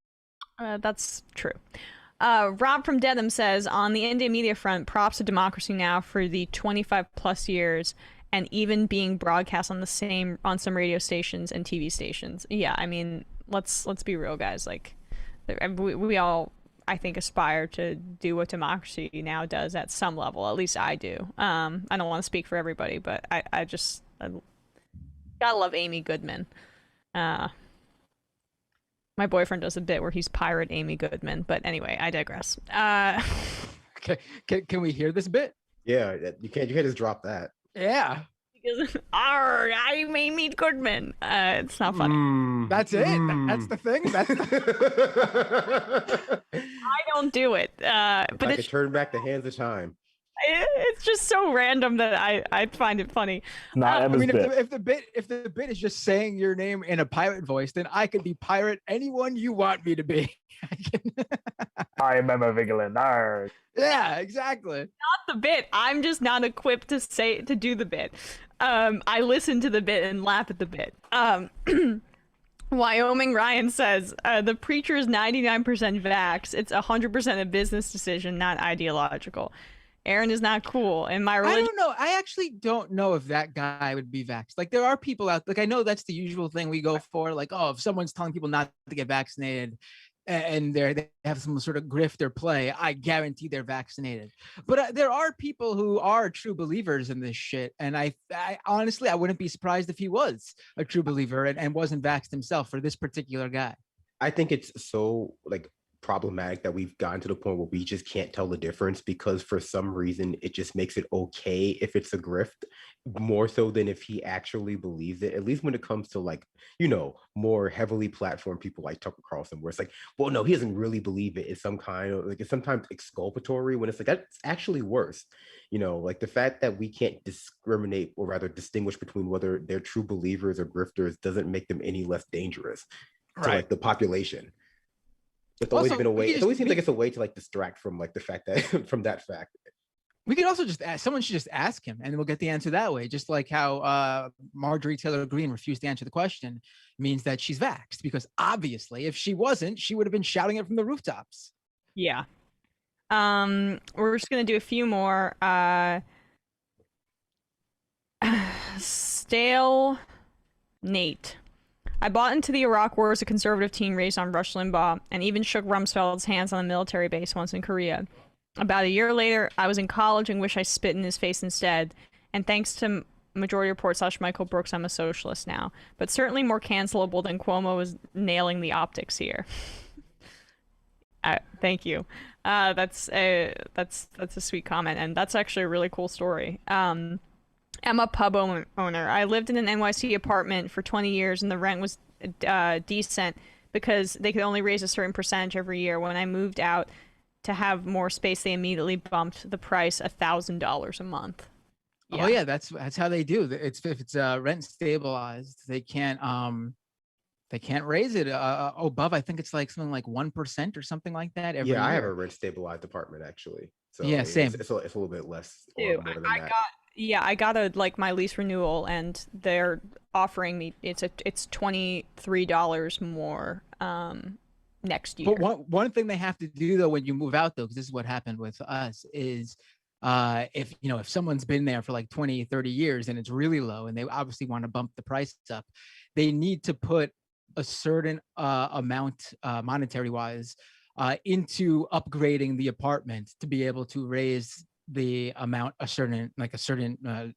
That's true. Rob from Dedham says, on the Indian media front, props to Democracy Now! For the 25 plus years and even being broadcast on some radio stations and TV stations. Yeah, I mean, let's be real, guys. Like, we all, I think, aspire to do what Democracy Now! Does at some level. At least I do. I don't want to speak for everybody, but I gotta love Amy Goodman. My boyfriend does a bit where he's pirate Amy Goodman, but anyway, I digress. Okay, can we hear this bit? Yeah, you can't just drop that. Yeah. Because I'm Amy Goodman. It's not funny. That's it. That's the thing. I don't do it. But I could turn back the hands of time. It's just so random that I find it funny. Not Emma's bit. If the bit is just saying your name in a pirate voice, then I could be pirate anyone you want me to be. I'm Emma Vigeland. Yeah, exactly. Not the bit. I'm just not equipped to do the bit. I listen to the bit and laugh at the bit. Wyoming Ryan says, the preacher is 99% vax. It's 100% a business decision, not ideological. Aaron is not cool. In my I religion, don't know. I actually don't know if that guy would be vaxxed. Like, there are people out, like, I know that's the usual thing we go for. Like, oh, if someone's telling people not to get vaccinated and they have some sort of grift or play, I guarantee they're vaccinated. But there are people who are true believers in this shit. And I honestly, I wouldn't be surprised if he was a true believer and wasn't vaxxed himself for this particular guy. I think it's so like problematic that we've gotten to the point where we just can't tell the difference, because for some reason it just makes it okay if it's a grift, more so than if he actually believes it. At least when it comes to, like, you know, more heavily platformed people like Tucker Carlson, where it's like, well, no, he doesn't really believe it. It's some kind of like, it's sometimes exculpatory, when it's like, that's actually worse. You know, like the fact that we can't discriminate, or rather distinguish between whether they're true believers or grifters, doesn't make them any less dangerous to like the population. It's always been a way. It always seems like it's a way to like distract from like the fact that from that fact. We could also just ask, someone should just ask him and we'll get the answer that way. Just like how Marjorie Taylor Greene refused to answer the question means that she's vaxxed, because obviously if she wasn't, she would have been shouting it from the rooftops. Yeah. We're just going to do a few more. Stale Nate. I bought into the Iraq War as a conservative teen raised on Rush Limbaugh, and even shook Rumsfeld's hands on a military base once in Korea. About a year later, I was in college and wish I spit in his face instead. And thanks to Majority Report / Michael Brooks, I'm a socialist now. But certainly more cancelable than Cuomo was nailing the optics here. Thank you. That's a sweet comment, and that's actually a really cool story. Emma, pub owner. I lived in an NYC apartment for 20 years and the rent was decent because they could only raise a certain percentage every year. When I moved out to have more space, they immediately bumped the price $1,000 a month. Yeah. Oh yeah, that's how they do. If it's rent stabilized, they can't raise it above. I think it's like something like 1% or something like that every year. I have a rent stabilized apartment actually. So yeah, same. It's a little bit less. Or more than that. I got my lease renewal, and they're offering me it's $23 more next year. But one thing they have to do though when you move out though, because this is what happened with us, is if someone's been there for like 20, 30 years and it's really low and they obviously want to bump the price up, they need to put a certain amount monetary wise into upgrading the apartment to be able to raise the amount a certain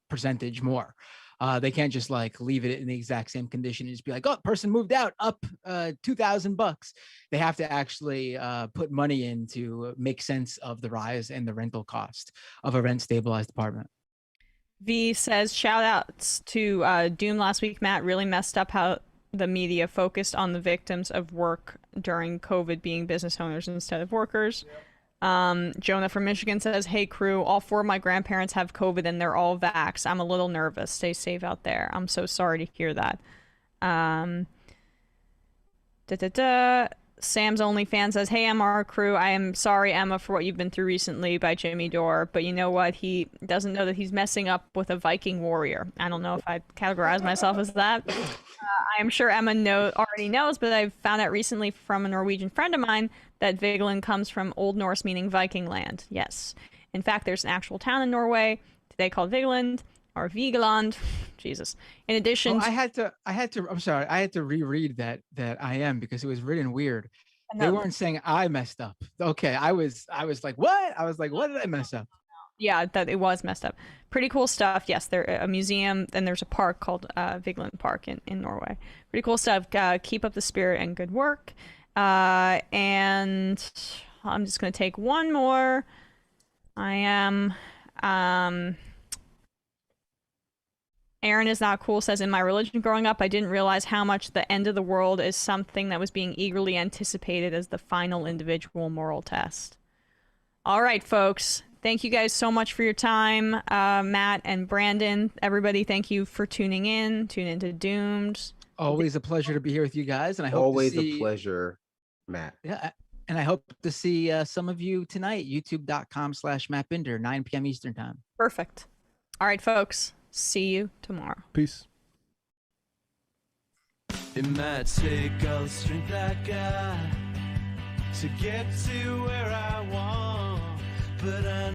percentage more. They can't just like leave it in the exact same condition and just be like, oh, person moved out, up $2,000. They have to actually put money in to make sense of the rise in the rental cost of a rent stabilized apartment. V says, shout outs to Doom last week. Matt really messed up how the media focused on the victims of work during COVID being business owners instead of workers. Jonah from Michigan says, hey crew, all 4 of my grandparents have COVID and they're all vaxxed. I'm a little nervous. Stay safe out there. I'm so sorry to hear that. Sam's OnlyFans says, hey MR crew, I am sorry Emma for what you've been through recently by Jimmy Dore, but you know what? He doesn't know that he's messing up with a Viking warrior. I don't know if I'd categorize myself as that. I am sure Emma already knows, but I've found out recently from a Norwegian friend of mine that Vigeland comes from Old Norse meaning Viking land. Yes. In fact, there's an actual town in Norway today called Vigeland or Vigeland. Jesus. In addition, I had to reread that I am because it was written weird. They weren't saying I messed up. Okay, I was like, what? I was like, what did I mess up? Yeah, that it was messed up. Pretty cool stuff. Yes, there's a museum, and there's a park called Vigeland Park in Norway. Pretty cool stuff. Keep up the spirit and good work. And I'm just going to take one more. I am... Aaron is not cool says, in my religion growing up, I didn't realize how much the end of the world is something that was being eagerly anticipated as the final individual moral test. All right, folks. Thank you guys so much for your time. Matt and Brandon, everybody, thank you for tuning in. Tune into Doomed. Always a pleasure to be here with you guys. And I hope always a pleasure, Matt. Yeah. And I hope to see some of you tonight, youtube.com/Matt Binder, 9 p.m. Eastern time. Perfect. All right, folks. See you tomorrow. Peace. It might take all the strength I got to get to where I want, but I